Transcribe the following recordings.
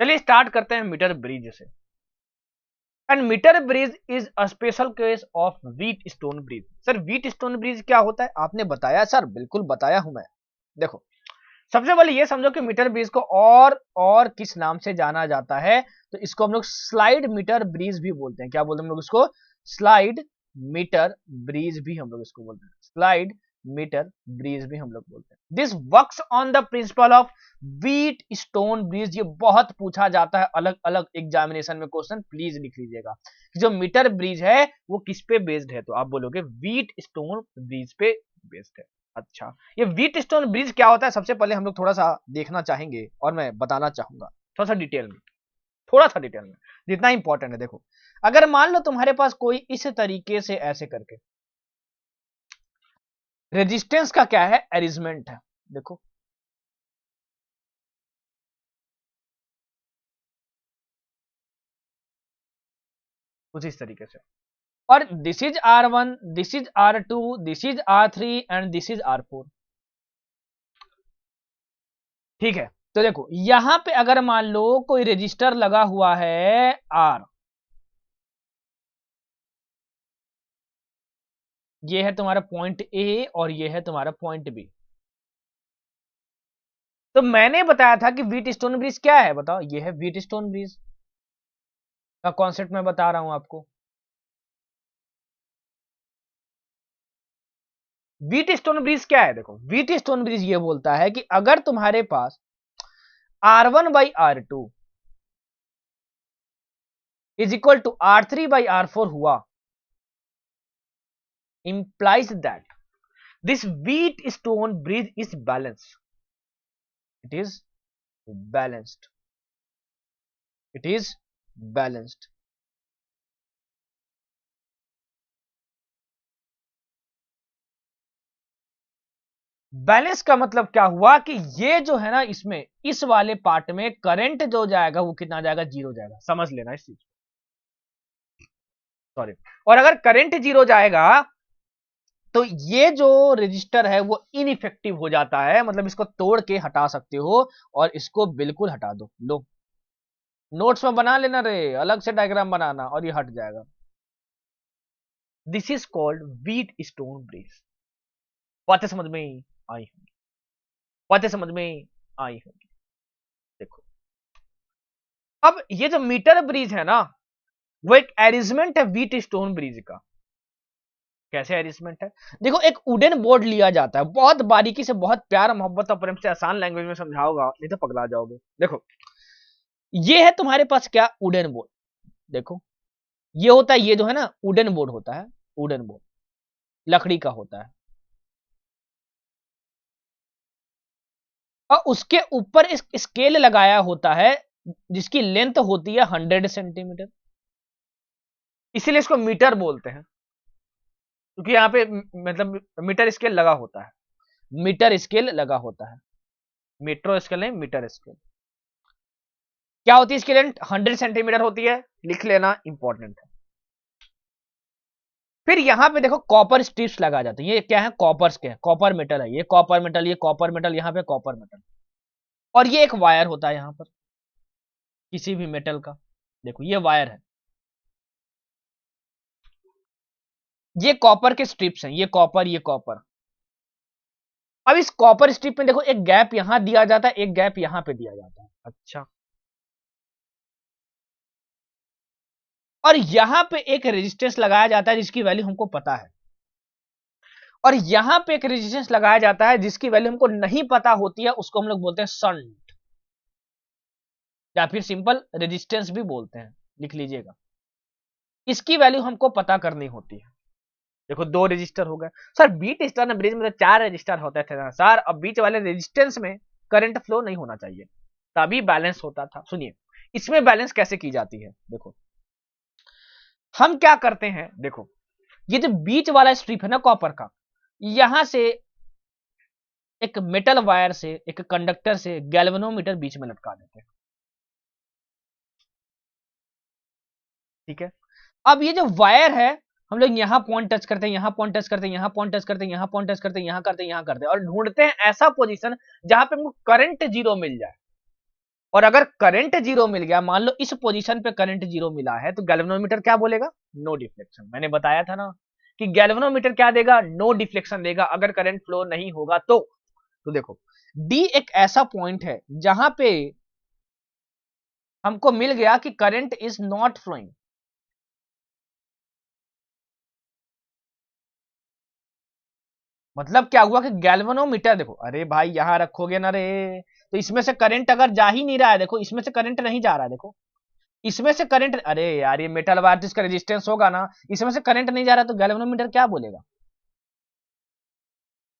चलिए स्टार्ट करते हैं मीटर ब्रिज से। And meter bridge is a special case of Wheatstone bridge. Sir Wheatstone bridge क्या होता है आपने बताया सर, बिल्कुल बताया हूं मैं। देखो सबसे पहले ये समझो कि मीटर ब्रिज को और किस नाम से जाना जाता है, तो इसको हम लोग स्लाइड मीटर ब्रिज भी बोलते हैं। क्या बोलते हैं हम लोग इसको? स्लाइड मीटर ब्रिज भी हम लोग इसको बोलते हैं, स्लाइड मीटर ब्रिज भी हम लोग बोलते हैं। This works on the principle of Wheatstone bridge. ये बहुत पूछा जाता है अलग अलग एग्जामिनेशन में क्वेश्चन, प्लीज लिख लीजिएगा कि जो मीटर ब्रिज है वो किस पे बेस्ड है, तो आप बोलोगे व्हीट स्टोन ब्रिज पे बेस्ड है। अच्छा ये व्हीट स्टोन ब्रिज क्या होता है सबसे पहले हम लोग थोड़ा सा देखना चाहेंगे और मैं बताना चाहूंगा थोड़ा सा डिटेल में, थोड़ा सा डिटेल में जितना इंपॉर्टेंट है। देखो अगर मान लो तुम्हारे पास कोई इस तरीके से ऐसे करके रेजिस्टेंस का क्या है, अरेंजमेंट है। देखो कुछ इस तरीके से, और this is R1, this is R2, this is R3 and this is R4। ठीक है, तो देखो यहां पे अगर मान लो कोई रजिस्टर लगा हुआ है R, ये है तुम्हारा पॉइंट ए और ये है तुम्हारा पॉइंट बी। तो मैंने बताया था कि व्हीट स्टोन ब्रिज क्या है, बताओ। ये है व्हीट स्टोन ब्रिज का कॉन्सेप्ट मैं बता रहा हूं आपको। व्हीट स्टोन ब्रिज क्या है? देखो व्हीट स्टोन ब्रिज ये बोलता है कि अगर तुम्हारे पास R1/R2 is equal to R3/R4 हुआ, implies that this wheat stone bridge is balanced. It is balanced. It is balanced. Balance का मतलब क्या हुआ कि ये जो है ना, इसमें इस वाले पार्ट में करंट जो जाएगा वो कितना जाएगा, जीरो जाएगा। समझ लेना इस चीज, सॉरी। और अगर करंट जीरो जाएगा तो ये जो रजिस्टर है वो इनइफेक्टिव हो जाता है, मतलब इसको तोड़ के हटा सकते हो और इसको बिल्कुल हटा दो। लो नोट्स में बना लेना रे, अलग से डायग्राम बनाना और ये हट जाएगा। This is called wheat stone bridge. बातें समझ में आई होंगी, बातें समझ में आई होंगी। देखो अब ये जो मीटर ब्रिज है ना, वो एक अरेंजमेंट है व्हीट स्टोन ब्रिज का। कैसे अरेंजमेंट है? देखो एक वुडन बोर्ड लिया जाता है, बहुत बारीकी से, बहुत प्यार मोहब्बत और प्रेम से आसान लैंग्वेज में समझाओगा, नहीं तो पगला जाओगे। देखो ये है तुम्हारे पास क्या, वुडन बोर्ड। देखो ये होता है, ये जो है ना वुडन बोर्ड होता है, वुडन बोर्ड लकड़ी का होता है, और उसके ऊपर इस स्केल लगाया होता है जिसकी लेंथ होती है 100 सेंटीमीटर। इसीलिए इसको मीटर बोलते हैं, क्योंकि यहाँ पे मतलब मीटर स्केल लगा होता है, मीटर स्केल लगा होता है, मेट्रो स्केल नहीं, मीटर स्केल। क्या होती है इसकी लेंथ? 100 सेंटीमीटर होती है, लिख लेना, इंपॉर्टेंट है। फिर यहां पे देखो कॉपर स्ट्रिप्स लगा जाते हैं। ये क्या है? कॉपर्स के, कॉपर मेटल है, ये कॉपर मेटल, ये कॉपर मेटल, यहाँ पे कॉपर मेटल, और ये एक वायर होता है यहां पर किसी भी मेटल का। देखो ये वायर है, ये कॉपर के स्ट्रिप्स हैं, ये कॉपर, ये कॉपर। अब इस कॉपर स्ट्रिप में देखो एक गैप यहां दिया जाता है, एक गैप यहां पे दिया जाता है। अच्छा, और यहां पे एक रेजिस्टेंस लगाया जाता है जिसकी वैल्यू हमको पता है, और यहां पे एक रेजिस्टेंस लगाया जाता है जिसकी वैल्यू हमको नहीं पता होती है, उसको हम लोग बोलते हैं शंट, या फिर सिंपल रेजिस्टेंस भी बोलते हैं, लिख लीजिएगा। इसकी वैल्यू हमको पता करनी होती है। देखो दो रजिस्टर हो गए सर, बीट स्टोन ब्रिज में तो 4 रजिस्टर होते थे ना सर, अब बीच वाले रेजिस्टेंस में करंट फ्लो नहीं होना चाहिए, तभी बैलेंस होता था। सुनिए इसमें बैलेंस कैसे की जाती है। देखो हम क्या करते हैं, देखो ये जो बीच वाला स्ट्रिप है ना कॉपर का, यहां से एक मेटल वायर से, एक कंडक्टर से गैल्वेनोमीटर बीच में लटका देते हैं। ठीक है, अब ये जो वायर है, हम लोग यहाँ पॉइंट टच करते हैं, यहाँ पॉइंट टच करते हैं, यहाँ पॉइंट टच करते हैं, यहाँ पॉइंट टच करते हैं, यहाँ करते हैं, यहाँ करते हैं, और ढूंढते हैं ऐसा पोजीशन जहां पे हमको करंट जीरो मिल जाए, और अगर करंट जीरो मिल गया, मान लो इस पोजीशन पे करंट जीरो मिला है, तो गैल्वेनोमीटर क्या बोलेगा? No deflection. मैंने बताया था ना कि गैल्वेनोमीटर क्या देगा? नो डिफ्लेक्शन देगा अगर करंट फ्लो नहीं होगा तो देखो डी एक ऐसा पॉइंट है जहां पे हमको मिल गया कि करंट इज नॉट फ्लोइंग। मतलब क्या हुआ कि गैल्वेनोमीटर, देखो अरे भाई यहां रखोगे ना रे, तो इसमें से करंट अगर जा ही नहीं रहा है, देखो इसमें से करंट नहीं जा रहा है, देखो इसमें से करंट, अरे यार ये मेटल वायर तो इसका रेजिस्टेंस होगा ना, इसमें से करंट नहीं जा रहा, तो गैल्वेनोमीटर क्या बोलेगा?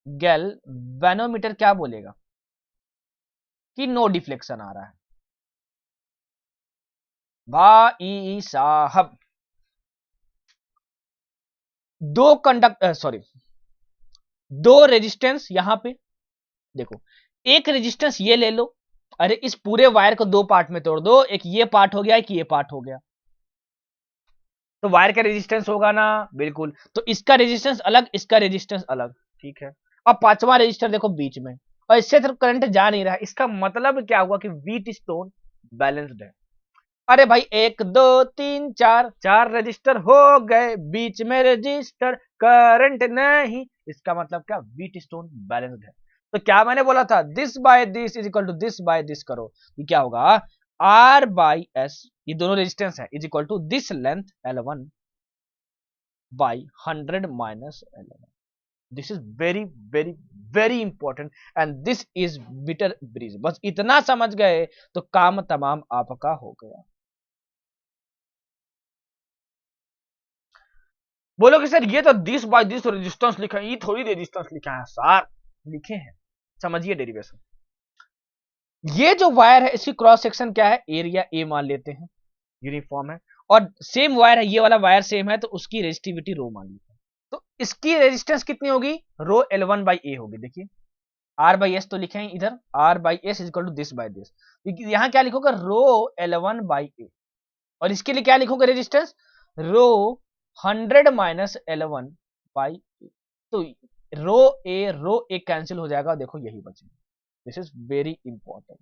गैल्वेनोमीटर क्या बोलेगा? कि नो डिफ्लेक्शन आ रहा है। भाई साहब, दो कंडक्ट सॉरी दो रेजिस्टेंस यहां पे, देखो एक रेजिस्टेंस ये ले लो, अरे इस पूरे वायर को दो पार्ट में तोड़ दो, एक ये पार्ट हो गया, एक ये पार्ट हो गया, तो वायर का रेजिस्टेंस होगा ना, बिल्कुल। तो इसका रेजिस्टेंस अलग, इसका रेजिस्टेंस अलग, ठीक है। अब पांचवा रेजिस्टर देखो बीच में, और इससे सिर्फ करंट जा नहीं रहा है, इसका मतलब क्या हुआ कि व्हीट स्टोन बैलेंस्ड है। अरे भाई एक दो तीन चार, चार रजिस्टर हो गए, बीच में रजिस्टर, करंट नहीं, इसका मतलब क्या? व्हीट स्टोन बैलेंस्ड है। तो क्या मैंने बोला था? This by this is equal to this by this करो, तो क्या होगा? आर बाई एस, ये दोनों रेजिस्टेंस है, is equal to this length L1 by 100 minus L1। This is very very very important and this is meter bridge. बस इतना समझ गए तो काम तमाम आपका हो गया। बोलो कि सर ये तो 10 बाई 10 रेजिस्टेंस लिखा है, ये थोड़ी रेजिस्टेंस लिखा है सर। लिखे हैं, समझिए डेरिवेशन। ये जो वायर है इसकी क्रॉस सेक्शन क्या है? एरिया ए मान लेते हैं, यूनिफॉर्म है। और सेम वायर है, ये वाला वायर सेम है, तो उसकी रेजिस्टिविटी रो मान लेते हैं। तो इसकी रेजिस्टेंस कितनी होगी? रो L1 बाई ए होगी। देखिए आर बाई एस तो लिखे हैं इधर, R by S is equal to this by this. यहां क्या लिखोगे? Rho L1 by A. और इसके लिए क्या लिखोगे resistance? Rho 100 minus L1 by A. तो रो ए कैंसिल हो जाएगा, देखो यही बचेगा। This is very important.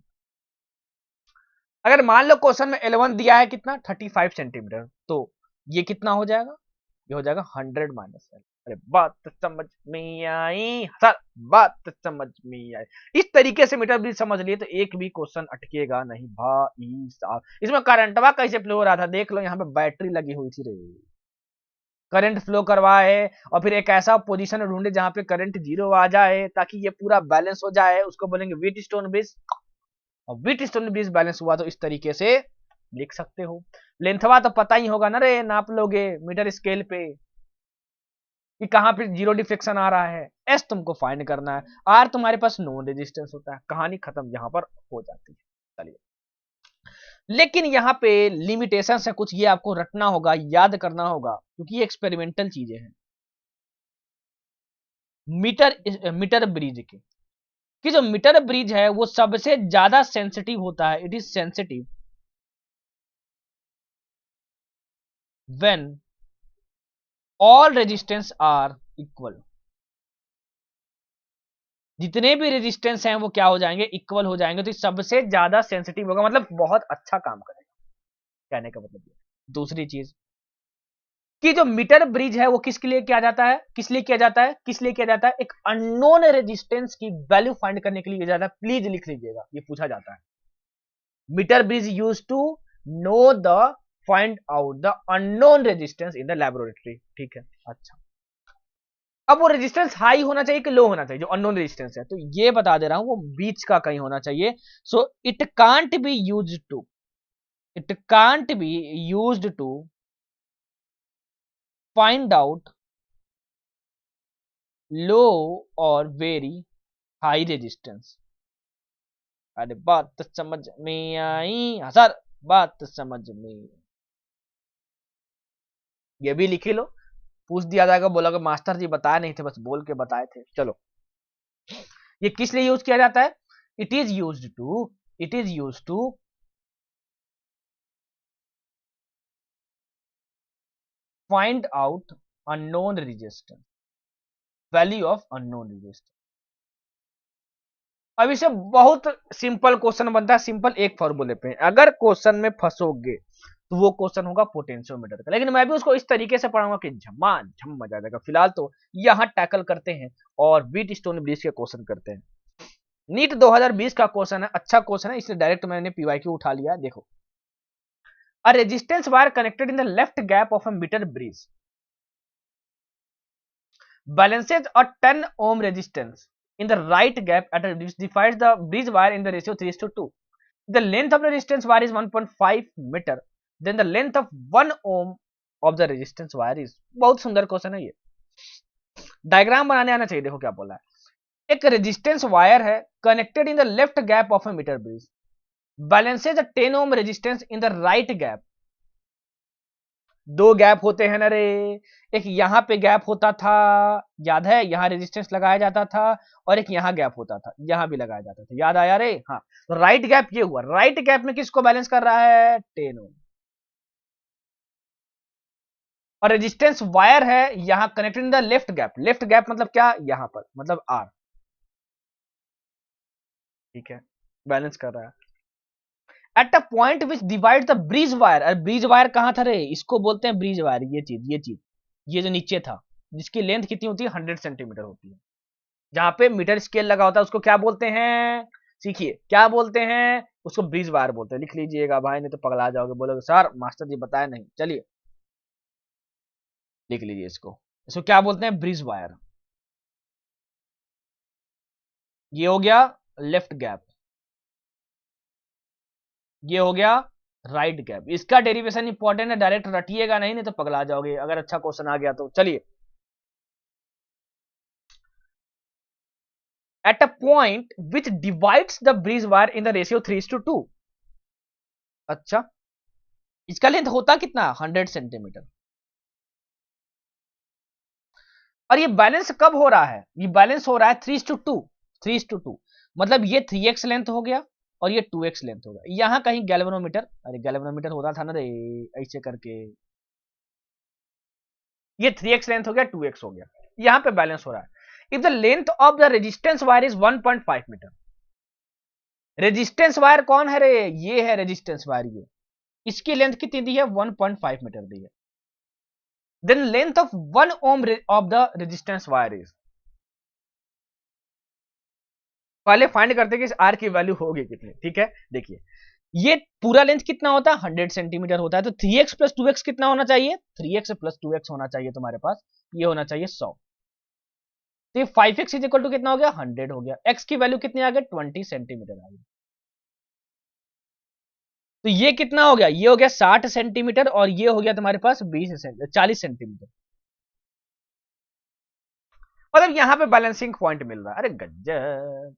अगर मान लो क्वेश्चन में L1 दिया है कितना? 35 सेंटीमीटर, तो ये कितना हो जाएगा? ये हो जाएगा 100 माइनस L। अरे बात तो समझ में आई सर, बात तो समझ में आई। इस तरीके से मीटर ब्रिज समझ लिए तो एक भी क्वेश्चन अटकेगा नहीं भाई साहब। इसमें करंटवा कैसे फ्लो हो रहा था देख लो, यहाँ पे बैटरी लगी हुई थी रे, करंट फ्लो करवाए, और फिर एक ऐसा पोजीशन ढूंढे जहां पे करंट जीरो आ जाए ताकि ये पूरा बैलेंस हो जाए, उसको बोलेंगे व्हीट स्टोन ब्रिज। और व्हीट स्टोन ब्रिज बैलेंस हुआ तो इस तरीके से लिख सकते हो। लेंथवा तो पता ही होगा ना रे, नाप लोगे मीटर स्केल पे कि कहां पे जीरो डिफ्लेक्शन आ रहा है। एस तुमको फाइंड करना है, आर तुम्हारे पास नो रेजिस्टेंस होता है, कहानी खत्म यहां पर हो जाती है। चलिए, लेकिन यहाँ पे लिमिटेशन है कुछ, ये आपको रटना होगा, याद करना होगा, क्योंकि ये एक्सपेरिमेंटल चीजें हैं। मीटर ब्रिज के, कि जो मीटर ब्रिज है वो सबसे ज्यादा सेंसिटिव होता है। It is sensitive when all resistance R equal. जितने भी रेजिस्टेंस हैं वो क्या हो जाएंगे? इक्वल हो जाएंगे, तो सबसे ज्यादा सेंसिटिव होगा, मतलब बहुत अच्छा काम करेगा, कहने का मतलब। दूसरी चीज कि जो मीटर ब्रिज है वो किसके लिए किया जाता है? किस लिए किया जाता है? किस लिए किया जाता है? एक अननोन रेजिस्टेंस की वैल्यू फाइंड करने के लिए किया जाता है। प्लीज लिख लीजिएगा, ये पूछा जाता है। Meter bridge use to know the find out the unknown resistance in the laboratory, ठीक है। अच्छा, अब वो रेजिस्टेंस हाई होना चाहिए कि लो होना चाहिए? जो अननोन रेजिस्टेंस है, तो ये बता दे रहा हूं, वो बीच का कहीं होना चाहिए। So it can't be use to, it can't be use to find out low और वेरी हाई रेजिस्टेंस। अरे बात तो समझ में आई हाँ सर, बात तो समझ में। ये भी लिख लो, पूछ दिया जाएगा, बोला मास्टर जी बताए नहीं थे, बस बोल के बताए थे। चलो, ये किस लिए यूज किया जाता है? It is use to, it is use to find out unknown resistance, value of unknown resistance. अब इसे बहुत सिंपल क्वेश्चन बनता है, सिंपल एक फॉर्मूले पे। अगर क्वेश्चन में फंसोगे तो वो क्वेश्चन होगा पोटेंशियोमीटर का, लेकिन मैं भी उसको इस तरीके से पढ़ाऊंगा कि झम मजा आ जाएगा। फिलहाल तो यहाँ टैकल करते हैं और व्हीट स्टोन ब्रिज के क्वेश्चन करते हैं। नीट 2020 का क्वेश्चन है, अच्छा क्वेश्चन है, इसलिए डायरेक्ट मैंने पीवाईक्यू उठा लिया। देखो, a resistance wire connected in the left gap of a meter bridge balances a 10 ohm resistance in the right gap at a which divides the bridge wire in the ratio 3:2. The length of the resistance wire is 1.5 meter. Then the length of 1 ohm of the resistance wire is। बहुत सुंदर question है ये, diagram बनाने आना चाहिए। देखो क्या बोला है, एक रेजिस्टेंस वायर है connected in the left gap of a meter bridge, balances a 10 ohm resistance in the right gap. दो गैप होते हैं ना रे, एक यहां पे गैप होता था, याद है, यहां रेजिस्टेंस लगाया जाता था, और एक यहां गैप होता था, यहां भी लगाया जाता था, याद आया रे? हाँ, तो राइट गैप ये हुआ, राइट गैप में किसको बैलेंस कर रहा है? 10 ओम। और रेजिस्टेंस वायर है यहां connected in the left gap, left gap मतलब क्या? यहां पर, मतलब आर, ठीक है, बैलेंस कर रहा है at a point which divide the bridge wire. अरे ब्रिज वायर कहां था रे? इसको बोलते हैं ब्रिज वायर। ये चीज ये जो नीचे था, जिसकी लेंथ कितनी होती है? 100 सेंटीमीटर होती है, जहां पे मीटर स्केल लगा होता है, उसको क्या बोलते हैं? सीखिए, क्या बोलते हैं उसको? ब्रिज वायर बोलते हैं। लिख लीजिएगा भाई, नहीं तो पगला जाओगे, बोलोगे सर मास्टर जी बताया नहीं। चलिए लिख लीजिए इसको, इसको क्या बोलते हैं? Bridge wire. ये हो गया लेफ्ट गैप, ये हो गया राइट गैप। इसका डेरिवेशन इंपॉर्टेंट है, डायरेक्ट रटिएगा नहीं तो पगला जाओगे अगर अच्छा क्वेश्चन आ गया तो। चलिए, at a point which divides the bridge wire in the ratio 3:2। अच्छा, इसका लेंथ होता कितना? 100 सेंटीमीटर। और ये बैलेंस कब हो रहा है? ये बैलेंस हो रहा है 3:2, 3:2, मतलब ये 3x लेंथ हो गया और ये 2x लेंथ हो गया। यहां कहीं गैल्वेनोमीटर, अरे गैल्वेनोमीटर होता था ना रे, ऐसे करके, ये 3x लेंथ हो गया, 2x हो गया, यहां पे बैलेंस हो रहा है। If the length of the resistance wire is 1.5 meter, resistance wire कौन है रे? ये है रेजिस्टेंस वायर, ये, इसकी लेंथ कितनी दी है? 1.5 मीटर दी है। Then length of 1 ohm of the resistance wire is, पहले फाइंड करते हैं कि आर की वैल्यू होगी कितनी। ठीक है, देखिए ये पूरा लेंथ कितना होता है? 100 सेंटीमीटर होता है, तो 3x प्लस 2x कितना होना चाहिए? 3x प्लस 2x होना चाहिए तुम्हारे पास, ये होना चाहिए 100। तो 5x इज इक्वल टू कितना हो गया? 100 हो गया। x की वैल्यू कितनी आ गई? 20 सेंटीमीटर आ गई। तो ये कितना हो गया? ये हो गया 60 सेंटीमीटर और ये हो गया तुम्हारे पास 40 सेंटीमीटर। मतलब यहां पे बैलेंसिंग पॉइंट मिल रहा है। अरे गज्जब,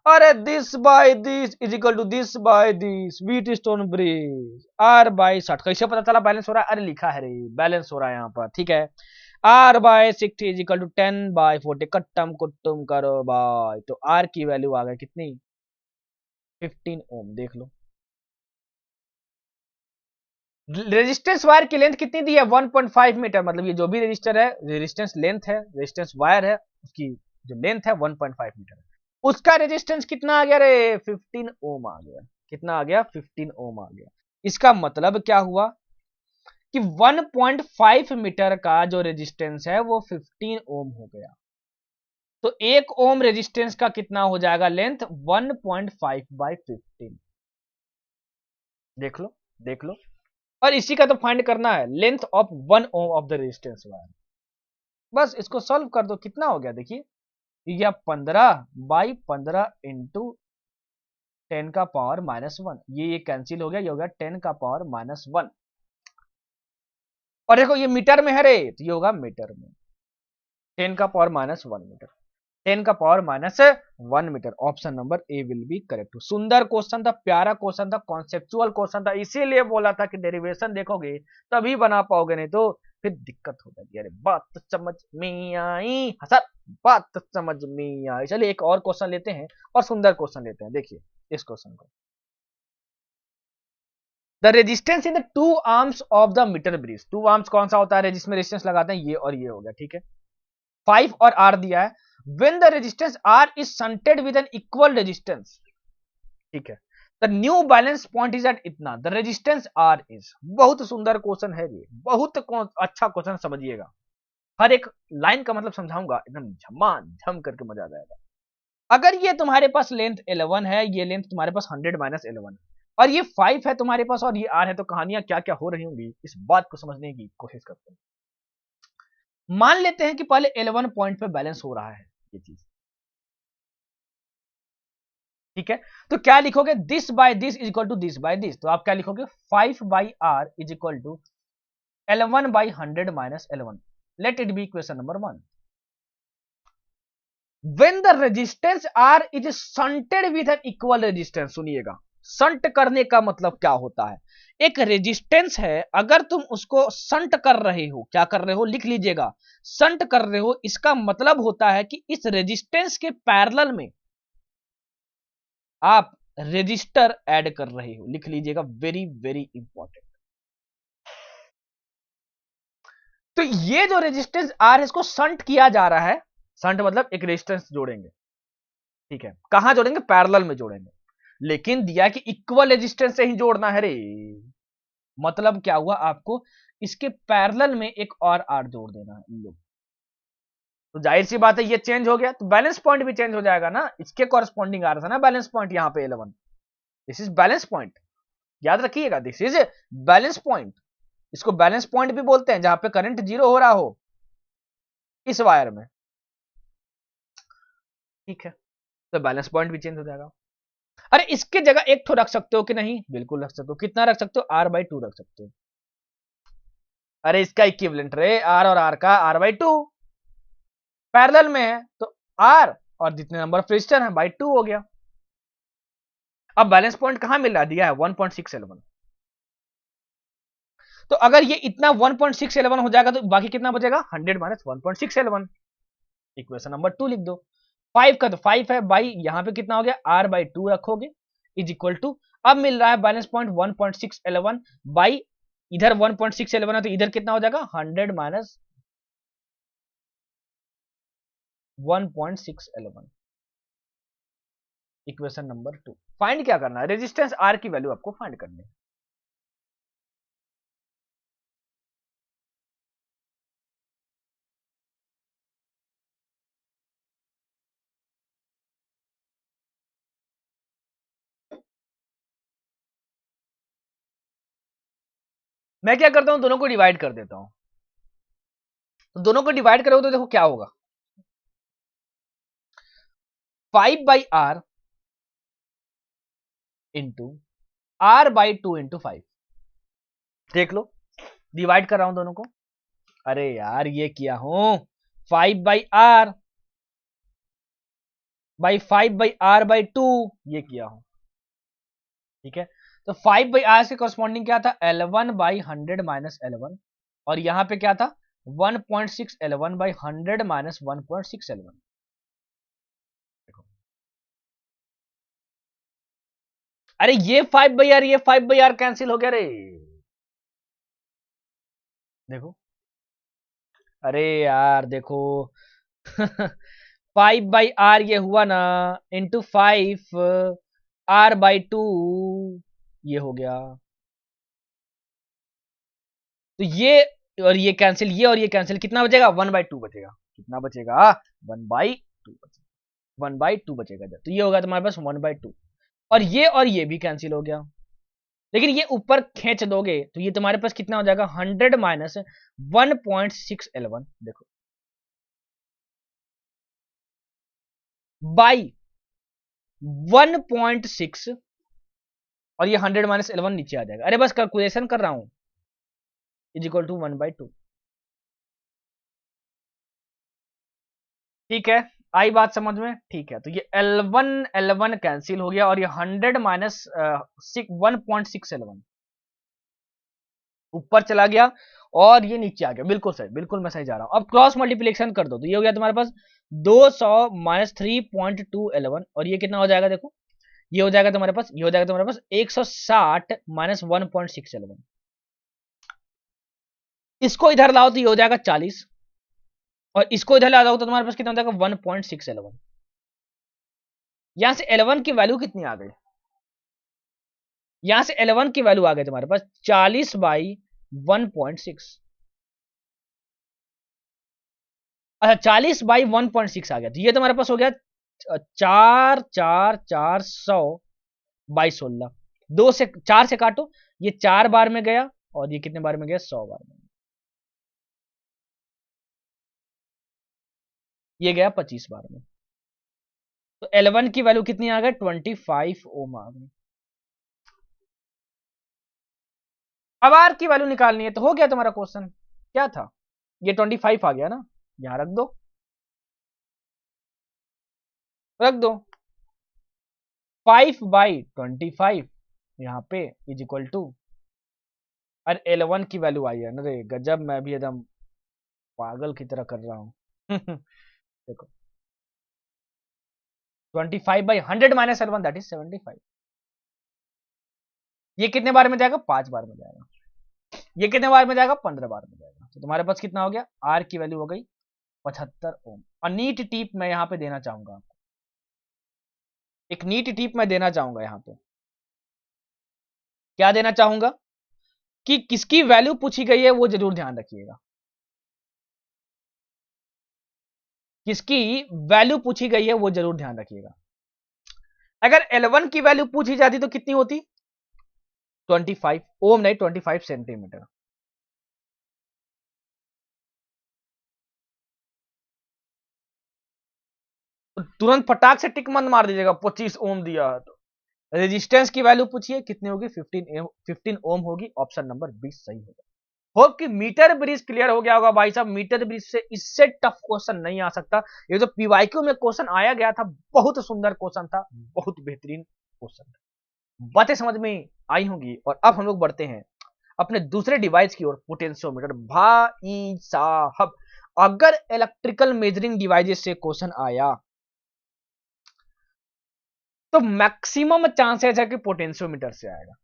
अरे this by this is equal to this by this, Wheatstone bridge R by 60। कैसे पता चला बैलेंस हो रहा है? अरे लिखा है रे, बैलेंस हो रहा है यहाँ पर। ठीक है, R by 60 is equal to 10/40, कट्टम कुट्टुम करो बाय। तो आर की वैल्यू आ गई कितनी? 15 ओम। देख लो, रेजिस्टेंस वायर की लेंथ कितनी दी है? 1.5 मीटर, मतलब ये जो भी रेजिस्टर है, रेजिस्टेंस लेंथ है, रेजिस्टेंस वायर है, उसकी जो लेंथ है 1.5 मीटर। उसका रेजिस्टेंस कितना आ गया रे? 15 ओम आ गया। कितना आ गया? 15 ओम आ गया। इसका मतलब क्या हुआ कि 1.5 मीटर का जो रेजिस्टेंस है वो 15 ओम हो गया। तो 1 ओम रेजिस्टेंस का कितना हो जाएगा लेंथ? 1.5/15। देख लो, देख लो, और इसी का तो फाइंड करना है, length of 1 ohm of the resistance wire. बस इसको सॉल्व कर दो, कितना हो गया देखिए, ये 15/15 इंटू 10 का पावर -1, ये कैंसिल हो गया, ये हो गया 10 का पावर -1। और देखो ये मीटर में है रे, तो ये होगा मीटर में, 10 का पावर -1 मीटर, 10 का power -1 metre. Option number A will be correct. सुंदर क्वेश्चन था, प्यारा क्वेश्चन था, कॉन्सेप्चुअल क्वेश्चन था, इसीलिए बोला था कि डेरिवेशन देखोगे तभी बना पाओगे, नहीं तो फिर दिक्कत हो जाएगी। अरे बात तो समझ में आई सर, बात तो समझ में आई। चलिए एक और क्वेश्चन लेते हैं और सुंदर क्वेश्चन लेते हैं। देखिए इस क्वेश्चन को, the resistance in the 2 arms of the metre bridge. 2 arms कौन सा होता है जिसमें रेजिस्टेंस लगाते हैं? ये और ये हो गया। ठीक है, 5 और R दिया है। When the resistance R is shunted with an equal resistance, ठीक है, the new balance point is at इतना, द रेजिस्टेंस आर इज, बहुत सुंदर क्वेश्चन है ये, बहुत अच्छा क्वेश्चन, समझिएगा, हर एक लाइन का मतलब समझाऊंगा, एकदम झमाझम करके मजा आ जाएगा। अगर ये तुम्हारे पास लेंथ 11 है, ये लेंथ तुम्हारे पास 100-11 है, और ये 5 है तुम्हारे पास और ये R है, तो कहानियां क्या क्या हो रही होंगी, इस बात को समझने की कोशिश करते हैं। मान लेते हैं कि पहले 11 पॉइंट पे बैलेंस हो रहा है ये चीज, ठीक है, तो क्या लिखोगे, this by this is equal to this by this, तो आप क्या लिखोगे, 5/R is equal to 11/100-11, let it be equation number 1। When the resistance R is shunted with an equal resistance, सुनिएगा, शंट करने का मतलब क्या होता है, एक रेजिस्टेंस है, अगर तुम उसको शंट कर रहे हो, क्या कर रहे हो, लिख लीजिएगा, शंट कर रहे हो, इसका मतलब होता है कि इस रेजिस्टेंस के पैरेलल में आप रेजिस्टर ऐड कर रहे हो, लिख लीजिएगा, वेरी वेरी इंपॉर्टेंट। तो ये जो रेजिस्टेंस आर है, इसको शंट किया जा रहा है, शंट मतलब एक रेजिस्टेंस जोड़ेंगे, ठीक है, कहां जोड़ेंगे, पैरेलल में जोड़ेंगे, लेकिन दिया कि इक्वल रेजिस्टेंस से ही जोड़ना है रे, मतलब क्या हुआ, आपको इसके पैरेलल में एक और आर जोड़ देना है, लो, तो जाहिर सी बात है ये चेंज हो गया, तो बैलेंस पॉइंट भी चेंज हो जाएगा ना, इसके कॉरेस्पॉन्डिंग आ रहा था ना बैलेंस पॉइंट, यहाँ पे 11, दिस इज बैलेंस पॉइंट, याद रखिएगा, दिस इज बैलेंस पॉइंट, इसको बैलेंस पॉइंट भी बोलते हैं, जहां पे करंट जीरो हो रहा हो इस वायर में, ठीक है, तो बैलेंस पॉइंट भी चेंज हो जाएगा। अरे इसके जगह एक तो रख सकते हो कि नहीं, बिल्कुल रख सकते हो, कितना रख सकते हो, R/2 रख सकते हो, अरे इसका इक्विवेलेंट रे, R और R का R/2, पैरेलल में है तो R और जितने नंबर ऑफ रेजिस्टर है बाई 2 हो गया। अब बैलेंस पॉइंट कहां मिल रहा है, दिया है 1.611, तो अगर ये इतना 1.611 हो जाएगा तो बाकी कितना बचेगा, 100-1.611, इक्वेशन नंबर 2 लिख दो। 5 का तो 5 है, बाई यहां पे कितना हो गया, R/2 रखोगे इज इक्वल टू, अब मिल रहा है बैलेंस पॉइंट 1.611 बाई, इधर 1.611 है तो इधर कितना हो जाएगा, 100-1.611, इक्वेशन नंबर 2। फाइंड क्या करना है, रेजिस्टेंस आर की वैल्यू आपको फाइंड करनी है। मैं क्या करता हूं, दोनों को डिवाइड कर देता हूं, तो दोनों को डिवाइड करोगे तो देखो क्या होगा, 5/R इंटू R/2 इंटू 5, देख लो, डिवाइड कर रहा हूं दोनों को, अरे यार ये किया हूं, 5/R बाई 5/R/2 ये किया हूं, ठीक है, तो 5/R के कॉरस्पॉन्डिंग क्या था, L1/100-11, और यहां पे क्या था, 1.611/100-1.611, अरे ये 5/R ये 5/R कैंसिल हो गया रे, देखो, अरे यार देखो 5/R ये हुआ ना, इंटू 5R/2 ये हो गया, तो ये और ये कैंसिल, ये और ये कैंसिल, कितना बचेगा, 1/2 बचेगा, कितना बचेगा, 1/2 बचेगा, 1/2 बचेगा, तो ये होगा तुम्हारे पास 1/2, और ये भी कैंसिल हो गया, लेकिन ये ऊपर खींच दोगे तो ये तुम्हारे पास कितना हो जाएगा, 100-1.611, देखो, बाई 1.6, और ये 100-11 नीचे आ जाएगा, अरे बस कैलकुलेशन कर रहा हूं, इज इक्वल टू 1/2, ठीक है, आई बात समझ में, ठीक है, तो ये L1 कैंसिल हो गया, और ये 100-1.611 ऊपर चला गया, और ये नीचे आ गया, बिल्कुल सही, बिल्कुल मैं सही जा रहा हूं। अब क्रॉस मल्टीप्लिकेशन कर दो, तो ये हो गया तुम्हारे पास 200-3.211, और ये कितना हो जाएगा, देखो ये हो जाएगा तुम्हारे पास, ये हो जाएगा तुम्हारे पास 160-1.611, इसको इधर लाओ तो ये हो जाएगा 40, और इसको इधर ला जाओ तो तुम्हारे पास कितना हो जाएगा 1.611। यहां से L1 की वैल्यू कितनी आ गई, यहां से L1 की वैल्यू आ गई तुम्हारे पास 40/1.6। अच्छा 40/1.6 आ गया, तो ये तुम्हारे पास हो गया 4 4 4 100/16। 4 से काटो, ये 4 बार में गया और ये कितने बार में गया, 100 बार में। ये गया 25 बार में। तो L1 की वैल्यू कितनी आ गई, 25 ओम आ गई। अब आर की वैल्यू निकालनी है, तो हो गया तुम्हारा क्वेश्चन। क्या था, ये 25 आ गया ना, यहां रख दो, रख दो 5/25 यहाँ पे इज इक्वल टू, अरे L1 की वैल्यू आई है, अरे गजब, मैं भी एकदम पागल की तरह कर रहा हूं। देखो 25/100 माइनस L1 दैट इज 75। ये कितने बार में जाएगा, 5 बार में जाएगा। ये कितने बार में जाएगा, 15 बार में जाएगा। तो तुम्हारे पास कितना हो गया, आर की वैल्यू हो गई 75 ओम। और नीट टिप मैं यहाँ पे देना चाहूंगा आपको, एक नीट टिप मैं देना चाहूंगा यहाँ पे। क्या देना चाहूंगा कि किसकी वैल्यू पूछी गई है वो जरूर ध्यान रखिएगा, किसकी वैल्यू पूछी गई है वो जरूर ध्यान रखिएगा। अगर L1 की वैल्यू पूछी जाती तो कितनी होती, 25 ओम नहीं 25 सेंटीमीटर। तो तुरंत फटाक से टिक मत मार दीजिएगा, 25 ओम दिया है तो। रेजिस्टेंस की वैल्यू पूछिए कितनी होगी, 15 ओम होगी। ऑप्शन नंबर 20 सही होगा। होप कि मीटर ब्रिज क्लियर हो गया होगा भाई साहब। मीटर ब्रिज से इससे टफ क्वेश्चन नहीं आ सकता। ये जो पीवाईक्यू में क्वेश्चन आया गया था, बहुत सुंदर क्वेश्चन था, बहुत बेहतरीन क्वेश्चन था। बातें समझ में आई होंगी। और अब हम लोग बढ़ते हैं अपने दूसरे डिवाइस की ओर, पोटेंशियोमीटर। भाई साहब, अगर इलेक्ट्रिकल मेजरिंग डिवाइसेस से क्वेश्चन आया तो मैक्सिमम चांसेस है कि पोटेंशियोमीटर से आएगा।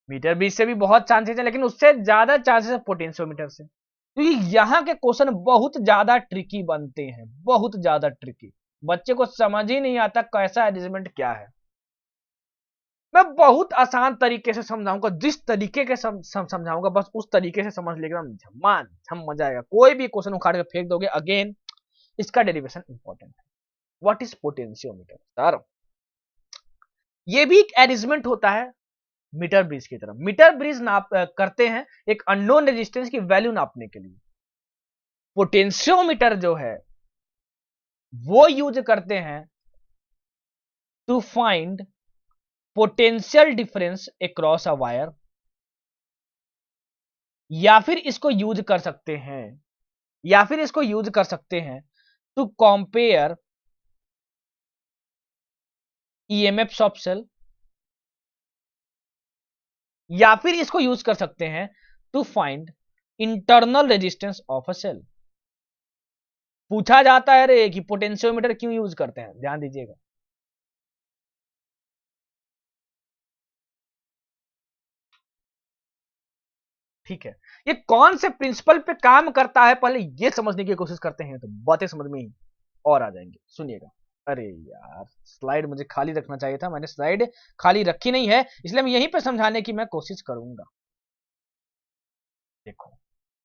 मीटर ब्रिज से भी बहुत चांसेस है, लेकिन उससे ज्यादा चांसेस है पोटेंशियोमीटर से, क्योंकि यहाँ के क्वेश्चन बहुत ज्यादा ट्रिकी बनते हैं, बहुत ज्यादा ट्रिकी। बच्चे को समझ ही नहीं आता कैसा अरेंजमेंट क्या है। मैं बहुत आसान तरीके से समझाऊंगा, जिस तरीके के समझाऊंगा बस उस तरीके से समझ लेगा, झम्मा झम मजा आएगा। कोई भी क्वेश्चन उखाड़ के फेंक दोगे, अगेन इसका डेरिवेशन इंपॉर्टेंट है। व्हाट इज पोटेंशियोमीटर सर, ये भी एक अरेंजमेंट होता है मीटर ब्रिज की तरफ। मीटर ब्रिज नाप करते हैं एक अननोन रेजिस्टेंस की वैल्यू नापने के लिए। पोटेंशियोमीटर जो है वो यूज करते हैं to find potential difference across a wire, या फिर इसको यूज कर सकते हैं, या फिर इसको यूज कर सकते हैं to compare EMF of cell, या फिर इसको यूज कर सकते हैं to find internal resistance of a cell. पूछा जाता है रे कि पोटेंशियोमीटर क्यों यूज करते हैं, ध्यान दीजिएगा। ठीक है, ये कौन से प्रिंसिपल पे काम करता है पहले ये समझने की कोशिश करते हैं, तो बातें समझ में ही और आ जाएंगे। सुनिएगा। अरे यार, स्लाइड मुझे खाली रखना चाहिए था, मैंने स्लाइड खाली रखी नहीं है, इसलिए मैं यहीं पे समझाने की मैं कोशिश करूंगा। देखो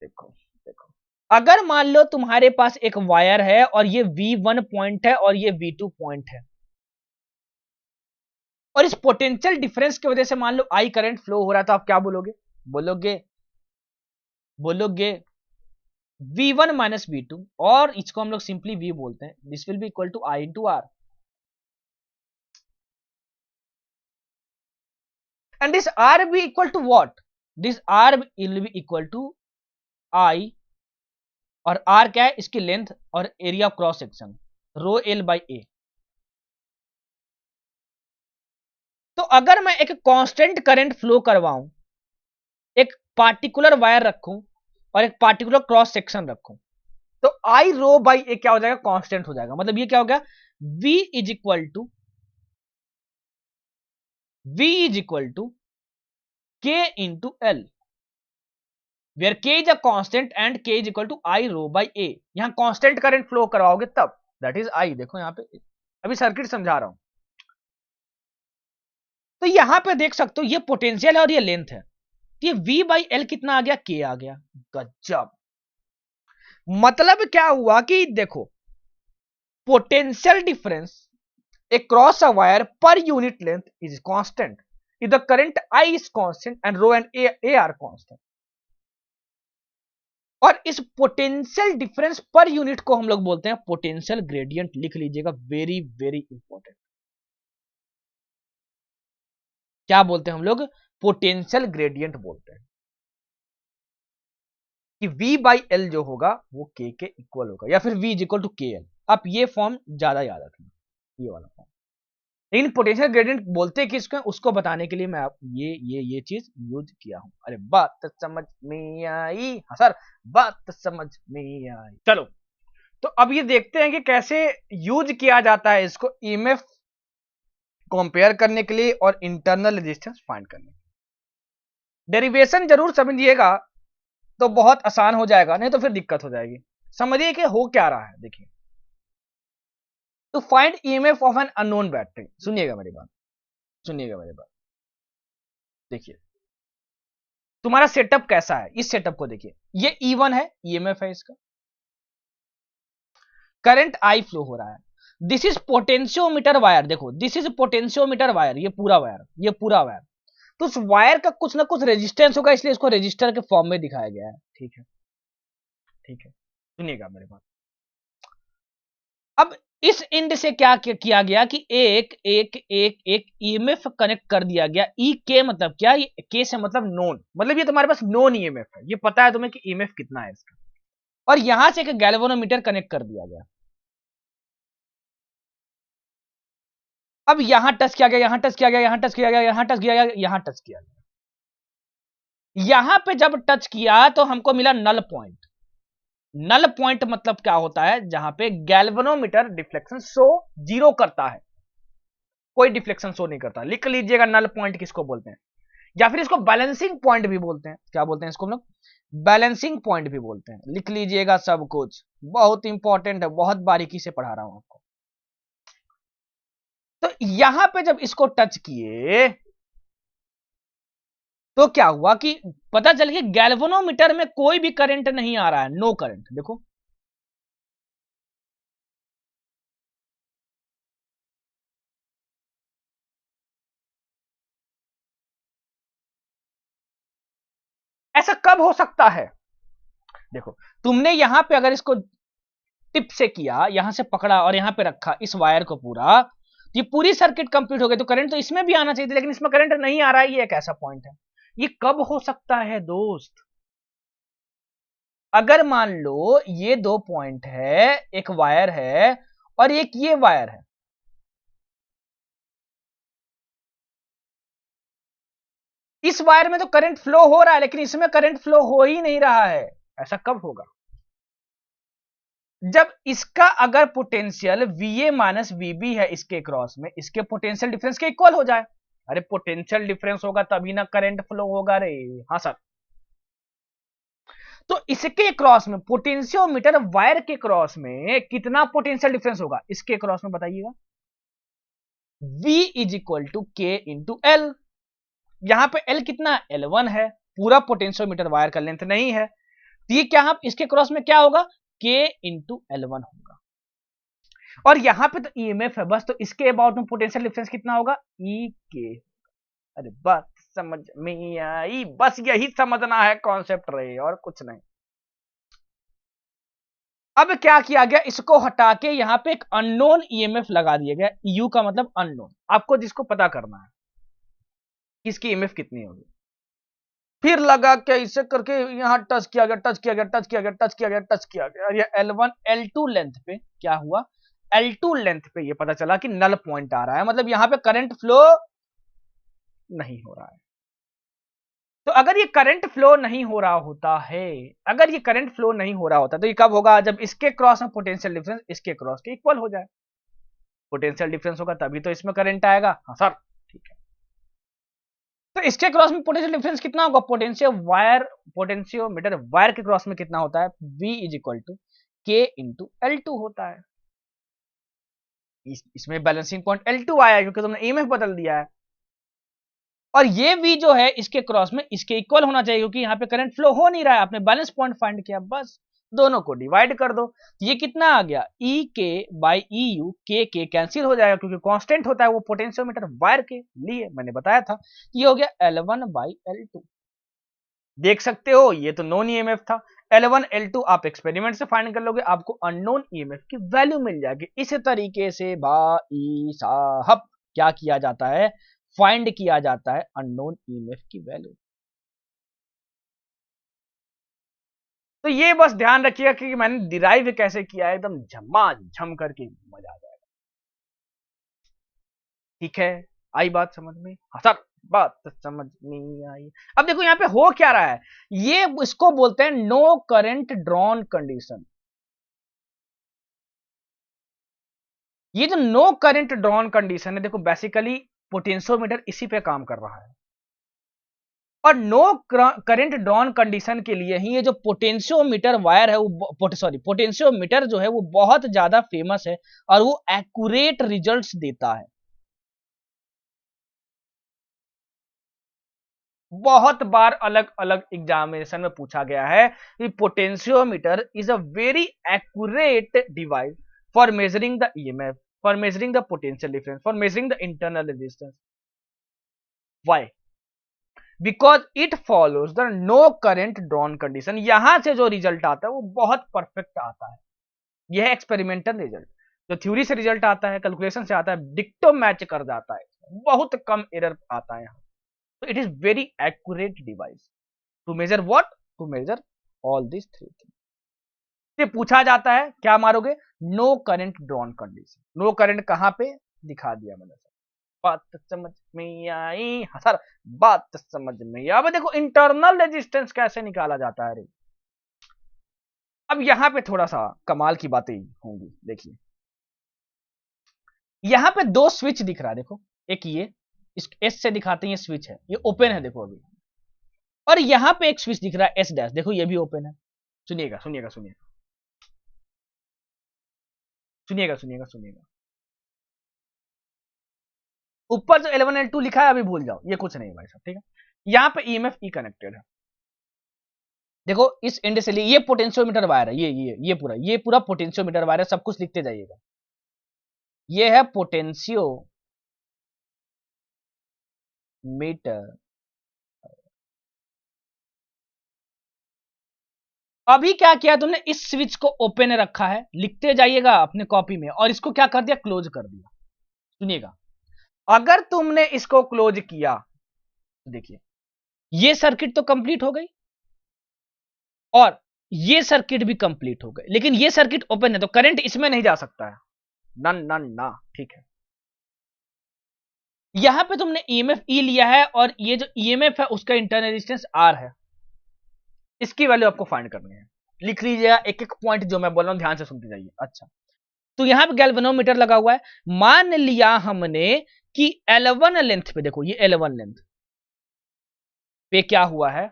देखो देखो, अगर मान लो तुम्हारे पास एक वायर है और ये V1 पॉइंट है और ये V2 पॉइंट है, और इस पोटेंशियल डिफरेंस की वजह से मान लो आई करंट फ्लो हो रहा है, तो आप क्या बोलोगे, बोलोगे बोलोगे V1 माइनस V2, और इसको हम लोग सिंपली V बोलते हैं, this will be equal to I into R. And this R be equal to what, this R will be equal to I, और R क्या है, इसकी लेंथ और area of cross section, rho L by A. तो अगर मैं एक constant current flow करवाऊं, एक पार्टिकुलर वायर रखूं और एक पार्टिकुलर क्रॉस सेक्शन रखूं, तो आई रो बाई ए क्या हो जाएगा, कांस्टेंट हो जाएगा। मतलब ये क्या हो गया, V is equal to V is equal to K into L. Where K is a constant and K is equal to I rho by A. यहां कांस्टेंट करंट फ्लो करवाओगे तब, दैट इज आई। देखो यहां पे अभी circuit समझा रहा हूं। तो यहां पे देख सकते हो ये पोटेंशियल है और ये लेंथ है, ये v बाई एल कितना आ गया, k आ गया। गजब। मतलब क्या हुआ कि देखो potential difference across a wire per unit length is constant if the current I is constant and rho and A are constant। और इस पोटेंशियल डिफरेंस पर यूनिट को हम लोग बोलते हैं पोटेंशियल ग्रेडियंट। लिख लीजिएगा, वेरी वेरी इंपॉर्टेंट। क्या बोलते हैं हम लोग, पोटेंशियल ग्रेडियंट बोलते हैं कि v बाई एल जो होगा वो k के इक्वल होगा, या फिर v इज इक्वल टू के एल। आप ये फॉर्म ज्यादा याद रखना, ये वाला फॉर्म। लेकिन पोटेंशियल ग्रेडियंट बोलते किसको, उसको बताने के लिए मैं ये चीज यूज किया हूं। अरे बात समझ में आई? हाँ सर, बात समझ में आई। चलो तो अब ये देखते हैं कि कैसे यूज किया जाता है इसको ईएमएफ कंपेयर करने के लिए और इंटरनल रेजिस्टेंस फाइंड करने के लिए। डेरिवेशन जरूर समझिएगा तो बहुत आसान हो जाएगा, नहीं तो फिर दिक्कत हो जाएगी। समझिए कि हो क्या रहा है। देखिए, तो find EMF of an unknown battery. सुनिएगा मेरी बात, सुनिएगा मेरी बात। देखिए तुम्हारा सेटअप कैसा है, इस सेटअप को देखिए। ये E1 है, ईएमएफ है इसका, करंट I फ्लो हो रहा है। This is potentiometer wire. देखो दिस इज पोटेंशियोमीटर वायर, ये पूरा वायर, ये पूरा वायर। तो उस वायर का कुछ ना कुछ रेजिस्टेंस होगा, इसलिए इसको रेजिस्टर के फॉर्म में दिखाया गया है। ठीक है, ठीक है, सुनिएगा मेरी बात। अब इस एंड से क्या किया गया कि एक एक एक एक ईएमएफ कनेक्ट कर दिया गया। ई के मतलब क्या, के से मतलब नोन, मतलब ये तुम्हारे पास नोन ईएमएफ है, ये पता है तुम्हें कि ईएमएफ कितना है इसका। और यहां से एक गैल्वेनोमीटर कनेक्ट कर दिया गया। अब यहां टच किया गया, यहां टच किया गया, यहां टच किया गया, यहां टच किया गया, यहां टच किया गया। यहां पे जब टच किया तो हमको मिला नल पॉइंट। नल पॉइंट मतलब क्या होता है, जहां पे गैल्वेनोमीटर डिफ्लेक्शन शो जीरो करता है, कोई डिफ्लेक्शन शो नहीं करता। लिख लीजिएगा नल पॉइंट किसको बोलते हैं, या फिर इसको बैलेंसिंग पॉइंट भी बोलते हैं। क्या बोलते हैं इसको हम लोग, बैलेंसिंग पॉइंट भी बोलते हैं। लिख लीजिएगा सब कुछ, बहुत इंपॉर्टेंट है, बहुत बारीकी से पढ़ा रहा हूं आपको। तो यहां पे जब इसको टच किए तो क्या हुआ कि पता चल गया गैल्वेनोमीटर में कोई भी करंट नहीं आ रहा है, नो करंट। देखो ऐसा कब हो सकता है। देखो तुमने यहां पे अगर इसको टिप से किया, यहां से पकड़ा और यहां पे रखा इस वायर को पूरा, तो ये पूरी सर्किट कंप्लीट हो गई, तो करंट तो इसमें भी आना चाहिए था, लेकिन इसमें करंट नहीं आ रहा है। ये एक ऐसा पॉइंट है। ये कब हो सकता है दोस्त, अगर मान लो ये दो पॉइंट है, एक वायर है और एक ये वायर है। इस वायर में तो करंट फ्लो हो रहा है, लेकिन इसमें करंट फ्लो हो ही नहीं रहा है। ऐसा कब होगा, जब इसका अगर पोटेंशियल VA माइनस VB है इसके क्रॉस में, इसके पोटेंशियल डिफरेंस के इक्वल हो जाए। अरे पोटेंशियल डिफरेंस होगा तभी ना करंट फ्लो होगा रे। हाँ सर, तो इसके क्रॉस में पोटेंशियोमीटर वायर के क्रॉस में कितना पोटेंशियल डिफरेंस होगा, इसके क्रॉस में बताइएगा। V is equal to K into L. यहां पे L कितना, L1 है, पूरा पोटेंशियोमीटर वायर का लेंथ नहीं है। तो ये क्या, इसके क्रॉस में क्या होगा, K इंटू L1 होगा। और यहां पे तो ईएमएफ है बस, तो इसके अबाउट में पोटेंशियल डिफरेंस कितना होगा, ई के। अरे बात समझ में आई, बस यही समझना है कॉन्सेप्ट रहे, और कुछ नहीं। अब क्या किया गया, इसको हटा के यहां पे एक अननोन ईएमएफ लगा दिया गया। यू का मतलब अननोन, आपको जिसको पता करना है इसकी ईएमएफ कितनी होगी। फिर लगा के इसे करके यहां टच किया गया, टच किया गया, टच किया गया, टच किया गया, टच किया गया, और ये L1 L2 लेंथ पे क्या हुआ, L2 लेंथ पे ये पता चला कि नल पॉइंट आ रहा है, मतलब यहां पे करंट फ्लो नहीं हो रहा है। तो अगर ये करंट फ्लो नहीं हो रहा होता है, अगर ये करंट फ्लो नहीं हो रहा होता तो ये कब होगा, जब इसके क्रॉस में पोटेंशियल डिफरेंस इसके क्रॉस के इक्वल हो जाए। पोटेंशियल डिफरेंस होगा तभी तो इसमें करंट आएगा। हाँ सर, ठीक है। तो इसके क्रॉस में पोटेंशियल डिफरेंस कितना होगा, पोटेंशियोमीटर वायर के क्रॉस में कितना होता है, V is equal to K into L2 होता है। इसमें बैलेंसिंग पॉइंट L2 आया क्योंकि तुमने EMF बदल दिया है, और ये V जो है इसके क्रॉस में इसके इक्वल होना चाहिए क्योंकि यहाँ पे करंट फ्लो हो नहीं रहा है, आपने बैलेंस पॉइंट फाइंड किया, बस दोनों को डिवाइड कर दो। ये कितना आ गया, ई के बाई ई यू, के कैंसिल हो जाएगा क्योंकि कांस्टेंट होता है वो पोटेंशियोमीटर वायर के लिए, मैंने बताया था। ये हो गया L1 बाई L2। देख सकते हो ये तो नॉन ईएमएफ था, L1 L2 आप एक्सपेरिमेंट से फाइंड कर लोगे, आपको अननोन ईएमएफ की वैल्यू मिल जाएगी। इस तरीके से भाई साहब क्या किया जाता है, फाइंड किया जाता है अननोन ईएमएफ की वैल्यू। तो ये बस ध्यान रखिएगा कि मैंने डिराइव कैसे किया है, एकदम झमाझम करके मजा आ जाएगा। ठीक है, आई बात समझ में, हाँ सर बात समझ नहीं आई। अब देखो यहाँ पे हो क्या रहा है, ये इसको बोलते हैं नो करंट ड्रॉन कंडीशन। ये जो नो करंट ड्रॉन कंडीशन है, देखो बेसिकली पोटेंशियोमीटर इसी पे काम कर रहा है, और नो करंट ड्रॉन कंडीशन के लिए ही ये जो पोटेंशियोमीटर वायर है वो पोटेंशियोमीटर जो है वो बहुत ज्यादा फेमस है और वो एक्यूरेट रिजल्ट्स देता है। बहुत बार अलग अलग एग्जामिनेशन में पूछा गया है कि potentiometer is a very accurate device for measuring the EMF, for measuring the potential difference, for measuring the internal resistance. Why? Because it follows the no current drawn condition. यहां से जो रिजल्ट आता है वो बहुत परफेक्ट आता है, यह है एक्सपेरिमेंटल रिजल्ट। जो थ्योरी से रिजल्ट आता है, कैलकुलेशन से आता है, डिक्टो मैच कर जाता है, बहुत कम एरर आता है यहाँ। So it is very accurate device to measure what? To measure all these three things. ये पूछा जाता है क्या मारोगे, no current drawn condition. No current कहां पे दिखा दिया मैंने, बात समझ में आई, हाँ सर बात समझ में आई। अब देखो इंटरनल रेजिस्टेंस कैसे निकाला जाता है रे। अब यहां पे थोड़ा सा कमाल की बातें होंगी, देखिए यहां पे दो स्विच दिख रहा है, देखो एक ये इस एस से दिखाते हैं ये स्विच है, ये ओपन है देखो अभी, और यहां पे एक स्विच दिख रहा है एस डैश, देखो ये भी ओपन है। सुनिएगा सुनिएगा सुनिएगा सुनिएगा सुनिएगा सुनिएगा, ऊपर जो L1 L2 लिखा है अभी भूल जाओ, ये कुछ नहीं भाई साहब, ठीक है। यहाँ पे EMF E कनेक्टेड है, देखो इस एंड से ये पोटेंशियोमीटर वायर है, ये पूरा पोटेंशियोमीटर वायर है, सब कुछ लिखते जाइएगा। ये है पोटेंशियोमीटर, अभी क्या किया तुमने, इस स्विच को ओपन रखा है, लिखते जाइएगा अपने कॉपी में, और इसको क्या कर दिया, क्लोज कर दिया। सुनिएगा, अगर तुमने इसको क्लोज किया तो देखिए ये सर्किट तो कंप्लीट हो गई और ये सर्किट भी कंप्लीट हो गई, लेकिन ये सर्किट ओपन है तो करंट इसमें नहीं जा सकता है, नन नन ना, ठीक है। यहां पे तुमने EMF E लिया है और ये जो EMF है उसका इंटरनल रेजिस्टेंस R है, इसकी वैल्यू आपको फाइंड करनी है। लिख लीजिएगा एक एक पॉइंट जो मैं बोल रहा हूं, ध्यान से सुनते जाइए। अच्छा, तो यहां पे गैल्वेनोमीटर लगा हुआ है, मान लिया हमने कि L1 लेंथ पे, देखो ये L1 लेंथ पे क्या हुआ है,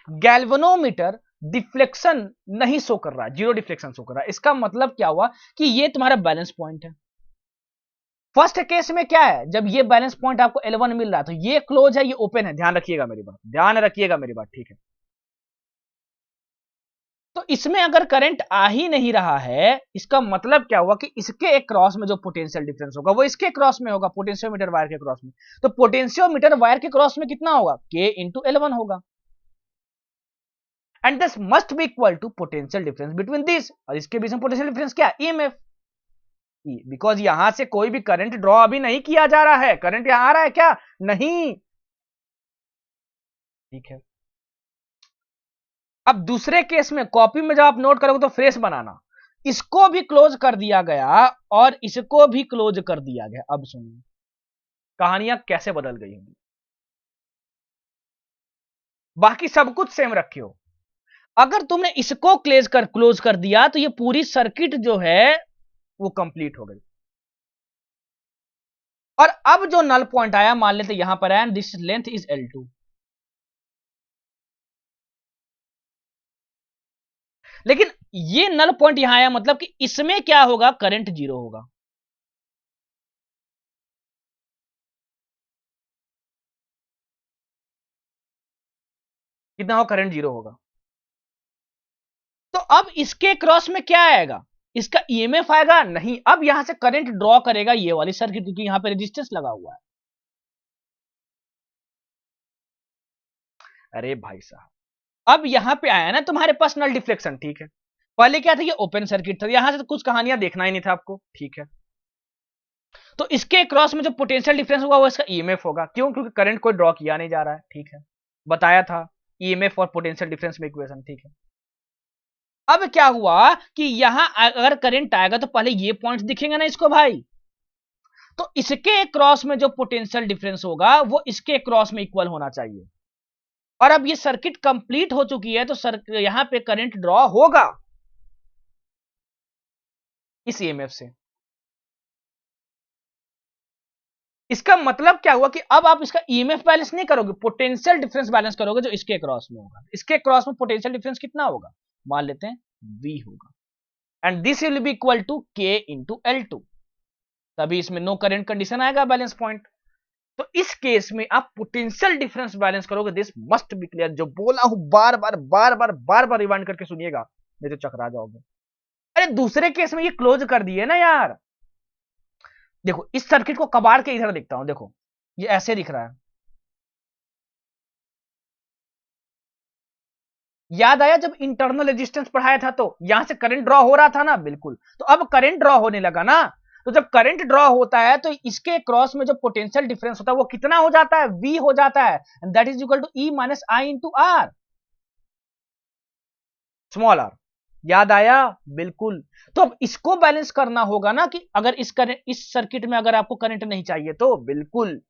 गैल्वेनोमीटर डिफ्लेक्शन नहीं शो कर रहा है, जीरो डिफ्लेक्शन शो कर रहा है। इसका मतलब क्या हुआ कि ये तुम्हारा बैलेंस पॉइंट है। फर्स्ट केस में क्या है, जब ये बैलेंस पॉइंट आपको L1 मिल रहा है तो ये क्लोज है, ये ओपन है, ध्यान रखिएगा मेरी बात, ध्यान रखिएगा मेरी बात, ठीक है। तो इसमें अगर करंट आ ही नहीं रहा है, इसका मतलब क्या हुआ कि इसके एक क्रॉस में जो पोटेंशियल डिफरेंस होगा वो इसके क्रॉस में होगा, पोटेंशियोमीटर वायर के क्रॉस में। तो पोटेंशियोमीटर वायर के क्रॉस में कितना होगा, K इंटू L1 होगा, and this must be equal to potential difference between this, और इसके बीच में पोटेंशियल डिफरेंस क्या है, EMF। बिकॉज यहां से कोई भी करंट ड्रॉ अभी नहीं किया जा रहा है, करंट यहां आ रहा है क्या, नहीं, ठीक है। अब दूसरे केस में कॉपी में जब आप नोट करोगे तो फ्रेश बनाना, इसको भी क्लोज कर दिया गया और इसको भी क्लोज कर दिया गया। अब सुनिए कहानियां कैसे बदल गई होंगी, बाकी सब कुछ सेम रखे हो, अगर तुमने इसको क्लोज कर दिया तो ये पूरी सर्किट जो है वो कंप्लीट हो गई। और अब जो नल पॉइंट आया मान लेते यहां पर है, दिस लेंथ इज L2, लेकिन ये नल पॉइंट यहां आया मतलब कि इसमें क्या होगा, करंट जीरो होगा। कितना होगा, करंट जीरो होगा। तो अब इसके क्रॉस में क्या आएगा, इसका ईएमएफ आएगा नहीं, अब यहां से करंट ड्रॉ करेगा ये वाली सर्किट, क्योंकि यहां पे रेजिस्टेंस लगा हुआ है। अरे भाई साहब, अब यहां पे आया ना तुम्हारे पास नल डिफ्लेक्शन, ठीक है। पहले क्या था, ये ओपन सर्किट था, यहां से तो कुछ कहानियां देखना ही नहीं था आपको, ठीक है। तो इसके क्रॉस में जो पोटेंशियल डिफरेंस होगा वो इसका ईएमएफ होगा, क्यों, क्योंकि करंट कोई ड्रॉ किया नहीं जा रहा है, ठीक है। बताया था ईएमएफ और पोटेंशियल डिफरेंस में इक्वेशन, ठीक है। अब क्या हुआ कि यहां अगर करंट आएगा तो पहले ये पॉइंट्स दिखेंगे ना इसको भाई, तो इसके क्रॉस में जो पोटेंशियल डिफरेंस होगा वो इसके क्रॉस में इक्वल होना चाहिए। और अब ये सर्किट कंप्लीट हो चुकी है, तो यहां पे करंट ड्रॉ होगा इस ईएमएफ से। इसका मतलब क्या हुआ कि अब आप इसका ईएमएफ बैलेंस नहीं करोगे, पोटेंशियल डिफरेंस बैलेंस करोगे जो इसके क्रॉस में होगा। इसके क्रॉस में पोटेंशियल डिफरेंस कितना होगा, मान लेते हैं V होगा, and this will be equal to K into L2, तभी इसमें नो करंट कंडीशन आएगा बैलेंस पॉइंट। तो इस केस में आप पोटेंशियल डिफरेंस बैलेंस करोगे, दिस मस्ट बी क्लियर। जो बोला हूं बार बार बार बार बार बार रिवाइंड करके सुनिएगा, नहीं तो चकरा जाओगे। अरे दूसरे केस में ये क्लोज कर दिए ना यार। देखो इस सर्किट को कबाड़ के इधर देखता हूं, देखो ये ऐसे दिख रहा है। याद आया जब इंटरनल रेजिस्टेंस पढ़ाया था तो यहां से करंट ड्रॉ हो रहा था ना, बिल्कुल। तो अब करंट ड्रॉ होने लगा ना, तो जब करंट ड्रॉ होता है तो इसके क्रॉस में जो पोटेंशियल डिफरेंस होता है वो कितना हो जाता है, V हो जाता है, and that is equal to E minus I into R, small R. याद आया, बिल्कुल। तो अब इसको बैलेंस करना होगा ना, कि अगर इस सर्किट में अगर आपको करंट नहीं चाहिए तो बिल्कुल।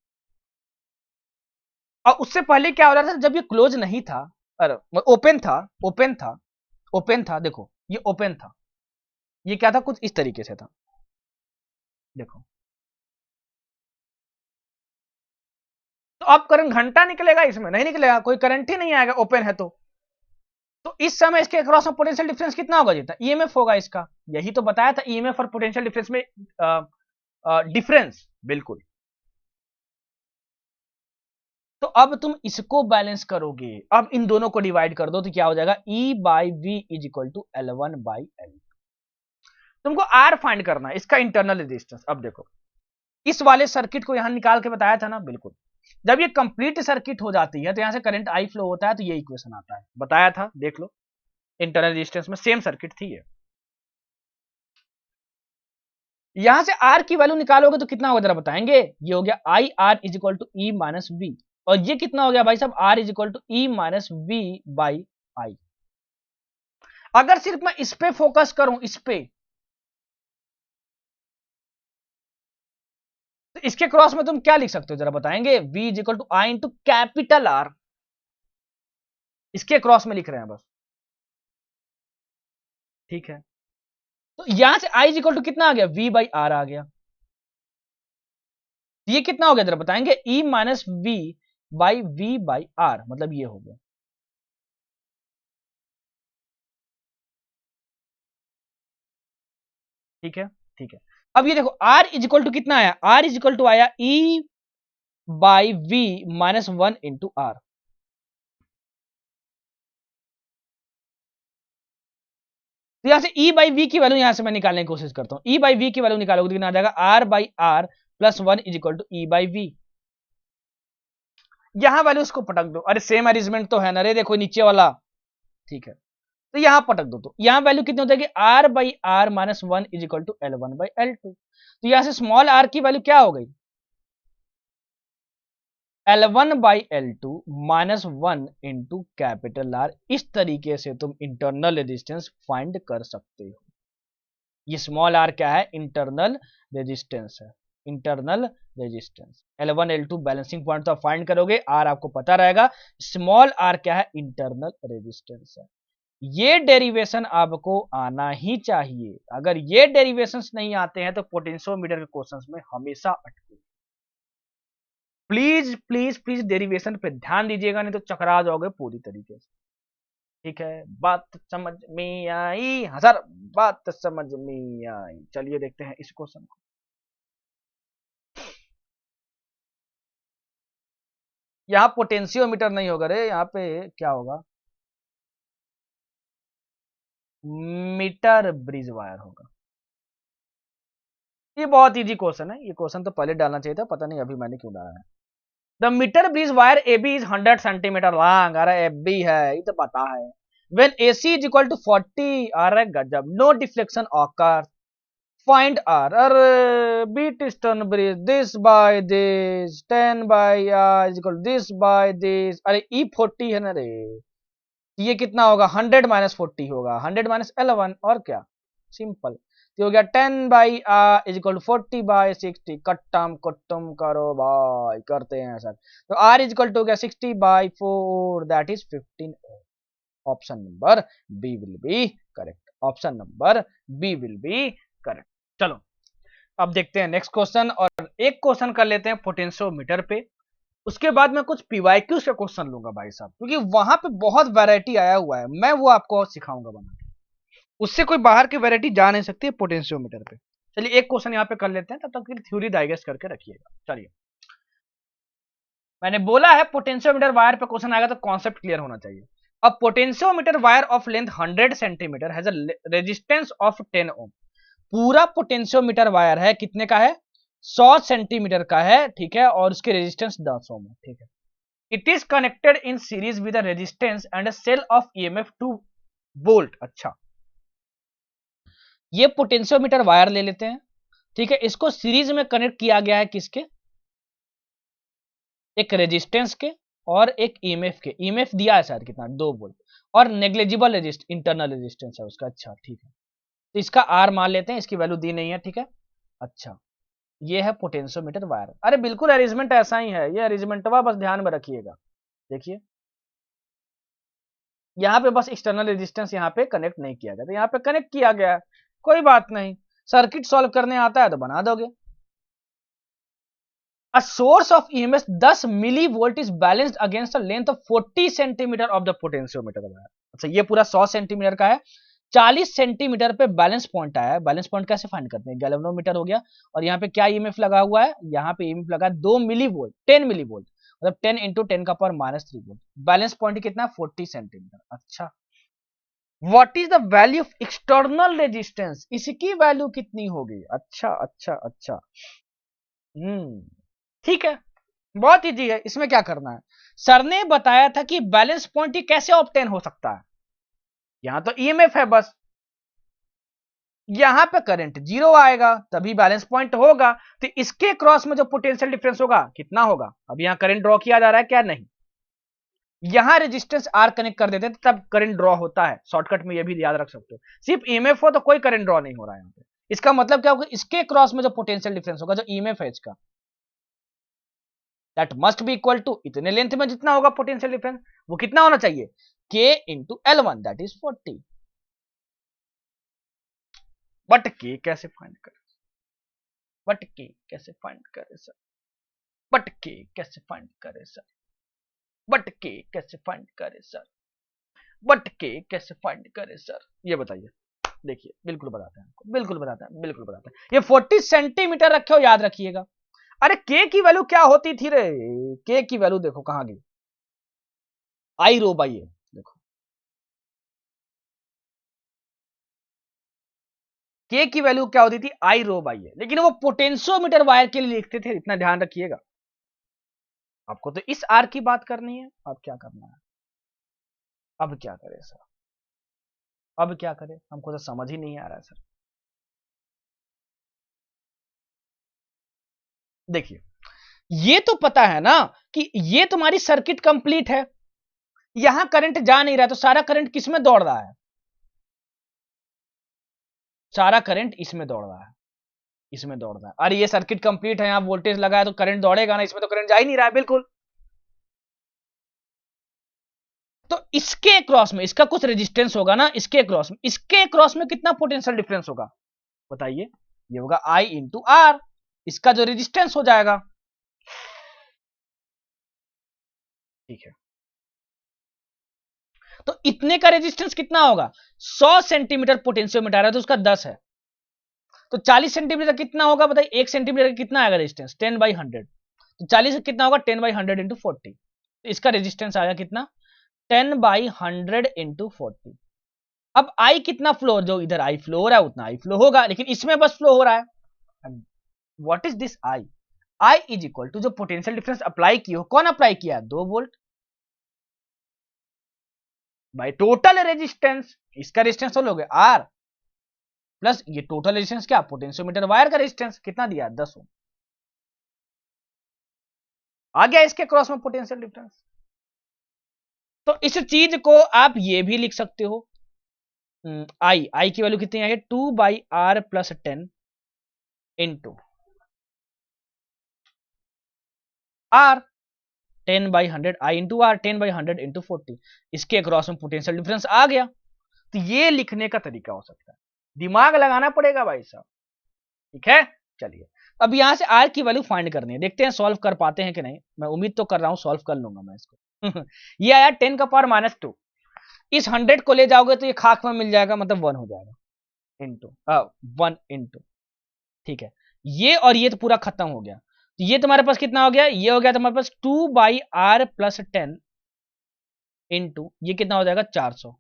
और उससे पहले क्या हो रहा था, जब ये क्लोज नहीं था, अरे ओपन था, ओपन था, ओपन था, देखो ये ओपन था, ये क्या था, कुछ इस तरीके से था, देखो। तो अब करंट घंटा निकलेगा, इसमें नहीं निकलेगा, कोई करंट ही नहीं आएगा, ओपन है तो इस समय इसके अक्रॉस में पोटेंशियल डिफरेंस कितना होगा, जितना ईएमएफ होगा इसका। यही तो बताया था, ईएमएफ और पोटेंशियल डिफरेंस में डिफरेंस, बिल्कुल। तो अब तुम इसको बैलेंस करोगे, अब इन दोनों को डिवाइड कर दो तो क्या हो जाएगा, E by V is equal to L1 by L। तुमको R फाइंड करना है, इसका इंटरनल रेजिस्टेंस। अब देखो इस वाले सर्किट को यहां निकाल के बताया था ना, बिल्कुल। जब ये कंप्लीट सर्किट हो जाती है तो यहां से करंट आई फ्लो होता है, तो ये इक्वेशन आता है, बताया था, देख लो। इंटरनल रेजिस्टेंस में सेम सर्किट थी ये। यहां से आर की वैल्यू निकालोगे तो कितना होगा जरा बताएंगे, ये हो गया I R is equal to E minus V, और ये कितना हो गया भाई साहब, R is equal to E minus V by I. अगर सिर्फ मैं इस पे फोकस करूं, इस पे, तो इसके क्रॉस में तुम क्या लिख सकते हो जरा बताएंगे, v is equal to I into capital R, इसके क्रॉस में लिख रहे हैं बस, ठीक है। तो यहां से i इज इक्वल टू कितना आ गया, v बाई आर आ गया। ये कितना हो गया जरा बताएंगे, e minus V by V by R, मतलब ये हो गया। ठीक है, ठीक है। अब ये देखो r इज इक्वल टू कितना आया, r इज इक्वल टू आया e by V minus one into R. तो यहां से e बाई वी की वैल्यू यहां से मैं निकालने की कोशिश करता हूं, e बाई वी की वैल्यू निकालोगे तो कितना आ जाएगा, r by R plus one is equal to e by V. यहां वैल्यू उसको पटक दो, अरे सेम अरेंजमेंट तो है ना रे, देखो नीचे वाला, ठीक है। तो यहां पटक दो, तो यहां वैल्यू कितनी हो जाएगी, r by R minus one is equal to L1 by L2। तो यहां से स्मॉल r की वैल्यू क्या हो गई, L1 by L2 minus one into capital R। इस तरीके से तुम इंटरनल रेजिस्टेंस फाइंड कर सकते हो। ये स्मॉल r क्या है, इंटरनल रेजिस्टेंस है, internal resistance. L1 L2 balancing point तो आप फाइंड करोगे, R आपको पता रहेगा, स्मॉल r क्या है, इंटरनल रेजिस्टेंस है। ये डेरिवेशन आपको आना ही चाहिए, अगर ये डेरिवेशंस नहीं आते हैं तो पोटेंशियोमीटर के क्वेश्चंस में हमेशा अटके। प्लीज प्लीज प्लीज डेरिवेशन पे ध्यान दीजिएगा, नहीं तो चकरा जाओगे पूरी तरीके से। ठीक है, बात समझ में आई? हाँ सर, बात समझ में आई। चलिए देखते हैं इस क्वेश्चन को। यहाँ पोटेंशियोमीटर नहीं होगा रे, यहाँ पे क्या होगा, मीटर ब्रिज वायर होगा। ये बहुत इजी क्वेश्चन है, ये क्वेश्चन तो पहले डालना चाहिए था, पता नहीं अभी मैंने क्यों डाला है। The metre bridge wire AB is 100 centimetre long. अरे एबी है, ये तो पता है। When AC is equal to 40, अरे गजब, no deflection occur, find R। अरे Wheatstone bridge, this by this, 10 by R is equal this by this. अरे E40 है ना रे, ये कितना होगा, 100 माइनस 40 होगा, 100 माइनस 11, और क्या, सिंपल। तो हो गया 10 by is equal to 40 by 60, कट्टम कुट्टम करो भाई, करते हैं सर। तो R इज इक्वल टू हो गया 60 by 4, that is 15 ohm. Option number B will be correct, option number B will be correct. चलो अब देखते हैं नेक्स्ट क्वेश्चन, और एक क्वेश्चन कर लेते हैं पोटेंशियोमीटर पे, उसके बाद मैं कुछ पीवाईक्यू से क्वेश्चन लूंगा भाई साहब, क्योंकि वहां पे बहुत वैरायटी आया हुआ है, मैं वो आपको सिखाऊंगा बना, उससे कोई बाहर की वैरायटी जा नहीं सकती है पोटेंशियोमीटर पे। चलिए एक क्वेश्चन यहाँ पे कर लेते हैं, तब तक थ्योरी डाइजेस्ट करके रखिएगा। चलिए, मैंने बोला है पोटेंशियोमीटर वायर पे क्वेश्चन आएगा तो कॉन्सेप्ट क्लियर होना चाहिए। अब potentiometer wire of length 100 centimetre has a resistance of 10 ओम। पूरा पोटेंशियोमीटर वायर है, कितने का है, 100 सेंटीमीटर का है, ठीक है, और उसके रेजिस्टेंस 10 ओम है, ठीक है। It is connected in series with a resistance and a cell of EMF 2 volt. अच्छा, ये पोटेंशियोमीटर वायर ले लेते हैं, ठीक है, इसको सीरीज में कनेक्ट किया गया है किसके, एक रेजिस्टेंस के और एक EMF के। EMF दिया है शायद कितना, 2 वोल्ट, और नेग्लिजिबल इंटरनल रेजिस्टेंस है उसका। अच्छा ठीक है, तो इसका R मान लेते हैं, इसकी वैल्यू दी नहीं है, ठीक है। अच्छा, ये है पोटेंशियोमीटर वायर। अरे बिल्कुल अरेंजमेंट ऐसा ही है, ये अरेंजमेंटवा बस ध्यान में रखिएगा। देखिए यहाँ पे बस एक्सटर्नल रेजिस्टेंस यहाँ पे कनेक्ट नहीं किया गया, तो यहाँ पे कनेक्ट किया गया, कोई बात नहीं, सर्किट सॉल्व करने आता है तो बना दोगे। A source of EMF 10 millivolt is balanced against a length of 40 centimetre of the potentiometer wire। अच्छा, ये पूरा 100 सेंटीमीटर का है, 40 सेंटीमीटर पे बैलेंस पॉइंट आया है। बैलेंस पॉइंट कैसे फाइंड करते हैं, गैल्वेनोमीटर हो गया, और यहाँ पे क्या EMF लगा हुआ है, यहाँ पे EMF लगा 2 मिलीवोल्ट, 10 मिलीवोल्ट, मतलब 10 इंटू 10 का पावर -3 वोल्ट। बैलेंस पॉइंट कितना, 40 सेंटीमीटर। अच्छा, what is the value of external resistance, इसकी वैल्यू कितनी होगी। अच्छा अच्छा अच्छा, ठीक है, बहुत इजी है, इसमें क्या करना है, सर ने बताया था कि बैलेंस पॉइंट कैसे ऑब्टेन हो सकता है। यहां तो EMF है बस, यहां पे करंट 0 आएगा तभी बैलेंस पॉइंट होगा, तो इसके क्रॉस में जो पोटेंशियल डिफरेंस होगा कितना होगा। अब यहां करंट ड्रॉ किया जा रहा है क्या, नहीं, यहां रेजिस्टेंस R कनेक्ट कर देते हैं तब करंट ड्रॉ होता है, शॉर्टकट में ये भी याद रख सकते हो। सिर्फ EMF हो तो कोई करंट ड्रॉ नहीं हो रहा है यहाँ पे, इसका मतलब क्या होगा, इसके क्रॉस में जो पोटेंशियल डिफरेंस होगा, जो EMF है इसका, that must be equal to, इतने लेंथ में जितना होगा पोटेंशियल डिफरेंस वो कितना होना चाहिए, K into L1, that is 40। But K कैसे फाइंड करें, बट K कैसे फाइंड करें सर, बट K कैसे फाइंड करें सर, बट K कैसे फाइंड करें सर, बट K कैसे फाइंड करें सर, ये बताइए। देखिए बिल्कुल बताते हैं आपको, बिल्कुल बताते हैं, बिल्कुल बताते हैं। ये 40 सेंटीमीटर रखे हो, याद रखिएगा। अरे K की वैल्यू क्या होती थी रे, K की वैल्यू देखो कहां गई, आई रो बाई ए, देखो K की वैल्यू क्या होती थी, आई रो बाई ए, लेकिन वो पोटेंशियोमीटर वायर के लिए लिखते थे, इतना ध्यान रखिएगा। आपको तो इस R की बात करनी है, अब क्या करना है, अब क्या करें सर, अब क्या करें, हमको तो समझ ही नहीं आ रहा है सर। देखिए ये तो पता है ना कि ये तुम्हारी सर्किट कंप्लीट है, यहां करंट जा नहीं रहा, तो सारा करंट किसमें दौड़ रहा है, सारा करंट इसमें दौड़ रहा है, इसमें दौड़ रहा है। अरे ये सर्किट कंप्लीट है, यहां वोल्टेज लगा है तो करंट दौड़ेगा ना, इसमें तो करंट जा ही नहीं रहा है बिल्कुल। तो इसके क्रॉस में इसका कुछ रेजिस्टेंस होगा ना, इसके क्रॉस में कितना पोटेंशियल डिफरेंस होगा बताइए, ये होगा I इंटू R, इसका जो रेजिस्टेंस हो जाएगा। ठीक है, तो इतने का रेजिस्टेंस कितना होगा? 100 सेंटीमीटर पोटेंशियोमीटर है तो उसका 10 है, तो 40 सेंटीमीटर कितना होगा बताइए? 1 सेंटीमीटर का कितना आएगा रेजिस्टेंस? 10/100, तो 40 कितना होगा? 10/100 इंटू 40, तो इसका रेजिस्टेंस आएगा कितना? 10/100 इंटू 40। अब आई कितना फ्लो, जो इधर आई फ्लो हो रहा है उतना आई फ्लो होगा, लेकिन इसमें बस फ्लो हो रहा है। What is this I? I is equal to जो पोटेंशियल डिफरेंस अप्लाई किया हो, कौन अप्लाई किया? 2 वोल्ट बाय टोटल रेजिस्टेंस, इसका रेजिस्टेंस तो लोगे आर प्लस ये टोटल रेजिस्टेंस क्या? पोटेंशियोमीटर वायर का रेजिस्टेंस कितना दिया? 10 ओम। आ गया इसके क्रॉस में पोटेंशियल डिफरेंस। तो इस चीज को आप ये भी लिख सकते हो, आई की वैल्यू कितनी है? 2/r plus 10 into R 10/100, I into R 10/100 into 40, इसके क्रॉस में पोटेंशियल डिफरेंस आ गया। तो ये लिखने का तरीका हो सकता है, दिमाग लगाना पड़ेगा भाई साहब, ठीक है। चलिए अब यहां से आर की वैल्यू फाइंड करनी है, देखते हैं सॉल्व कर पाते हैं कि नहीं। मैं उम्मीद तो कर रहा हूं सॉल्व कर लूंगा मैं इसको। ये आया 10 का पावर -2, इस 100 को ले जाओगे तो ये खाक में मिल जाएगा, मतलब 1 हो जाएगा इंटू 1 इंटू, ठीक है। ये और ये तो पूरा खत्म हो गया, तो ये तुम्हारे पास कितना हो गया? ये हो गया तुम्हारे पास 2/r प्लस 10 इंटू ये कितना हो जाएगा? 400।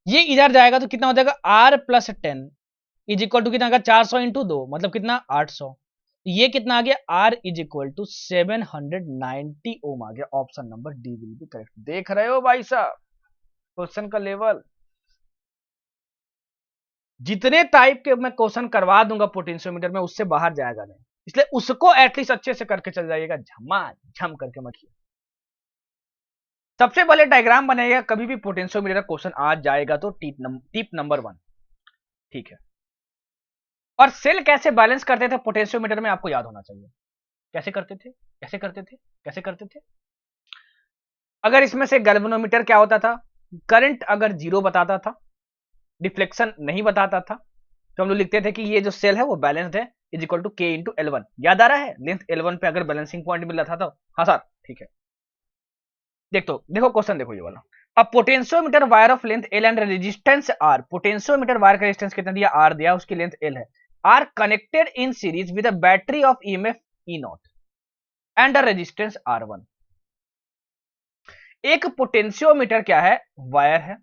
ये इधर जाएगा तो कितना हो जाएगा? r plus 10 is equal to कितना? 400 इंटू 2 मतलब कितना? 800। ये कितना आ गया? R इज इक्वल टू 790 ओम आ गया। Option number D will be correct. देख रहे हो भाई साहब क्वेश्चन का लेवल, जितने टाइप के मैं क्वेश्चन करवा दूंगा पोटेंशियोमीटर में उससे बाहर जाएगा नहीं, इसलिए उसको एटलीस्ट अच्छे से करके चल जाइएगा, झम करके मत किया। सबसे पहले डायग्राम बनेगा, कभी भी पोटेंशियोमीटर का क्वेश्चन आ जाएगा तो टिप नंबर 1, ठीक है। और सेल कैसे बैलेंस करते थे पोटेंशियोमीटर में आपको याद होना चाहिए। कैसे करते थे? कैसे करते थे? कैसे करते थे? अगर इसमें से गैल्वेनोमीटर क्या होता था? करंट अगर 0 बताता था, डिफ्लेक्शन नहीं बताता था, तो हम लोग लिखते थे कि ये जो सेल है वो बैलेंस्ड है, is equal to K into L1। याद आ रहा है? लेंथ L1 पे अगर बैलेंसिंग पॉइंट मिल रहा था तो, हाँ सर ठीक है। देखो क्वेश्चन देखो ये वाला। अब potentiometer wire of length L and resistance R, potentiometer wire का रेजिस्टेंस कितना दिया? R दिया, उसकी लेंथ L है, R connected in series with a battery of EMF E0 and a resistance R1। एक पोटेंशियोमीटर क्या है? वायर है,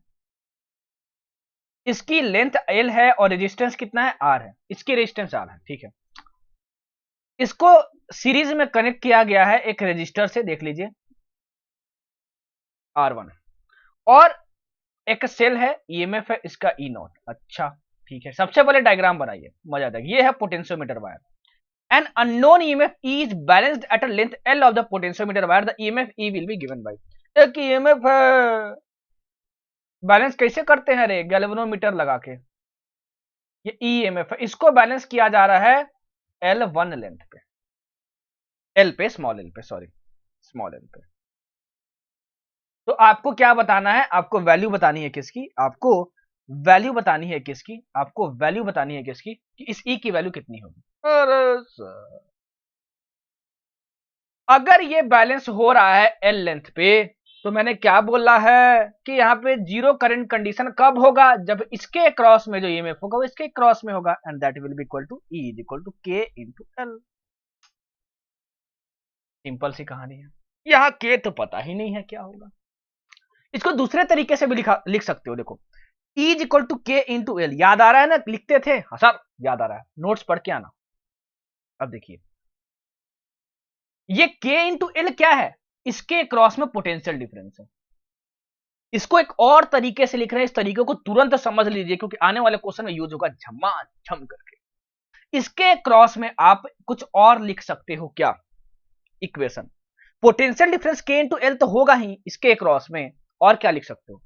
इसकी लेंथ L है और रेजिस्टेंस कितना है? R है, इसकी रेजिस्टेंस R है, ठीक है। इसको सीरीज में कनेक्ट किया गया है एक रेजिस्टर से, देख लीजिए R1, और एक सेल है, EMF है इसका E0। अच्छा ठीक है, सबसे पहले डायग्राम बनाइए, मजा आता है। ये है potentiometer wire, an unknown EMF E is balanced at a length L of the potentiometer wire, the EMF E will be given by। एक EMF है, बैलेंस कैसे करते हैं रे? गैल्वेनोमीटर लगा के, ये EMF है, इसको बैलेंस किया जा रहा है L1 लेंथ पे, L पे, स्मॉल L पे, सॉरी स्मॉल L पे। तो आपको क्या बताना है? आपको वैल्यू बतानी है किसकी? आपको वैल्यू बतानी है किसकी? आपको वैल्यू बतानी है किसकी? कि इस E की वैल्यू कितनी होगी। अरे सर, अगर ये बैलेंस हो रहा है L लेंथ पे, तो मैंने क्या बोला है कि यहाँ पे जीरो करंट कंडीशन कब होगा? जब इसके क्रॉस में जो EMF होगा वो इसके क्रॉस में होगा, and that will be equal to E is equal to K into L। Simple सी कहानी है, यहाँ K तो पता ही नहीं है क्या होगा। इसको दूसरे तरीके से भी लिख सकते हो, देखो E is equal to K into L। याद आ रहा है ना? लिखते थे, हाँ सर याद आ रहा है, नोट्स पढ़ के आना। अब देखिए ये K इंटू L क्या है? इसके क्रॉस में पोटेंशियल डिफरेंस है। इसको एक और तरीके से लिख रहे हैं, इस तरीके को तुरंत समझ लीजिए क्योंकि आने वाले क्वेश्चन में यूज होगा झमाझम करके। इसके क्रॉस में आप कुछ और लिख सकते हो, क्या? Equation, potential difference K into L तो होगा ही इसके क्रॉस में, और क्या लिख सकते हो?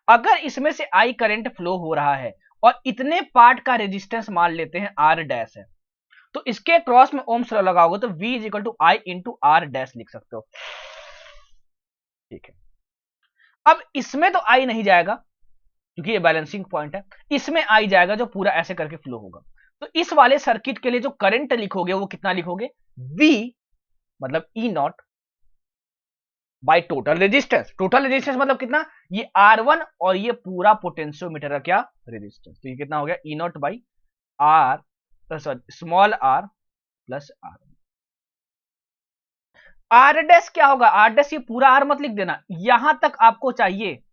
अगर इसमें से I करंट फ्लो हो रहा है और इतने पार्ट का रेजिस्टेंस मान लेते हैं R डैश है, तो इसके क्रॉस में ओम्स लॉ लगाओगे तो V is equal to I into R dash लिख सकते हो, ठीक है। अब इसमें तो I नहीं जाएगा क्योंकि ये बैलेंसिंग पॉइंट है, इसमें I जाएगा जो पूरा ऐसे करके फ्लो होगा। तो इस वाले सर्किट के लिए जो करंट लिखोगे वो कितना लिखोगे? V मतलब E naught by total resistance. Total resistance मतलब कितना, ये R1 और ये पूरा पोटेंशियोमीटर का क्या रेजिस्टेंस, तो ये कितना हो गया E naught by R sorry small R plus R. R dash क्या होगा, आर डैश ये पूरा आर मत लिख देना, यहां तक आपको चाहिए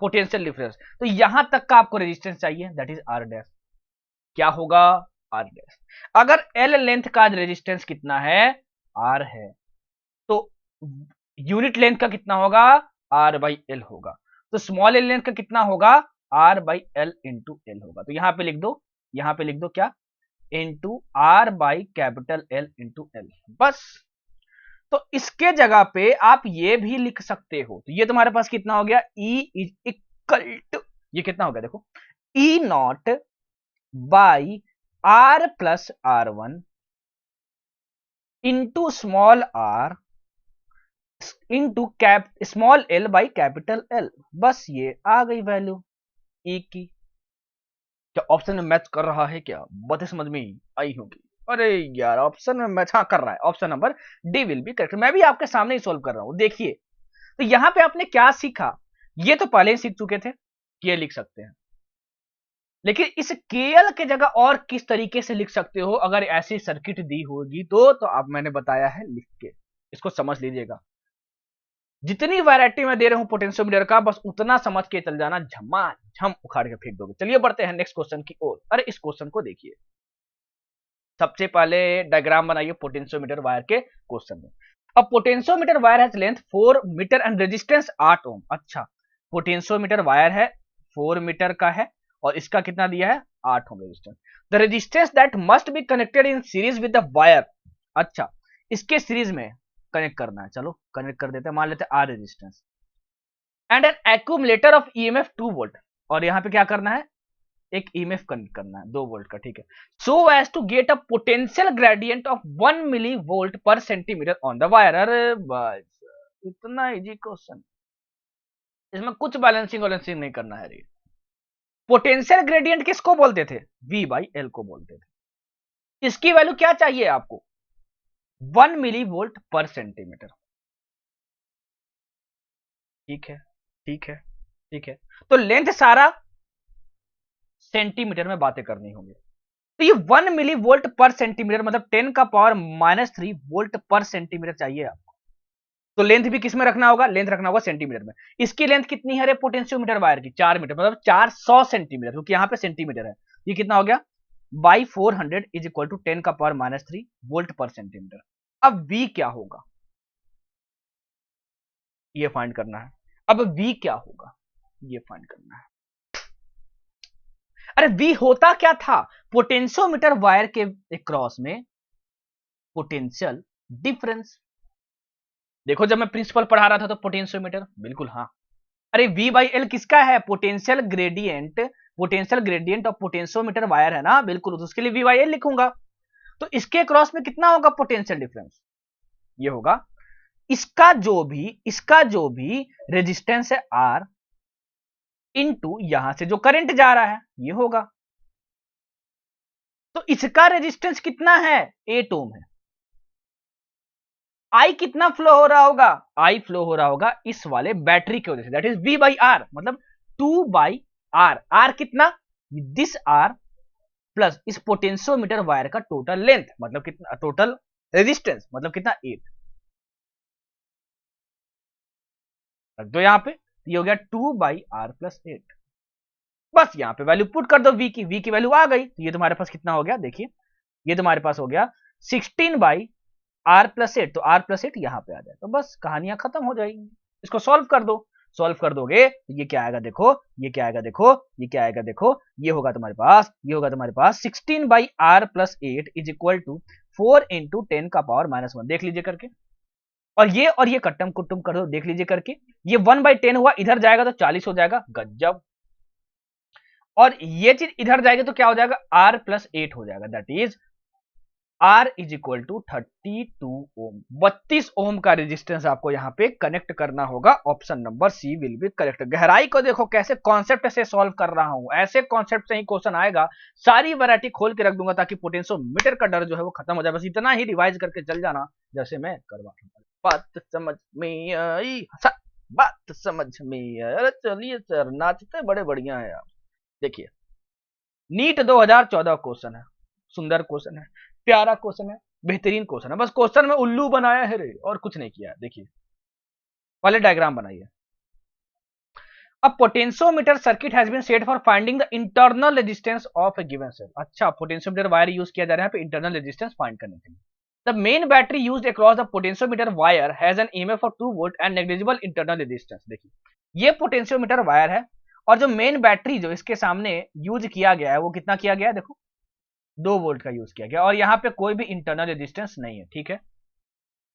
पोटेंशियल डिफरेंस, तो यहां तक का आपको रेजिस्टेंस चाहिए, दैट इज आर डैश। क्या होगा आर डैश। अगर एल लेंथ का रेजिस्टेंस कितना है आर है, तो यूनिट लेंथ का कितना होगा आर बाई एल होगा, तो स्मॉल एल लेंथ का कितना होगा R by L into L होगा। तो यहां पे लिख दो, यहां पे लिख दो क्या into R by capital L into L, बस। तो इसके जगह पे आप ये भी लिख सकते हो, तो ये तुम्हारे पास कितना हो गया E इज इक्वल टू, ये कितना हो गया देखो E naught by R plus R one into small R into cap small L by capital L, बस ये आ गई वैल्यू ई की। क्या ऑप्शन में मैच कर रहा है, क्या बातें समझ में आई होगी। अरे यार ऑप्शन में मैच हाँ कर रहा है, option number D will be correct. मैं भी आपके सामने ही सोल्व कर रहा हूं, देखिए। तो यहां पे आपने क्या सीखा, ये तो पहले ही सीख चुके थे कि ये लिख सकते हैं, लेकिन इस केएल के जगह और किस तरीके से लिख सकते हो अगर ऐसी सर्किट दी होगी तो आप मैंने बताया है लिख के, इसको समझ लीजिएगा। जितनी वैरायटी मैं दे रहा हूं पोटेंशियोमीटर का, बस उतना समझ के चल जाना, झमाझम उखाड़ के फेंक दोगे। चलिए बढ़ते हैं नेक्स्ट क्वेश्चन की ओर। अरे इस क्वेश्चन को देखिए, सबसे पहले डायग्राम बनाइए पोटेंशियोमीटर वायर के क्वेश्चन में। अब potentiometer wire has length 4 metre and resistance 8 ohm. अच्छा, पोटेंशियोमीटर वायर है 4 मीटर का है और इसका कितना दिया है 8 ohm resistance. The resistance that must be connected in series with the wire. अच्छा, इसके सीरीज में कनेक्ट करना है, चलो कनेक्ट कर देते हैं, मान लेते हैं R resistance and an accumulator of EMF 2 volt. और यहां पे क्या करना है, एक ईएमएफ कनेक्ट करना है 2 वोल्ट का, ठीक है। So as to get a potential gradient of 1 millivolt per centimetre on the wire. अरे बस इतना इजी क्वेश्चन, इसमें कुछ बैलेंसिंग वैलेंसिंग नहीं करना है। पोटेंशियल ग्रेडियंट किसको बोलते थे, V बाई एल को बोलते थे। इसकी वैल्यू क्या चाहिए आपको 1 मिली वोल्ट पर सेंटीमीटर, ठीक है ठीक है ठीक है। तो लेंथ सारा सेंटीमीटर में बातें करनी होंगी, तो ये 1 मिली वोल्ट पर सेंटीमीटर मतलब 10 का पावर -3 वोल्ट पर सेंटीमीटर चाहिए आपको। तो लेंथ भी किस में रखना होगा, लेंथ रखना होगा सेंटीमीटर में। इसकी लेंथ कितनी है रे पोटेंशियोमीटर वायर की 4 मीटर, मतलब 400 सेंटीमीटर, क्योंकि यहां पे सेंटीमीटर है। ये कितना हो गया बाई 400 इज इक्वल टू 10 का पावर -3 वोल्ट पर सेंटीमीटर। अब V क्या होगा ये फाइंड करना है। अब V क्या होगा ये फाइंड करना है। अरे V होता क्या था, पोटेंशियोमीटर वायर के क्रॉस में पोटेंशियल डिफरेंस। देखो जब मैं प्रिंसिपल पढ़ा रहा था तो पोटेंशियोमीटर बिल्कुल हाँ। अरे V बाई एल किसका है, potential gradient, potential gradient of potentiometer wire है ना, बिल्कुल, तो उसके लिए V बाई एल लिखूंगा। तो इसके क्रॉस में कितना होगा पोटेंशियल डिफरेंस, ये होगा इसका जो भी रेजिस्टेंस है R इनटू यहां से जो करंट जा रहा है ये होगा। तो इसका रेजिस्टेंस कितना है 8 ओम है। आई कितना फ्लो हो रहा होगा, आई फ्लो हो रहा होगा इस वाले बैटरी की वजह से, that is V by R, मतलब 2 बाई आर। आर कितना, दिस आर प्लस इस पोटेंशियोमीटर वायर का टोटल लेंथ, मतलब कितना टोटल रेजिस्टेंस, मतलब कितना 8 रख दो यहां पे, ये हो गया 2 बाई आर प्लस 8। बस यहां पे वैल्यू पुट कर दो V की वैल्यू आ गई, तो ये तुम्हारे पास कितना हो गया देखिए, ये तुम्हारे पास हो गया 16 बाई आर प्लस 8। तो आर प्लस 8 यहां पे आ जाए तो बस कहानियां खत्म हो जाएगी। इसको सॉल्व कर दो, सॉल्व कर दोगे तो ये क्या आएगा देखो, ये क्या आएगा देखो, ये क्या आएगा देखो, ये होगा तुम्हारे पास, ये होगा तुम्हारे पास 16 by R plus 8 is equal to 4 into 10 का पावर -1। देख लीजिए करके, और ये कट्टम कुट्टुम कर दो, देख लीजिए करके, ये 1 बाई 10 हुआ, इधर जाएगा तो 40 हो जाएगा, गजब। और ये चीज इधर जाएगी तो क्या हो जाएगा R प्लस 8 हो जाएगा, that is R is equal to 32 ohm, 32 ohm का रेजिस्टेंस आपको यहाँ पे कनेक्ट करना होगा। Option number C will be correct. गहराई को देखो कैसे कॉन्सेप्ट से सॉल्व कर रहा हूं, ऐसे कॉन्सेप्ट से ही क्वेश्चन आएगा। सारी वैरायटी खोल के रख दूंगा ताकि पोटेंशियोमीटर का डर जो है वो खत्म हो जाए। बस इतना ही रिवाइज करके चल जाना जैसे मैं करवा रहा हूं। बात समझ में आई, बात समझ में आई। चलिए सर नाचते बड़े बढ़िया है आप। देखिए नीट 2014 क्वेश्चन है, सुंदर क्वेश्चन है, प्यारा क्वेश्चन है, बेहतरीन क्वेश्चन है। बस क्वेश्चन में उल्लू बनाया है रे, और कुछ नहीं किया। देखिए पहले डायग्राम बनाइए। अब potentiometer circuit has been set for finding the internal resistance of a given cell. अच्छा, पोटेंशियोमीटर वायर यूज किया जा रहा है पे इंटरनल रेजिस्टेंस फाइंड करने के लिए। The main battery used across the potentiometer wire has an EMF of 2 volt and negligible internal resistance. देखिए ये पोटेंशियोमीटर वायर है और जो मेन बैटरी जो इसके सामने यूज किया गया है वो कितना किया गया है, देखो 2 वोल्ट का यूज किया गया और यहाँ पे कोई भी इंटरनल रेजिस्टेंस नहीं है। ठीक है,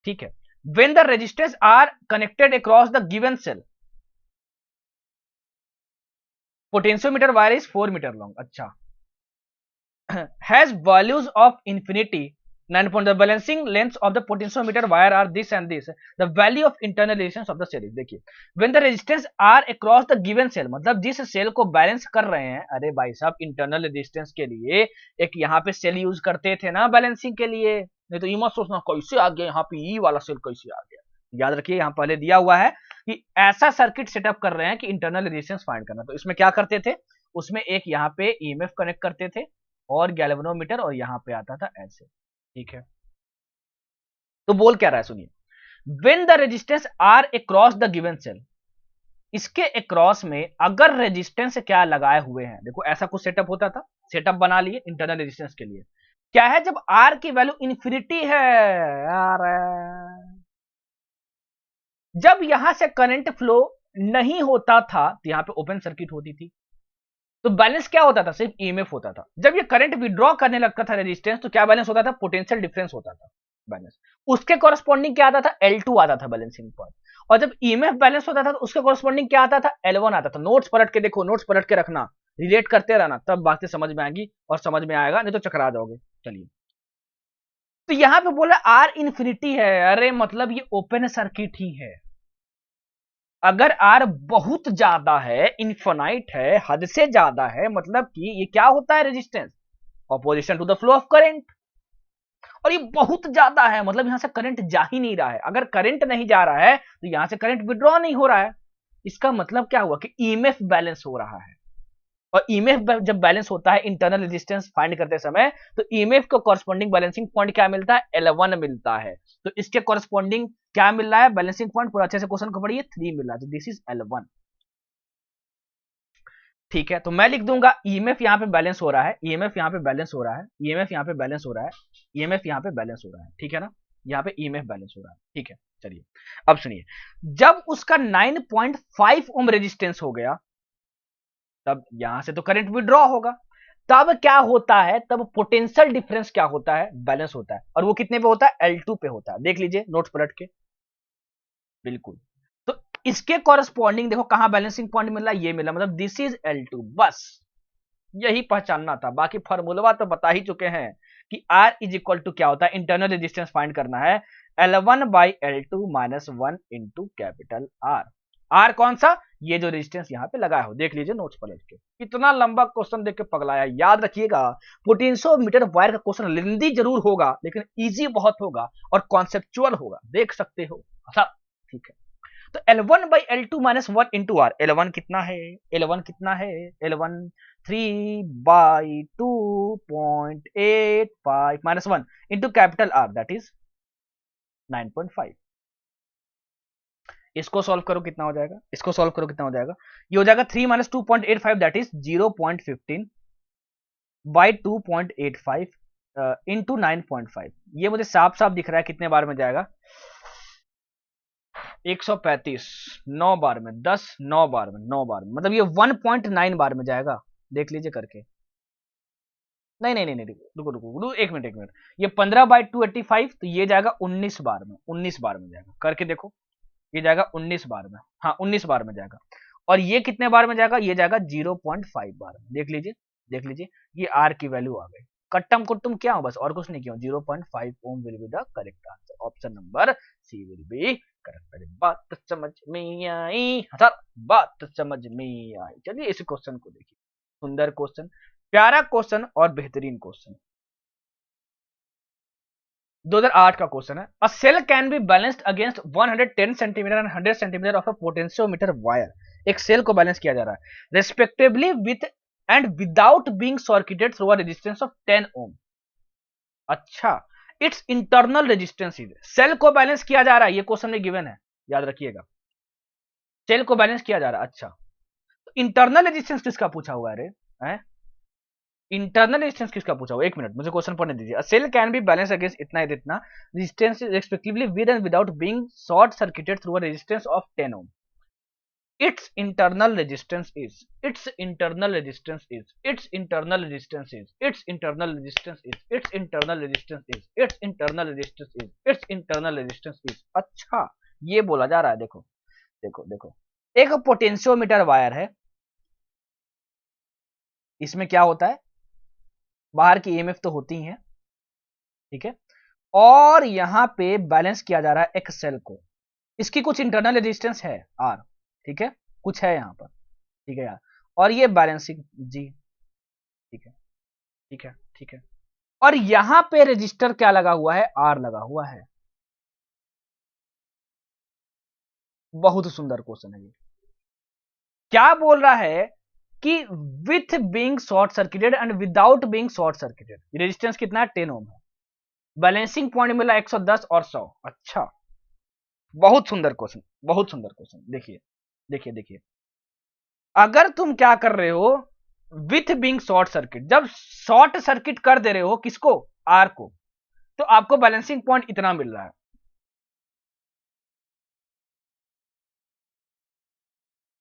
ठीक है। When the resistance are connected across the given cell, potentiometer wire is 4 metre long. अच्छा, has values of infinity 9 point. The balancing lengths of the potentiometer wire are this and this. The value of internal resistance of the cell is, देखिए when the resistance are across the given cell, मतलब जिस cell को balance कर रहे हैं, अरे भाई साहब इंटरनल रेजिस्टेंस के लिए एक यहाँ पे सेल यूज करते थे ना बैलेंसिंग के लिए, नहीं तो ये मत सोचना कैसे आ गया यहाँ पे ई वाला सेल कैसे आ गया। याद रखिए यहाँ पहले दिया हुआ है कि ऐसा सर्किट सेटअप कर रहे हैं कि इंटरनल रेजिस्टेंस फाइंड करना। तो इसमें क्या करते थे, उसमें एक यहाँ पे ईएमएफ कनेक्ट करते थे और गैल्वेनोमीटर और यहाँ पे आता था ऐसे। ठीक है, तो बोल क्या रहा है सुनिए। When the resistance are across the given cell, इसके अक्रॉस में अगर रेजिस्टेंस क्या लगाए हुए हैं, देखो ऐसा कुछ सेटअप होता था, सेटअप बना लिए इंटरनल रेजिस्टेंस के लिए। क्या है, जब आर की वैल्यू इंफिनिटी है यार, जब यहां से करंट फ्लो नहीं होता था तो यहां पे ओपन सर्किट होती थी, तो बैलेंस क्या होता था, सिर्फ ईएमएफ होता था। जब ये करंट विड्रॉ करने लगता था रेजिस्टेंस तो क्या बैलेंस होता था, पोटेंशियल डिफरेंस होता था बैलेंस। उसके कॉरेस्पॉन्डिंग क्या आता था, L2 आता था बैलेंसिंग पॉइंट। और जब ईएमएफ बैलेंस होता था तो उसके कॉरेस्पॉन्डिंग क्या आता था, L1 आता था। नोट्स पलट के देखो, नोट्स पलट के रखना, रिलेट करते रहना, तब बातें समझ में आएंगी और समझ में आएगा, नहीं तो चकरा जाओगे। चलिए, तो यहां पे बोला आर इंफिनिटी है, अरे मतलब ये ओपन सर्किट ही है। अगर आर बहुत ज्यादा है, इन्फिनाइट है, हद से ज्यादा है, मतलब कि ये क्या होता है, resistance opposition to the flow of current. और ये बहुत ज्यादा है, मतलब यहां से करंट जा ही नहीं रहा है। अगर करंट नहीं जा रहा है तो यहां से करंट विड्रॉ नहीं हो रहा है। इसका मतलब क्या हुआ कि ईएमएफ बैलेंस हो रहा है। और ईएमएफ जब बैलेंस होता है इंटरनल रेजिस्टेंस फाइंड करते समय, तो ईएमएफ को कॉरेस्पॉन्डिंग बैलेंसिंग पॉइंट क्या मिलता है, L1 मिलता है। तो इसके कॉरेस्पॉन्डिंग क्या मिल रहा है, बैलेंसिंग पॉइंट, पूरा अच्छे से क्वेश्चन को पढ़िए, 3 मिल रहा है। तो दिस इज L1। ठीक है, तो मैं लिख दूंगा ईएमएफ यहाँ पे बैलेंस हो रहा है, ईएमएफ यहाँ पे बैलेंस हो रहा है, ईएमएफ यहाँ पे बैलेंस हो रहा है, ईएमएफ यहाँ पे बैलेंस हो रहा है। ठीक है ना, यहाँ पे ईएमएफ बैलेंस हो रहा है। ठीक है, चलिए अब सुनिए, जब उसका 9.5 ओम रेजिस्टेंस हो गया तब यहां से तो करंट विड्रॉ होगा। तब क्या होता है, तब पोटेंशियल डिफरेंस क्या होता है, बैलेंस होता है। और वो कितने पे होता है, L2 पे होता है। देख लीजिए नोट्स पलट के, बिल्कुल। तो इसके कॉरेस्पॉन्डिंग देखो कहां बैलेंसिंग पॉइंट मिल रहा है, ये मिला, मतलब दिस इज L2। बस यही पहचानना था, बाकी फॉर्मूला तो बता ही चुके हैं कि R इज इक्वल टू क्या होता है, इंटरनल रेजिस्टेंस फाइंड करना है, L1/L2 - 1 into capital R। R कौन सा, ये जो रेजिस्टेंस यहाँ पे लगाया हो, देख लीजिए नोट्स पलट के। इतना लंबा क्वेश्चन देख के पगलाया। याद रखिएगा पोटेंशियोमीटर वायर का क्वेश्चन लेंदी जरूर होगा लेकिन इजी बहुत होगा और कॉन्सेप्चुअल होगा, देख सकते हो। अच्छा ठीक है, तो L1/L2 - 1 इंटू R। L1 कितना है, L1 कितना है, L1 3/2.85 - 1 into capital R, that is 9.5। इसको सॉल्व करो कितना हो जाएगा, इसको सॉल्व करो कितना हो जाएगा, ये हो जाएगा 3 - 2.85 दैट इज 0.15 बाई 2.85 इंटू 9.5। ये मुझे साफ साफ दिख रहा है कितने बार में जाएगा, 135, 9 बार में, 10 9 बार में, 9 बार में, मतलब ये 1.9 बार में जाएगा। देख लीजिए करके, नहीं नहीं नहीं नहीं, रुको रुको रुको, एक मिनट एक मिनट, ये 15/285 तो ये जाएगा 19 बार में, 19 बार में जाएगा, करके देखो, ये जाएगा 19 बार में, हाँ 19 बार में जाएगा। और ये कितने बार में जाएगा, ये जाएगा 0.5 बार में। देख लीजिए देख लीजिए, ये आर की वैल्यू आ गई। कट्टम कुट्टुम क्या हो, बस और कुछ नहीं किया, 0.5 ohm will be the correct answer, option number C will be correct. अरे बात तो समझ में आई सर, बात तो समझ में आई। चलिए इस क्वेश्चन को देखिए, सुंदर क्वेश्चन, प्यारा क्वेश्चन और बेहतरीन क्वेश्चन, 2008 का क्वेश्चन है। A cell can be balanced against 110 centimetre and 100 centimetre of a potentiometer wire. एक सेल को बैलेंस किया जा रहा है respectively with and without being circuited through a resistance of 10 ohm. अच्छा, it's internal resistance is, cell को balance किया जा रहा है, ये क्वेश्चन में गिवन है, याद रखिएगा, सेल को बैलेंस किया जा रहा है। अच्छा, तो इंटरनल रेजिस्टेंस किसका पूछा हुआ है रे? इंटरनल रेजिस्टेंस किसका पूछा हुआ? एक मिनट मुझे क्वेश्चन पढ़ने दीजिए। Cell can be balance against इतना इतना resistance respectively with and without being short circuited through a resistance of 10 ohm. its internal resistance is, its internal resistance is, its internal resistance is, its internal resistance is, its internal resistance is, its internal resistance is, its internal resistance is। अच्छा, ये बोला जा रहा है, देखो देखो देखो, एक पोटेंशियोमीटर वायर है, इसमें क्या होता है, बाहर की ईएमएफ तो होती है, ठीक है, और यहां पे बैलेंस किया जा रहा है एक सेल को, इसकी कुछ इंटरनल रेजिस्टेंस है आर, ठीक है, कुछ है यहां पर, ठीक है यार, और ये बैलेंसिंग जी, ठीक है ठीक है ठीक है, और यहां पे रजिस्टर क्या लगा हुआ है, आर लगा हुआ है। बहुत सुंदर क्वेश्चन है ये, क्या बोल रहा है कि with being short circuited and without being short circuited, resistance कितना है, 10 ओम है, बैलेंसिंग पॉइंट मिला 110 और 100। अच्छा, बहुत सुंदर क्वेश्चन, बहुत सुंदर क्वेश्चन। देखिए देखिए देखिए, अगर तुम क्या कर रहे हो, विथ बीइंग शॉर्ट सर्किट, जब शॉर्ट सर्किट कर दे रहे हो किसको, आर को, तो आपको बैलेंसिंग पॉइंट इतना मिल रहा है,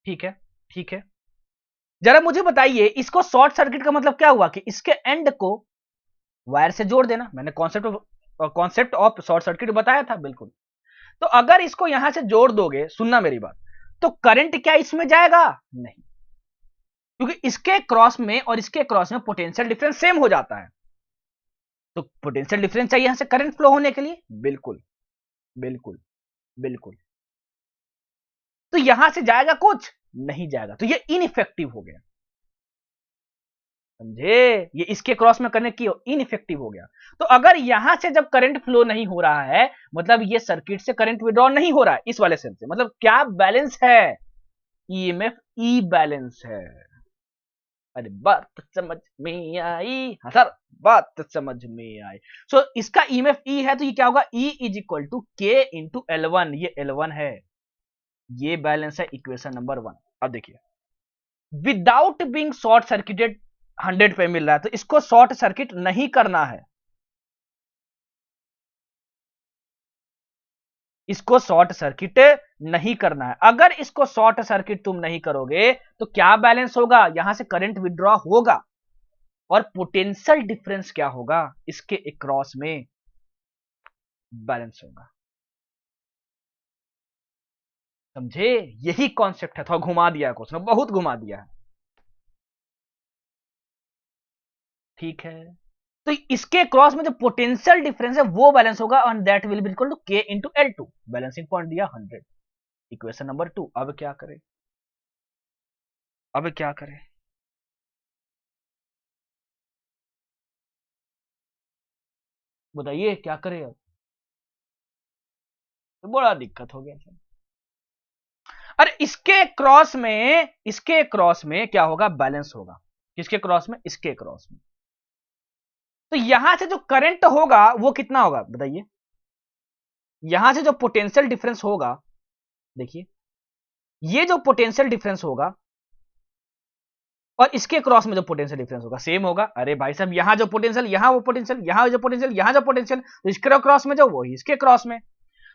ठीक है ठीक है। जरा मुझे बताइए, इसको शॉर्ट सर्किट का मतलब क्या हुआ कि इसके एंड को वायर से जोड़ देना, मैंने कॉन्सेप्ट ऑफ शॉर्ट सर्किट बताया था, बिल्कुल। तो अगर इसको यहां से जोड़ दोगे, सुनना मेरी बात, तो करंट क्या इसमें जाएगा, नहीं, क्योंकि इसके क्रॉस में और इसके क्रॉस में पोटेंशियल डिफरेंस सेम हो जाता है, तो पोटेंशियल डिफरेंस चाहिए यहां से करंट फ्लो होने के लिए, बिल्कुल बिल्कुल बिल्कुल, तो यहां से जाएगा कुछ नहीं जाएगा, तो ये इनइफेक्टिव हो गया, समझे, ये इसके क्रॉस में करने की इनइफेक्टिव हो गया। तो अगर यहां से जब करंट फ्लो नहीं हो रहा है, मतलब ये सर्किट से करंट विड्रॉ नहीं हो रहा है इस वाले सेल से, मतलब क्या बैलेंस है, ईएमएफ ई बैलेंस है। अरे बात तो समझ में आई, हाँ सर, बात तो समझ में आई। सो इसका ईएमएफ ई है, तो ये क्या होगा, E is equal to K into L1, ये L1 है, ये बैलेंस है इक्वेशन नंबर 1। अब देखिए, विदाउट बीइंग शॉर्ट सर्किटेड 100 पे मिल रहा है, तो इसको शॉर्ट सर्किट नहीं करना है, इसको शॉर्ट सर्किट नहीं करना है। अगर इसको शॉर्ट सर्किट तुम नहीं करोगे तो क्या बैलेंस होगा, यहां से करंट विड्रॉ होगा और पोटेंशियल डिफरेंस क्या होगा, इसके अक्रॉस में बैलेंस होगा, समझे, यही कॉन्सेप्ट है। थोड़ा घुमा दिया है क्वेश्चन, बहुत घुमा दिया है, ठीक है। तो इसके क्रॉस में जो पोटेंशियल डिफरेंस है वो बैलेंस होगा, and that will be equal to K into L2, balancing point दिया 100, इक्वेशन नंबर 2। अब क्या करें, अब क्या करें, बताइए क्या करें अब, तो बड़ा दिक्कत हो गया सर। अरे इसके क्रॉस में क्या होगा, बैलेंस होगा, किसके क्रॉस में, इसके क्रॉस में, तो यहां से जो करंट होगा वो कितना होगा बताइए, यहां से जो पोटेंशियल डिफरेंस होगा, देखिए ये जो पोटेंशियल डिफरेंस होगा और इसके क्रॉस में जो पोटेंशियल डिफरेंस होगा सेम होगा। अरे भाई साहब, यहां जो पोटेंशियल, यहां वो पोटेंशियल, यहां जो पोटेंशियल, यहां जो पोटेंशियल, तो इसके क्रॉस में जो वो इसके क्रॉस में,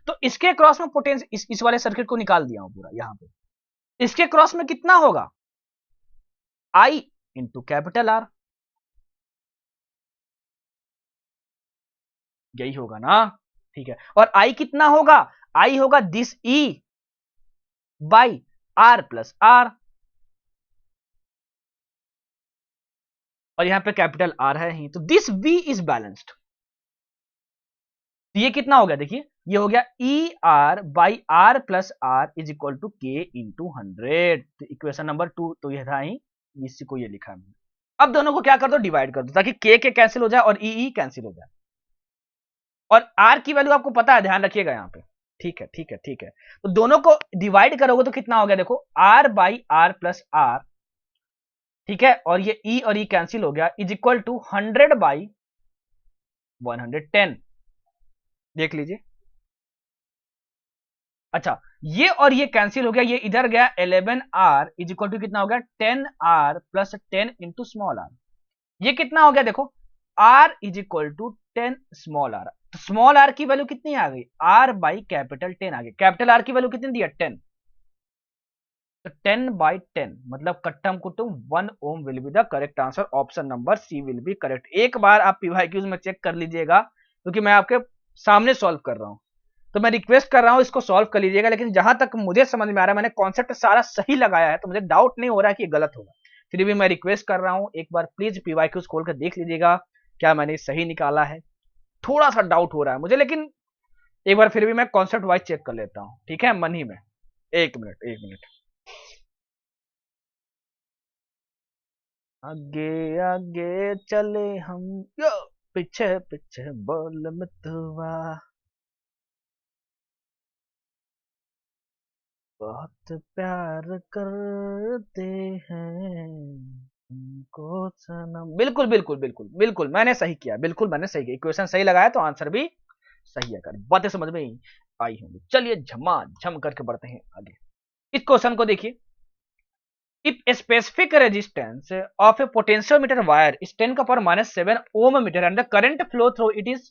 तो इसके क्रॉस में पोटेंशियल, इस वाले सर्किट को निकाल दिया हूं पूरा, यहां पे इसके क्रॉस में कितना होगा, आई इंटू कैपिटल आर, यही होगा ना, ठीक है। और आई कितना होगा, आई होगा this E by R plus R, और यहाँ पे कैपिटल आर है ही, तो दिस वी इज बैलेंस्ड। तो ये कितना हो गया, देखिए ये हो गया E R by R plus R is equal to K into 100। तो इक्वेशन नंबर 2 तो ये था ही, इसी को ये लिखा है। अब दोनों को क्या कर दो, डिवाइड कर दो, ताकि के कैंसिल हो जाए और ई कैंसिल हो जाए। और आर की वैल्यू आपको पता है, ध्यान रखिएगा यहाँ पे। ठीक है ठीक है ठीक है। तो दोनों को डिवाइड करोगे तो कितना हो गया, देखो R by R plus R, ठीक है, और ये ई और ई कैंसिल हो गया, इज इक्वल टू 100 बाई 110। देख लीजिए। अच्छा, ये और ये कैंसिल हो गया, ये इधर गया 11r इज इक्वल टू कितना हो गया 10r plus 10 into small are. ये कितना हो गया, देखो r is equal to 10 small R. तो स्मॉल आर की वैल्यू कितनी आ गई, r बाई कैपिटल 10 आ गई। कैपिटल आर की वैल्यू कितनी दिया 10, तो 10 बाई 10 मतलब कट्टम कुट्टम 1 ohm will be the correct answer. Option number C will be correct. एक बार आप पीवाईक्यूज में चेक कर लीजिएगा, क्योंकि मैं आपके सामने सॉल्व कर रहा हूं, तो मैं रिक्वेस्ट कर रहा हूं इसको सॉल्व कर लीजिएगा। लेकिन जहां तक मुझे समझ में आ रहा है, मैंने कॉन्सेप्ट सारा सही लगाया है, तो मुझे डाउट नहीं हो रहा है कि गलत होगा। फिर भी मैं रिक्वेस्ट कर रहा हूं, एक बार प्लीज पीवाईक्यूज खोल कर देख लीजिएगा, क्या मैंने सही निकाला है। थोड़ा सा डाउट हो रहा है मुझे, लेकिन एक बार फिर भी मैं कॉन्सेप्ट वाइज चेक कर लेता हूं, ठीक है, मन ही में। एक मिनट एक मिनट। आगे आगे चले हम, यो पीछे पीछे बोल मितवा, बहुत प्यार करते हैं उनको सनम। बिल्कुल बिल्कुल बिल्कुल बिल्कुल मैंने सही किया, बिल्कुल मैंने सही किया, इक्वेशन सही लगाया तो आंसर भी सही है। कर बातें समझ में आई होंगी। चलिए झमा झम करके बढ़ते हैं आगे। इस क्वेश्चन को देखिए, if a specific resistance of a potentiometer wire is 10 का power -7 ohm meter and the current flow through it is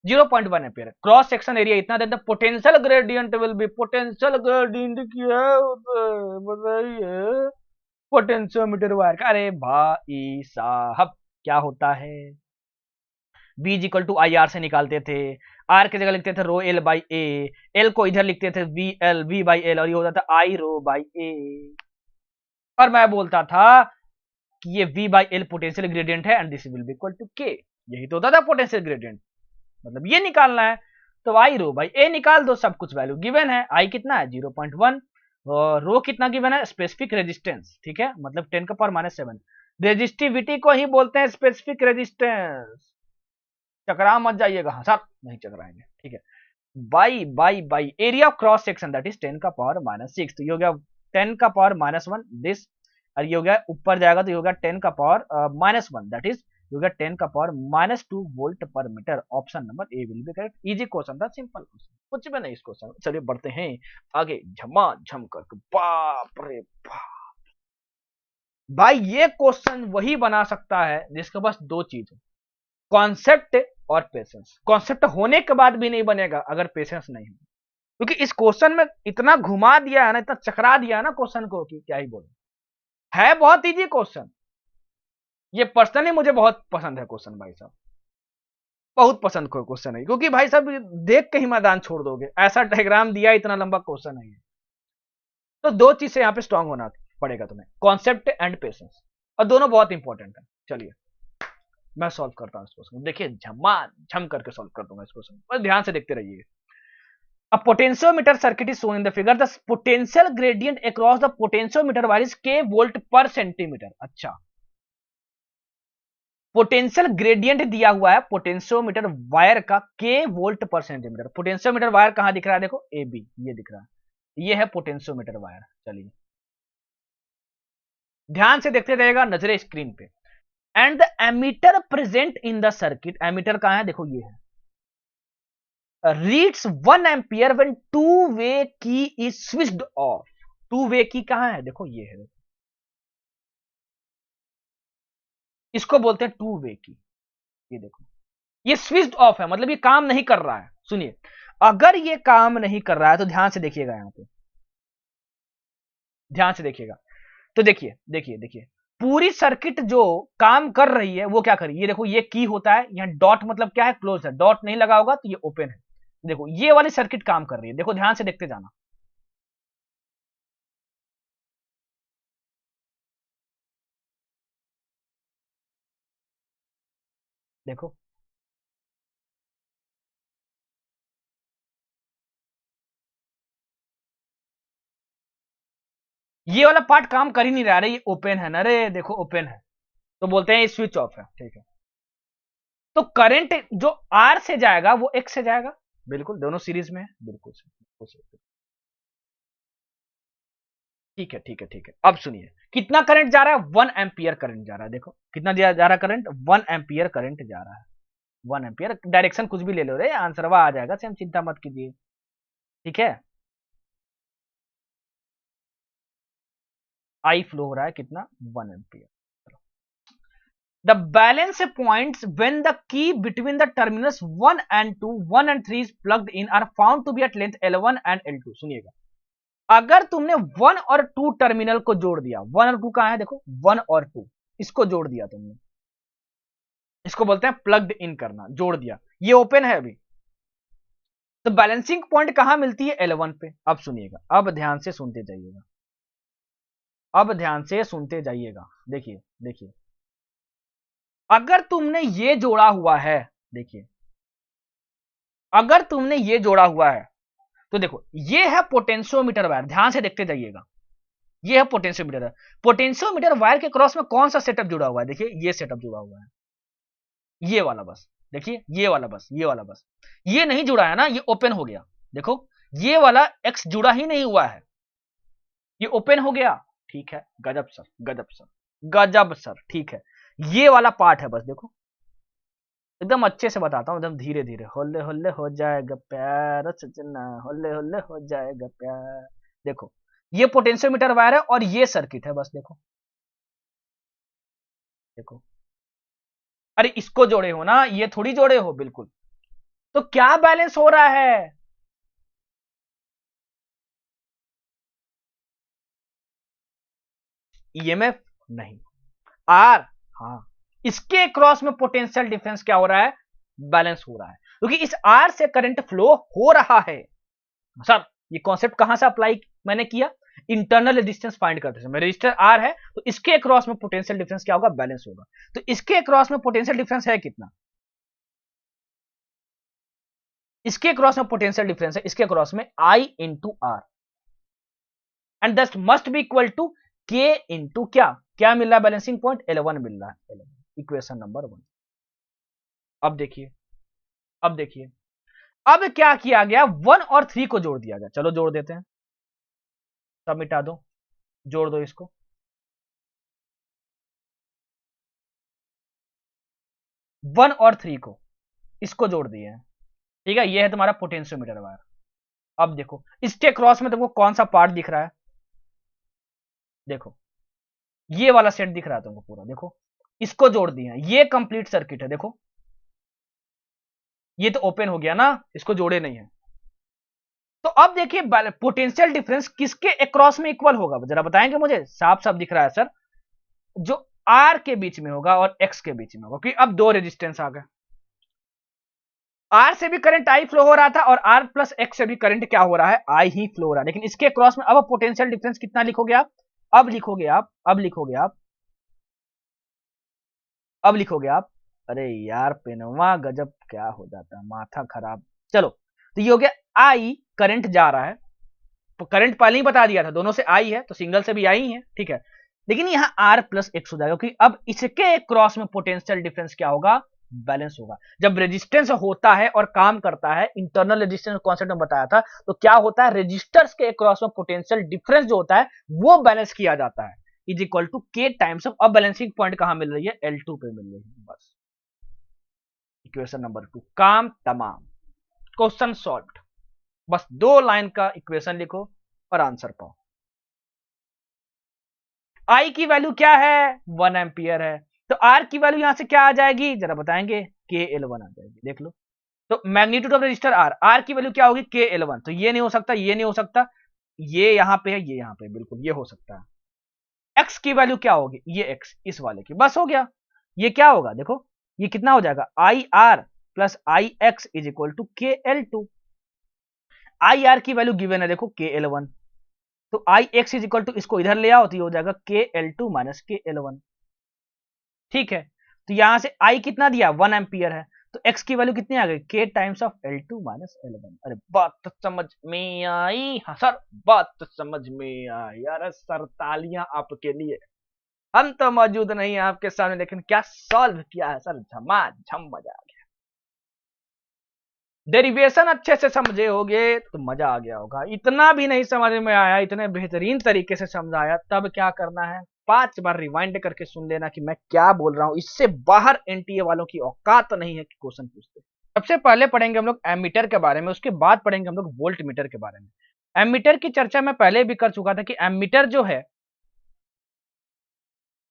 0.1 ampere, cross section area इतना, then the potential gradient will be, potential gradient क्या होता है बताइए, potentiometer wire का। अरे भाई साहब क्या होता है, B is equal to I R से निकालते थे, आर की जगह लिखते थे rho L by A, L को इधर लिखते थे वी बाई एल, और ये होता था आई रो बाई ए। और मैं बोलता था कि ये v by L potential gradient है and this will be equal to K. यही तो होता था पोटेंशियल ग्रेडियंट, मतलब ये निकालना है। तो आई रो बाई ए निकाल दो, सब कुछ वैल्यू गिवन है। आई कितना है 0.1, और रो कितना गिवन है, स्पेसिफिक रेजिस्टेंस, ठीक है, मतलब 10 का पावर -7। रेजिस्टिविटी को ही बोलते हैं स्पेसिफिक रेजिस्टेंस। चकरा मत जाइएगा, हाँ सर नहीं चकराएंगे, ठीक है। By by by area of cross section that is 10 का पावर -6, तो ये हो गया 10 का पावर -1 दिस, और ये हो गया ऊपर जाएगा तो ये हो गया 10 का पावर -1 दैट इज ये हो गया 10 का power -2 volt per metre. Option number A will be correct. Easy question था, सिंपल क्वेश्चन, कुछ भी नहीं इस क्वेश्चन। चलिए बढ़ते हैं आगे झमा झम करके। बाप रे बाप भाई, ये क्वेश्चन वही बना सकता है जिसके पास दो चीज हो, कॉन्सेप्ट और पेशेंस। कॉन्सेप्ट होने के बाद भी नहीं बनेगा अगर पेशेंस नहीं हो, क्योंकि इस क्वेश्चन में इतना घुमा दिया है ना, इतना चकरा दिया है ना क्वेश्चन को कि क्या ही बोले। है बहुत इजी क्वेश्चन, ये पर्सनली मुझे बहुत पसंद है क्वेश्चन भाई साहब, बहुत पसंद क्वेश्चन है, क्योंकि भाई साहब देख के ही मैदान छोड़ दोगे, ऐसा डायग्राम दिया, इतना लंबा क्वेश्चन है। तो दो चीज से यहाँ पे स्ट्रांग होना पड़ेगा तुम्हें, कॉन्सेप्ट एंड पेशेंस, और दोनों बहुत इंपॉर्टेंट है। चलिए मैं सॉल्व करता हूँ इस क्वेश्चन, देखिए झमा झम करके सॉल्व कर दूंगा इस क्वेश्चन, बस ध्यान से देखते रहिए। A potentiometer circuit is shown in the figure. The potential gradient across the potentiometer wire is k volt per centimeter. अच्छा, पोटेंशियल ग्रेडियंट दिया हुआ है पोटेंशियोमीटर वायर का k volt per centimetre. Potentiometer wire कहां दिख रहा है, देखो ए बी, ये दिख रहा है, ये है पोटेंशियोमीटर वायर। चलिए ध्यान से देखते रहेगा, नजरे स्क्रीन पे। And the ammeter present in the circuit, ammeter कहां है, देखो ये है, reads 1 ampere when two way key is switched off. Two way key कहां है, देखो ये है, इसको बोलते हैं टू वे की। ये देखो ये स्विच्ड ऑफ है, मतलब ये काम नहीं कर रहा है। सुनिए, अगर ये काम नहीं कर रहा है तो ध्यान से देखिएगा, यहां पे ध्यान से देखिएगा, तो देखिए देखिए देखिए, पूरी सर्किट जो काम कर रही है वो क्या कर रही है, ये देखो ये की होता है, यहाँ डॉट मतलब क्या है, क्लोज है, डॉट नहीं लगा होगा तो ये ओपन है। देखो ये वाली सर्किट काम कर रही है, देखो ध्यान से देखते जाना। देखो ये वाला पार्ट काम कर ही नहीं रहा है, ये ओपन है ना रे, देखो ओपन है, तो बोलते हैं ये स्विच ऑफ है, ठीक है। तो करंट जो आर से जाएगा वो एक्स से जाएगा, बिल्कुल दोनों सीरीज में है, बिल्कुल ठीक है ठीक है ठीक है। अब सुनिए कितना करंट जा रहा है, 1 एम्पियर करंट जा रहा है, देखो कितना जा रहा है करंट, 1 एम्पियर करंट जा रहा है, 1 एम्पियर। डायरेक्शन कुछ भी ले लो रे, आंसर आ जाएगा, सेम चिंता मत कीजिए, ठीक है। आई फ्लो हो रहा है कितना, 1 ampere. The balance points when the key between the terminals 1 and 2, 1 and 3 is plugged in are found to be at length L1 and L2। सुनिएगा, अगर तुमने 1 और 2 टर्मिनल को जोड़ दिया, 1 और 2 कहां है, देखो 1 और 2 इसको जोड़ दिया तुमने, इसको बोलते हैं प्लग्ड इन करना, जोड़ दिया, ये ओपन है अभी, तो बैलेंसिंग पॉइंट कहां मिलती है, L1 पे। अब सुनिएगा, अब ध्यान से सुनते जाइएगा, अब ध्यान से सुनते जाइएगा, देखिए देखिए, अगर तुमने ये जोड़ा हुआ है, देखिए अगर तुमने ये जोड़ा हुआ है, तो देखो ये है पोटेंशियोमीटर वायर, ध्यान से देखते जाइएगा, ये है पोटेंशियोमीटर है, पोटेंशियोमीटर वायर के क्रॉस में कौन सा सेटअप जुड़ा हुआ है, देखिए ये सेटअप जुड़ा हुआ है, ये वाला बस, देखिए ये वाला बस, ये वाला बस, ये नहीं जुड़ा है ना, ये ओपन हो गया, देखो ये वाला एक्स जुड़ा ही नहीं हुआ है, ये ओपन हो गया, ठीक है, गजब सर गजब सर गजब सर, ठीक है, ये वाला पार्ट है बस, देखो एकदम अच्छे से बताता हूं, एकदम धीरे धीरे, होले होले हो जाएगा प्यार सजना, होले होले हो जाएगा प्यार, देखो ये पोटेंशियोमीटर वायर है और ये सर्किट है बस, देखो देखो, अरे इसको जोड़े हो ना, ये थोड़ी जोड़े हो, बिल्कुल, तो क्या बैलेंस हो रहा है, ईएमएफ नहीं, आर, हाँ, इसके क्रॉस में पोटेंशियल डिफरेंस क्या हो रहा है, बैलेंस हो रहा है, क्योंकि इस आर से करंट फ्लो हो रहा है। सर ये कॉन्सेप्ट कहां से अप्लाई मैंने किया, इंटरनल रेजिस्टेंस फाइंड करते समय, रेजिस्टर आर है तो इसके क्रॉस में पोटेंशियल डिफरेंस क्या होगा, बैलेंस होगा, तो इसके क्रॉस में पोटेंशियल डिफरेंस है कितना, इसके क्रॉस में पोटेंशियल डिफरेंस है, इसके क्रॉस में आई इंटू आर, एंड दस must be equal to K into क्या क्या मिल रहा है, बैलेंसिंग पॉइंट L1 मिल रहा है, इक्वेशन नंबर 1। अब देखिए, अब देखिए, अब क्या किया गया, 1 और 3 को जोड़ दिया गया, चलो जोड़ देते हैं, सब मिटा दो, जोड़ दो इसको, 1 और 3 को, इसको जोड़ दिए हैं, ठीक है, ये है तुम्हारा पोटेंशियोमीटर वायर। अब देखो इसके क्रॉस में तुमको कौन सा पार्ट दिख रहा है, देखो ये वाला सेट दिख रहा है तुमको पूरा, देखो इसको जोड़ दिए हैं, ये कंप्लीट सर्किट है, देखो ये तो ओपन हो गया ना, इसको जोड़े नहीं है, तो अब देखिए पोटेंशियल डिफरेंस किसके अक्रॉस में इक्वल होगा, जरा बताएंगे मुझे, साफ साफ दिख रहा है सर, जो आर के बीच में होगा और एक्स के बीच में होगा, क्योंकि अब दो रेजिस्टेंस आ गए, आर से भी करंट आई फ्लो हो रहा था और आर प्लस एक्स से भी करंट क्या हो रहा है, आई ही फ्लो हो रहा है, लेकिन इसके क्रॉस में अब पोटेंशियल डिफरेंस कितना लिखोगे आप, अब लिखोगे आप, अब लिखोगे आप, अब लिखोगे आप, अरे यार पेनवा गजब क्या हो जाता है, माथा खराब, चलो तो ये हो गया, आई करंट जा रहा है, तो करंट पहले ही बता दिया था, दोनों से आई है तो सिंगल से भी आई है, ठीक है, लेकिन यहां आर प्लस एक्स हो जाएगा, क्योंकि अब इसके क्रॉस में पोटेंशियल डिफरेंस क्या होगा, बैलेंस होगा। जब रेजिस्टेंस होता है और काम करता है, इंटरनल रेजिस्टेंस कॉन्सेप्ट में बताया था, तो क्या होता है, रेजिस्टर्स के क्रॉस में पोटेंशियल डिफरेंस जो होता है वो बैलेंस किया जाता है, इज इक्वल टू के टाइम्स ऑफ, अब बैलेंसिंग पॉइंट कहां मिल रही है, L2 पे मिल रही है, बस इक्वेशन नंबर 2 काम तमाम, क्वेश्चन सॉल्व्ड, बस 2 लाइन का इक्वेशन लिखो और आंसर पाओ। आई की वैल्यू क्या है, 1 एम्पियर है, तो आर की वैल्यू यहां से क्या आ जाएगी, जरा बताएंगे, के L1 आ जाएगी, देख लो, तो magnitude of resistor R, R की वैल्यू क्या होगी, के L1, तो ये नहीं हो सकता, ये नहीं हो सकता, ये यहां पे है, ये यहां पे, बिल्कुल ये हो सकता है, एक्स की वैल्यू क्या होगी, ये एक्स इस वाले की, बस हो गया, ये क्या होगा, देखो ये कितना हो जाएगा, I R plus I X is equal to के L2, आई आर की वैल्यू गिवन है, देखो के L1, तो I X is equal to, इसको इधर ले आओ तो ये हो जाएगा के L2 माइनस के L1, ठीक है, तो यहां से आई कितना दिया 1 एम्पियर है, तो एक्स की वैल्यू कितनी आ गई k times of L2 minus L1। अरे बात तो समझ में आई। हाँ सर, बात तो समझ में आई। यार सर तालियां आपके लिए। हम तो मौजूद नहीं है आपके सामने, लेकिन क्या सॉल्व किया है सर, झमाझम मजा आ गया। डेरिवेशन अच्छे से समझे होगे तो मजा आ गया होगा। इतना भी नहीं समझ में आया, इतने बेहतरीन तरीके से समझाया, तब क्या करना है 5 बार रिवाइंड करके सुन लेना कि मैं क्या बोल रहा हूं। इससे बाहर एनटीए वालों की औकात नहीं है कि क्वेश्चन पूछते। सबसे पहले पढ़ेंगे हम लोग एमीटर के बारे में, उसके बाद पढ़ेंगे हम लोग वोल्ट मीटर के बारे में। एमीटर की चर्चा मैं पहले भी कर चुका था कि एमीटर जो है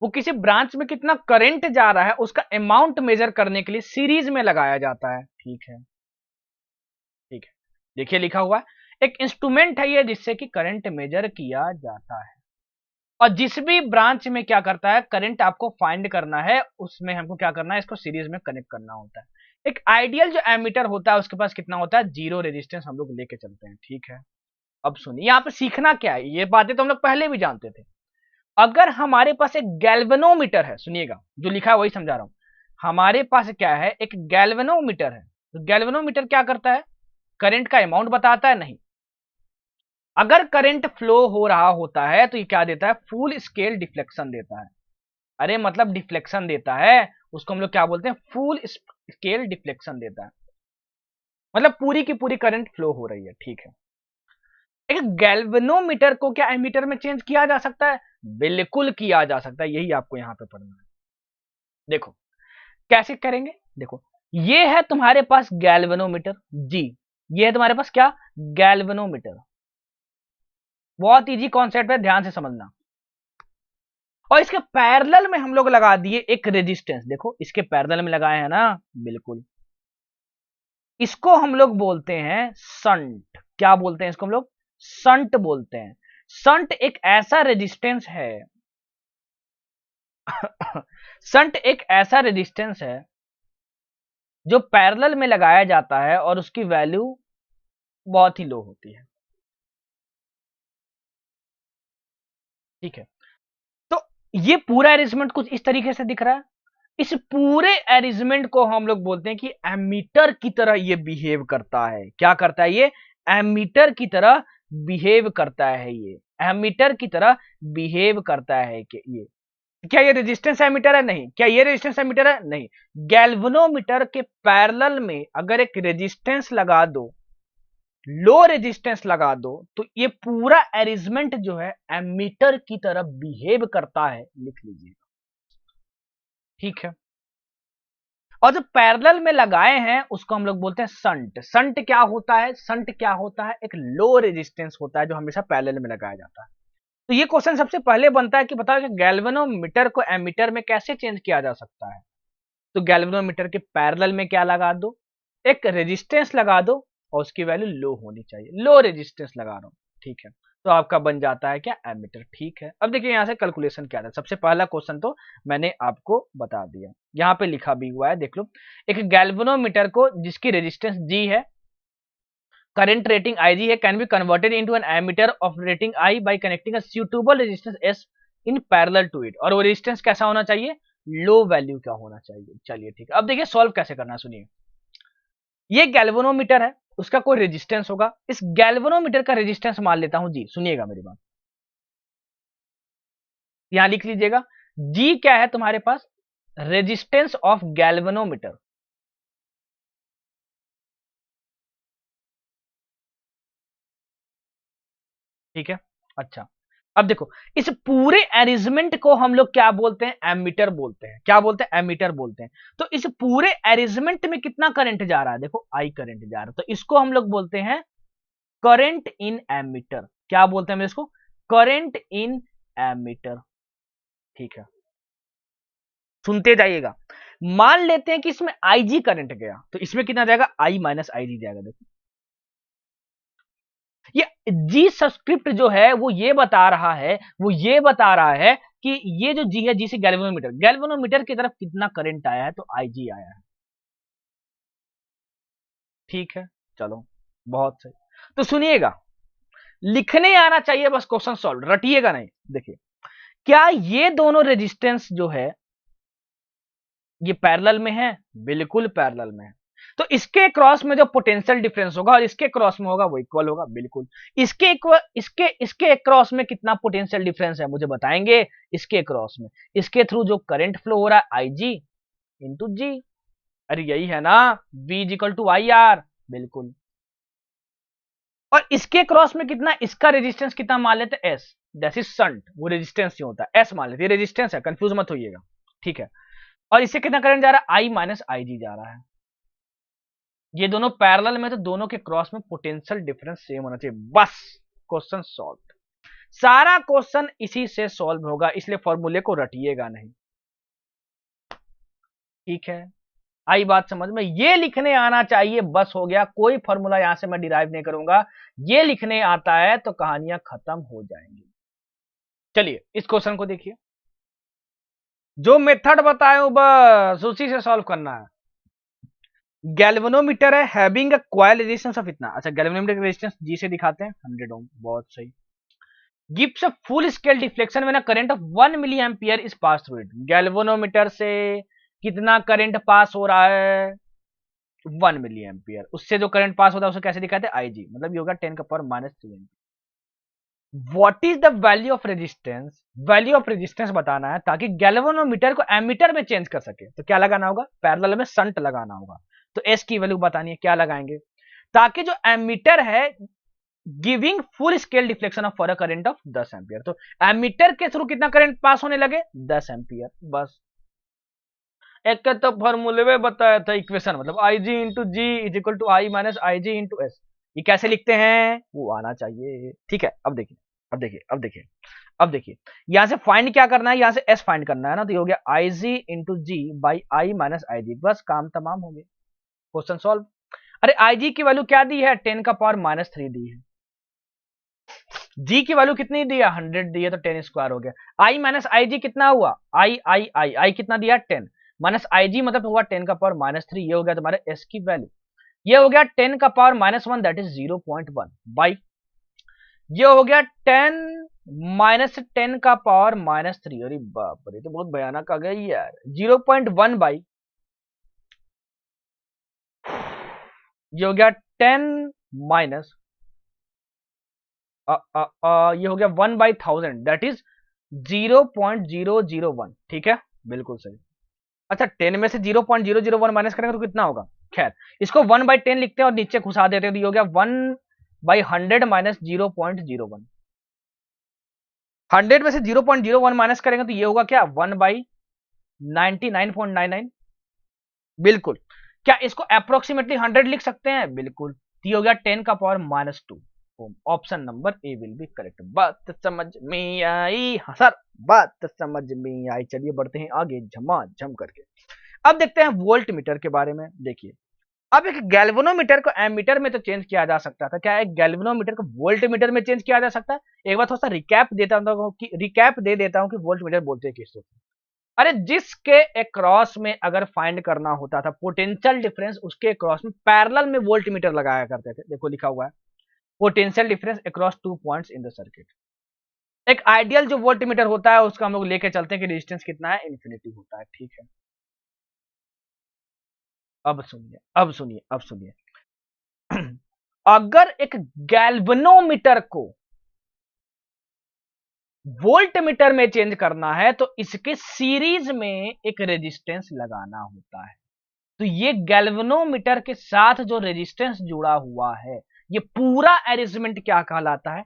वो किसी ब्रांच में कितना करंट जा रहा है उसका अमाउंट मेजर करने के लिए सीरीज में लगाया जाता है। ठीक है, ठीक है, देखिए लिखा हुआ है एक इंस्ट्रूमेंट है ये जिससे कि करंट मेजर किया जाता है, और जिस भी ब्रांच में क्या करता है करंट आपको फाइंड करना है, उसमें हमको क्या करना है, इसको सीरीज में कनेक्ट करना होता है। एक आइडियल जो एमीटर होता है उसके पास कितना होता है, जीरो रेजिस्टेंस हम लोग लेके चलते हैं। ठीक है, अब सुनिए यहाँ पे सीखना क्या है, ये बातें तो हम लोग पहले भी जानते थे। अगर हमारे पास एक गैल्वेनोमीटर है, सुनिएगा जो लिखा है वही समझा रहा हूं। हमारे पास क्या है, एक गैल्वेनोमीटर है। तो गैल्वेनोमीटर क्या करता है, करंट का अमाउंट बताता है नहीं। अगर करंट फ्लो हो रहा होता है तो ये क्या देता है, फुल स्केल डिफ्लेक्शन देता है। अरे मतलब डिफ्लेक्शन देता है, उसको हम लोग क्या बोलते हैं, फुल स्केल डिफ्लेक्शन देता है, मतलब पूरी की पूरी करंट फ्लो हो रही है। ठीक है, एक गैल्वेनोमीटर को क्या एमीटर में चेंज किया जा सकता है, बिल्कुल किया जा सकता है, यही आपको यहां पे पढ़ना है। देखो कैसे करेंगे, देखो ये है तुम्हारे पास गैल्वेनोमीटर जी, ये है तुम्हारे पास क्या, गैल्वेनोमीटर। बहुत इजी कॉन्सेप्ट है, ध्यान से समझना। और इसके पैरेलल में हम लोग लगा दिए एक रेजिस्टेंस, देखो इसके पैरेलल में लगाए हैं ना, बिल्कुल। इसको हम लोग बोलते हैं संट। क्या बोलते हैं इसको हम लोग, संट बोलते हैं। संट एक ऐसा रेजिस्टेंस है संट एक ऐसा रेजिस्टेंस है जो पैरेलल में लगाया जाता है और उसकी वैल्यू बहुत ही लो होती है। ठीक है, तो ये पूरा अरेंजमेंट कुछ इस तरीके से दिख रहा है। इस पूरे अरेंजमेंट को हम लोग बोलते हैं कि एमीटर की तरह ये बिहेव करता है। क्या करता है ये, एमीटर की तरह बिहेव करता है, ये एमीटर की तरह बिहेव करता है। कि ये क्या ये रेजिस्टेंस एमीटर है, नहीं। क्या ये रेजिस्टेंस एमीटर है, नहीं। गैल्वेनोमीटर के पैरेलल में अगर एक रेजिस्टेंस लगा दो, लो रेजिस्टेंस लगा दो, तो ये पूरा अरेंजमेंट जो है एमीटर की तरह बिहेव करता है, लिख लीजिए। ठीक है, और जो पैरेलल में लगाए हैं उसको हम लोग बोलते हैं संट। संट क्या होता है, संट क्या होता है, एक लो रेजिस्टेंस होता है जो हमेशा पैरेलल में लगाया जाता है। तो ये क्वेश्चन सबसे पहले बनता है कि बताओ कि गैल्वेनोमीटर को एमीटर में कैसे चेंज किया जा सकता है। तो गैल्वेनोमीटर के पैरेलल में क्या लगा दो, एक रेजिस्टेंस लगा दो, और उसकी वैल्यू लो होनी चाहिए, लो रेजिस्टेंस लगा रहा हूं। ठीक है, तो आपका बन जाता है क्या, एमीटर। ठीक है, अब देखिए यहां से कैलकुलेशन क्या था। सबसे पहला क्वेश्चन तो मैंने आपको बता दिया, यहां पे लिखा भी हुआ है, देख लो। एक गैल्वेनोमीटर को जिसकी रेजिस्टेंस जी है, करंट रेटिंग Ig है, can be converted into an ammeter of rating I by connecting a suitable resistance S in parallel to it. और वो रेजिस्टेंस कैसा होना चाहिए, लो वैल्यू का होना चाहिए। चलिए ठीक है, अब देखिए सॉल्व कैसे करना है, सुनिए। ये गैल्वेनोमीटर है, उसका कोई रेजिस्टेंस होगा। इस गैल्वेनोमीटर का रेजिस्टेंस मान लेता हूं जी, सुनिएगा मेरी बात, यहां लिख लीजिएगा। जी क्या है तुम्हारे पास, रेजिस्टेंस ऑफ गैल्वेनोमीटर। ठीक है, अच्छा, अब देखो इस पूरे अरेंजमेंट को हम लोग क्या बोलते हैं, एमीटर बोलते हैं। क्या बोलते हैं, एमीटर बोलते हैं। तो इस पूरे अरेंजमेंट में कितना करंट जा रहा है, देखो आई करंट जा रहा है, तो इसको हम लोग बोलते हैं करंट इन एमीटर। क्या बोलते हैं इसको, करंट इन एमीटर। ठीक है, सुनते जाइएगा। मान लेते हैं कि इसमें आईजी करंट गया, तो इसमें कितना जाएगा, आई माइनस आई जी जाएगा। देखो ये जी सब्सक्रिप्ट जो है वो ये बता रहा है, वो ये बता रहा है कि ये जो जी है, जी से गैल्वेनोमीटर, गैल्वेनोमीटर की तरफ कितना करंट आया है, तो आईजी आया है। ठीक है, चलो बहुत सही। तो सुनिएगा, लिखने आना चाहिए बस, क्वेश्चन सॉल्व, रटिएगा नहीं। देखिए क्या ये दोनों रेजिस्टेंस जो है ये पैरेलल में है, बिल्कुल पैरेलल में है। तो इसके क्रॉस में जो पोटेंशियल डिफरेंस होगा और इसके क्रॉस में होगा वो इक्वल होगा, बिल्कुल। इसके क्रॉस में कितना पोटेंशियल डिफरेंस है मुझे बताएंगे? इसके क्रॉस में, इसके थ्रू जो करंट फ्लो हो रहा है आई जी इंटू जी, अरे यही है ना, V is equal to I R, बिल्कुल। और इसके क्रॉस में कितना, इसका रेजिस्टेंस कितना मान लेते हैं? एस, दैट इज शंट, वो रेजिस्टेंस क्यों होता है? एस मान लेते हैं, रेजिस्टेंस है, कंफ्यूज मत होइएगा, ठीक है। और इससे कितना करंट जा रहा है? आई माइनस आई जी जा रहा है। ये दोनों पैरेलल में, तो दोनों के क्रॉस में पोटेंशियल डिफरेंस सेम होना चाहिए, बस क्वेश्चन सॉल्व। सारा क्वेश्चन इसी से सॉल्व होगा, इसलिए फॉर्मूले को रटिएगा नहीं, ठीक है। आई बात समझ में? ये लिखने आना चाहिए, बस हो गया। कोई फॉर्मूला यहां से मैं डिराइव नहीं करूंगा, ये लिखने आता है तो कहानियां खत्म हो जाएंगी। चलिए इस क्वेश्चन को देखिए, जो मेथड बताए हो बस उसी से सॉल्व करना है। गैल्वेनोमीटर है, having a coil resistance of इतना, अच्छा गैल्वेनोमीटर का रेजिस्टेंस जी से दिखाते हैं 100 ओम, बहुत सही। Gives a full scale deflection when a current of 1 milli ampere is pass through it. Galvanometer से कितना करंट पास हो रहा है? 1 मिली एम्पियर। उससे जो करंट पास होता है उसे कैसे दिखाते हैं? आई जी, मतलब ये होगा 10 का power minus 3 ampere. What is the value of resistance? Value of resistance बताना है ताकि गैल्वेनोमीटर को एमीटर में चेंज कर सके, तो क्या लगाना होगा? पैरेलल में शंट लगाना होगा। तो एस की वैल्यू बतानी है, क्या लगाएंगे? ताकि जो एमीटर है giving full scale deflection of for a current of 10 ampere, तो एमीटर के थ्रू कितना करंट पास होने लगे? 10 एम्पियर, बस। एक तो फॉर्मूले में बताया था इक्वेशन, मतलब I G into G is equal to I minus I G into S. ये कैसे लिखते हैं वो आना चाहिए, ठीक है। अब देखिए, अब देखिए, अब देखिए, अब देखिए, यहां से फाइंड क्या करना है? यहां से एस फाइंड करना है ना, तो ये हो गया I G into G by I minus I G, बस काम तमाम हो गया, क्वेश्चन सॉल्व। अरे आई जी की वैल्यू क्या दी है? 10 का पावर माइनस 3 दी है। जी की वैल्यू कितनी दी है? 100 दी है, तो 10 स्क्वायर हो गया। आई माइनस आई जी कितना हुआ? आई आई आई आई कितना दिया? 10 माइनस आई जी मतलब हुआ 10 का पावर माइनस 3, ये हो गया तुम्हारे एस की वैल्यू। ये हो गया 10 का power minus 1, that is 0.1 by, ये हो गया 10 माइनस 10 का पावर माइनस 3, अरे बाप रे, तो बहुत भयानक आ गया यार। 0.1 बाई, ये हो गया 10 माइनस ये हो गया 1 बाई 1000, दैट इज 0.001, ठीक है, बिल्कुल सही। अच्छा 10 में से 0.001 माइनस करेंगे तो कितना होगा? खैर इसको 1 बाई 10 लिखते हैं और नीचे घुसा देते हैं, तो ये हो गया 1 बाई 100 माइनस 0.01। 100 में से 0.01 माइनस करेंगे तो ये होगा क्या? 1 बाई 99.99, बिल्कुल। क्या इसको अप्रोक्सीमेटली 100 लिख सकते हैं? बिल्कुल। तो ये हो गया 10 का power minus 2, option number A will be correct. बात समझ में आई? हाँ सर, बात समझ में आई। चलिए बढ़ते हैं आगे झमाझम करके। अब देखते हैं वोल्ट मीटर के बारे में। देखिए, अब एक गैल्वेनोमीटर को एमीटर में तो चेंज किया जा सकता था, क्या एक गैल्वेनोमीटर को वोल्ट मीटर में चेंज किया जा सकता है? एक बार थोड़ा सा रिकैप दे देता हूं कि वोल्ट मीटर बोलते हैं किसको। अरे जिसके अक्रॉस में अगर फाइंड करना होता था पोटेंशियल डिफरेंस, उसके अक्रॉस में पैरेलल में वोल्ट मीटर लगाया करते थे। देखो लिखा हुआ है potential difference across 2 points in the circuit. एक आइडियल जो वोल्ट मीटर होता है उसका हम लोग लेके चलते हैं कि रेजिस्टेंस कितना है? इन्फिनिटी होता है, ठीक है। अब सुनिए, अब सुनिए, अब सुनिए। अगर एक गैल्वेनोमीटर को वोल्ट मीटर में चेंज करना है तो इसके सीरीज में एक रेजिस्टेंस लगाना होता है। तो ये गैल्वेनोमीटर के साथ जो रेजिस्टेंस जुड़ा हुआ है, ये पूरा अरेंजमेंट क्या कहलाता है?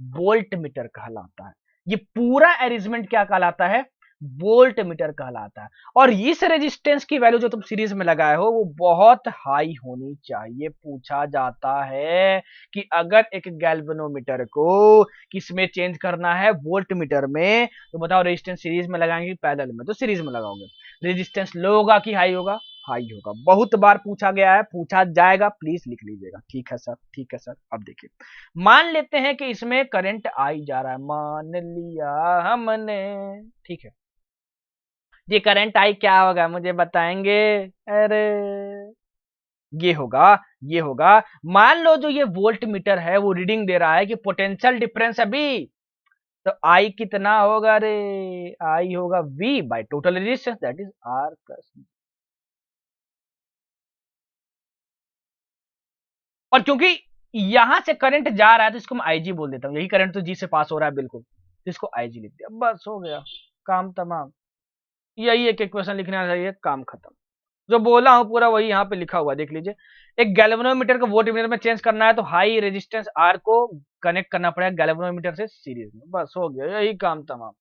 वोल्ट मीटर कहलाता है। ये पूरा अरेंजमेंट क्या कहलाता है? वोल्ट मीटर कहलाता है। और इस रेजिस्टेंस की वैल्यू जो तुम सीरीज में लगाए हो वो बहुत हाई होनी चाहिए। पूछा जाता है कि अगर एक गैल्वेनोमीटर को किसमें चेंज करना है? वोल्ट मीटर में, तो बताओ रेजिस्टेंस सीरीज में लगाएंगे पैरेलल में? तो सीरीज में लगाओगे। रेजिस्टेंस लो होगा कि हाई होगा? हाई होगा। बहुत बार पूछा गया है, पूछा जाएगा, प्लीज लिख लीजिएगा। ठीक है सर, ठीक है सर। अब देखिए, मान लेते हैं कि इसमें करंट आई जा रहा है, मान लिया हमने, ठीक है। ये करंट आई क्या होगा मुझे बताएंगे? अरे ये होगा, ये होगा, मान लो जो ये वोल्ट मीटर है वो रीडिंग दे रहा है कि पोटेंशियल डिफरेंस अभी, तो आई कितना होगा रे? आई होगा V bye total resistance, that is R plus. और क्योंकि यहां से करंट जा रहा है तो इसको मैं आईजी बोल देता हूं, यही करंट तो जी से पास हो रहा है बिल्कुल, तो इसको आईजी लिख दिया, बस हो गया काम तमाम। यही एक इक्वेशन लिखना चाहिए, काम खत्म। जो बोला हूं पूरा वही यहाँ पे लिखा हुआ देख लीजिए। एक गैल्वेनोमीटर को वोल्टमीटर में चेंज करना है तो हाई रेजिस्टेंस आर को कनेक्ट करना पड़ेगा गैल्वेनोमीटर से सीरीज में, बस हो गया, यही काम तमाम।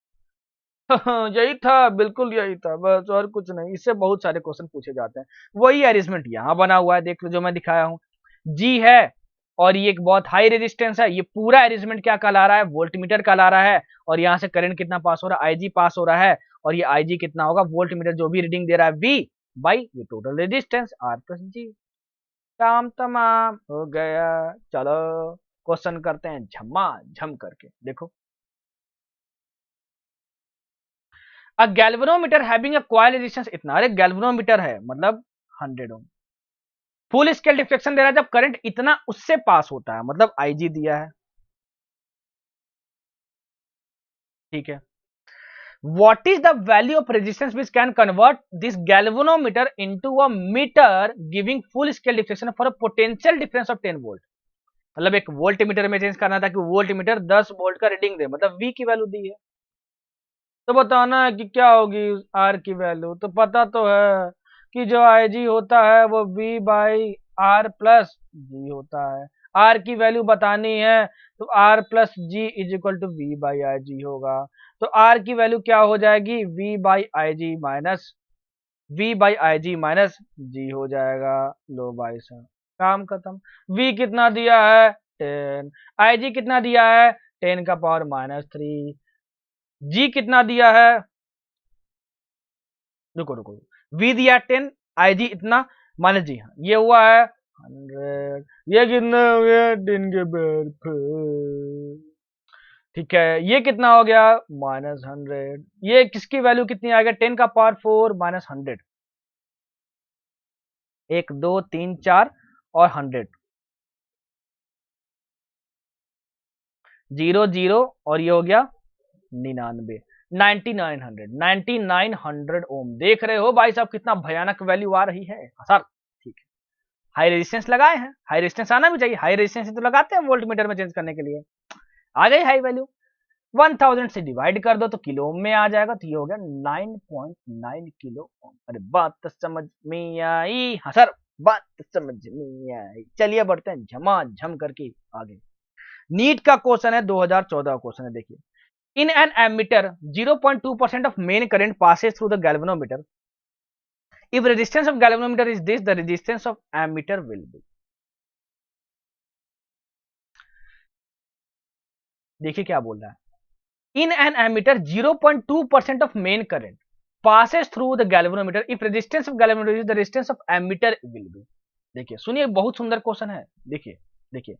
यही था, बिल्कुल यही था, बस और कुछ नहीं। इससे बहुत सारे क्वेश्चन पूछे जाते हैं। वही अरेंजमेंट यहाँ बना हुआ है, देख लो जो मैं दिखाया हूँ, जी है और ये एक बहुत हाई रेजिस्टेंस है, ये पूरा अरेंजमेंट क्या कहला रहा है, वोल्टमीटर कहला रहा है। और यहाँ से करंट कितना पास हो रहा है, आईजी पास हो रहा है, और ये आईजी कितना होगा, वोल्टमीटर जो भी रीडिंग दे रहा है वी बाई ये टोटल रेजिस्टेंस आर प्लस जी। काम तमाम हो गया। चलो क्वेश्चन करते हैं झम्मा झम करके, देखो। A galvanometer having a coil resistance इतना, अरे गैल्वेनोमीटर है मतलब 100 ओम, फुल स्केल डिफ्लेक्शन दे रहा है, जब करंट इतना उससे पास होता है मतलब आईजी दिया है, ठीक है। What is the value of resistance which can convert this galvanometer into a meter giving full scale deflection for a potential difference of 10 volt. मतलब एक वोल्ट मीटर में चेंज करना था कि वोल्ट मीटर 10 वोल्ट का रीडिंग दे, मतलब V की value दी है, तो बताना है कि क्या होगी R की वैल्यू। तो पता तो है कि जो IG होता है वो V by R plus G होता है। R की वैल्यू बतानी है तो R plus G is equal to V by I G होगा। तो R की वैल्यू क्या हो जाएगी, V by I G minus V by I G minus G हो जाएगा। लो भाई साहब काम खत्म। V कितना दिया है 10, IG कितना दिया है 10 का पावर माइनस 3, जी कितना दिया है, रुको रुको, V दिया 10, IG इतना माइनस जी, हाँ ये हुआ है 100, ये कितना हो गया 10 के पावर 4, ठीक है। ये कितना हो गया -100, ये किसकी वैल्यू कितनी आ गया 10 का पावर 4 माइनस 100, 1 2 3 4 और 100, 0 0 और ये हो गया 99, 9900 ओम। देख रहे हो भाई साहब कितना भयानक वैल्यू आ रही है सर, ठीक है। हाई रेजिस्टेंस लगाए हैं, हाई रेजिस्टेंस आना भी चाहिए, हाई रेजिस्टेंस तो लगाते हैं वोल्ट मीटर में चेंज करने के लिए। आ गई हाई वैल्यू, 1000 से डिवाइड कर दो तो किलो ओम में आ जाएगा, तो ये हो गया 9.9 किलो ओम। अरे बात तो समझ में आई, हाँ सर बात तो समझ में आई। चलिए बढ़ते हैं झमाझम करके आगे। नीट का क्वेश्चन है 2014 क्वेश्चन है, देखिए। In an ammeter 0.2% of main current passes through the galvanometer. If resistance of galvanometer is this, the resistance of ammeter will be. देखिए क्या बोल रहा है, in an ammeter 0.2% of main current passes through the galvanometer. If resistance of galvanometer is the resistance of ammeter will be. देखिए सुनिए बहुत सुंदर question है, देखिए देखिए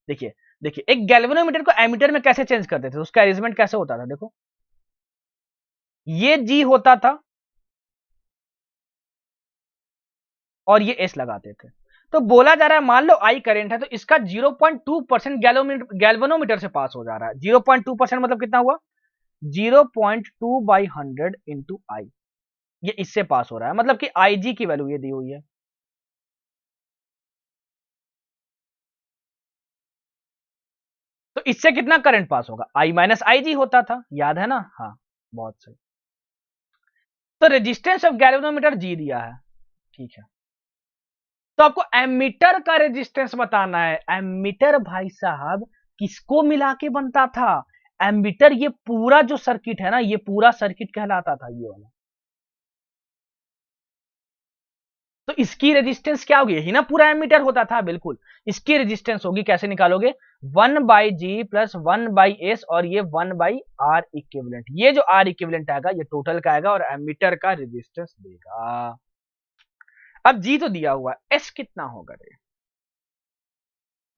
देखिए देखिए, एक गैल्वेनोमीटर को एमीटर में कैसे चेंज करते थे, उसका अरेंजमेंट कैसे होता था, देखो ये जी होता था और ये एस लगाते थे। तो बोला जा रहा है मान लो आई करंट है तो इसका 0.2% गैल्वेनोमीटर से पास हो जा रहा है। 0.2% मतलब कितना हुआ 0.2 बाई 100 इंटू आई, ये इससे पास हो रहा है, मतलब कि आई जी की वैल्यू ये दी हुई है। तो इससे कितना करंट पास होगा, आई माइनस आई जी होता था, याद है ना, हाँ बहुत सही। तो रेजिस्टेंस ऑफ गैल्वेनोमीटर जी दिया है, ठीक है। तो आपको एमीटर का रेजिस्टेंस बताना है। एमीटर भाई साहब किसको मिला के बनता था, एमीटर ये पूरा जो सर्किट है ना, ये पूरा सर्किट कहलाता था ये वाला। तो इसकी रेजिस्टेंस क्या होगी, यही ना पूरा एमीटर होता था, बिल्कुल। इसकी रेजिस्टेंस होगी, कैसे निकालोगे, 1 by G plus 1 by S और ये 1 बाई आर इक्विवेलेंट। ये जो आर इक्विवेलेंट आएगा ये टोटल का आएगा और एमीटर का रेजिस्टेंस देगा। अब जी तो दिया हुआ, एस कितना होगा रे,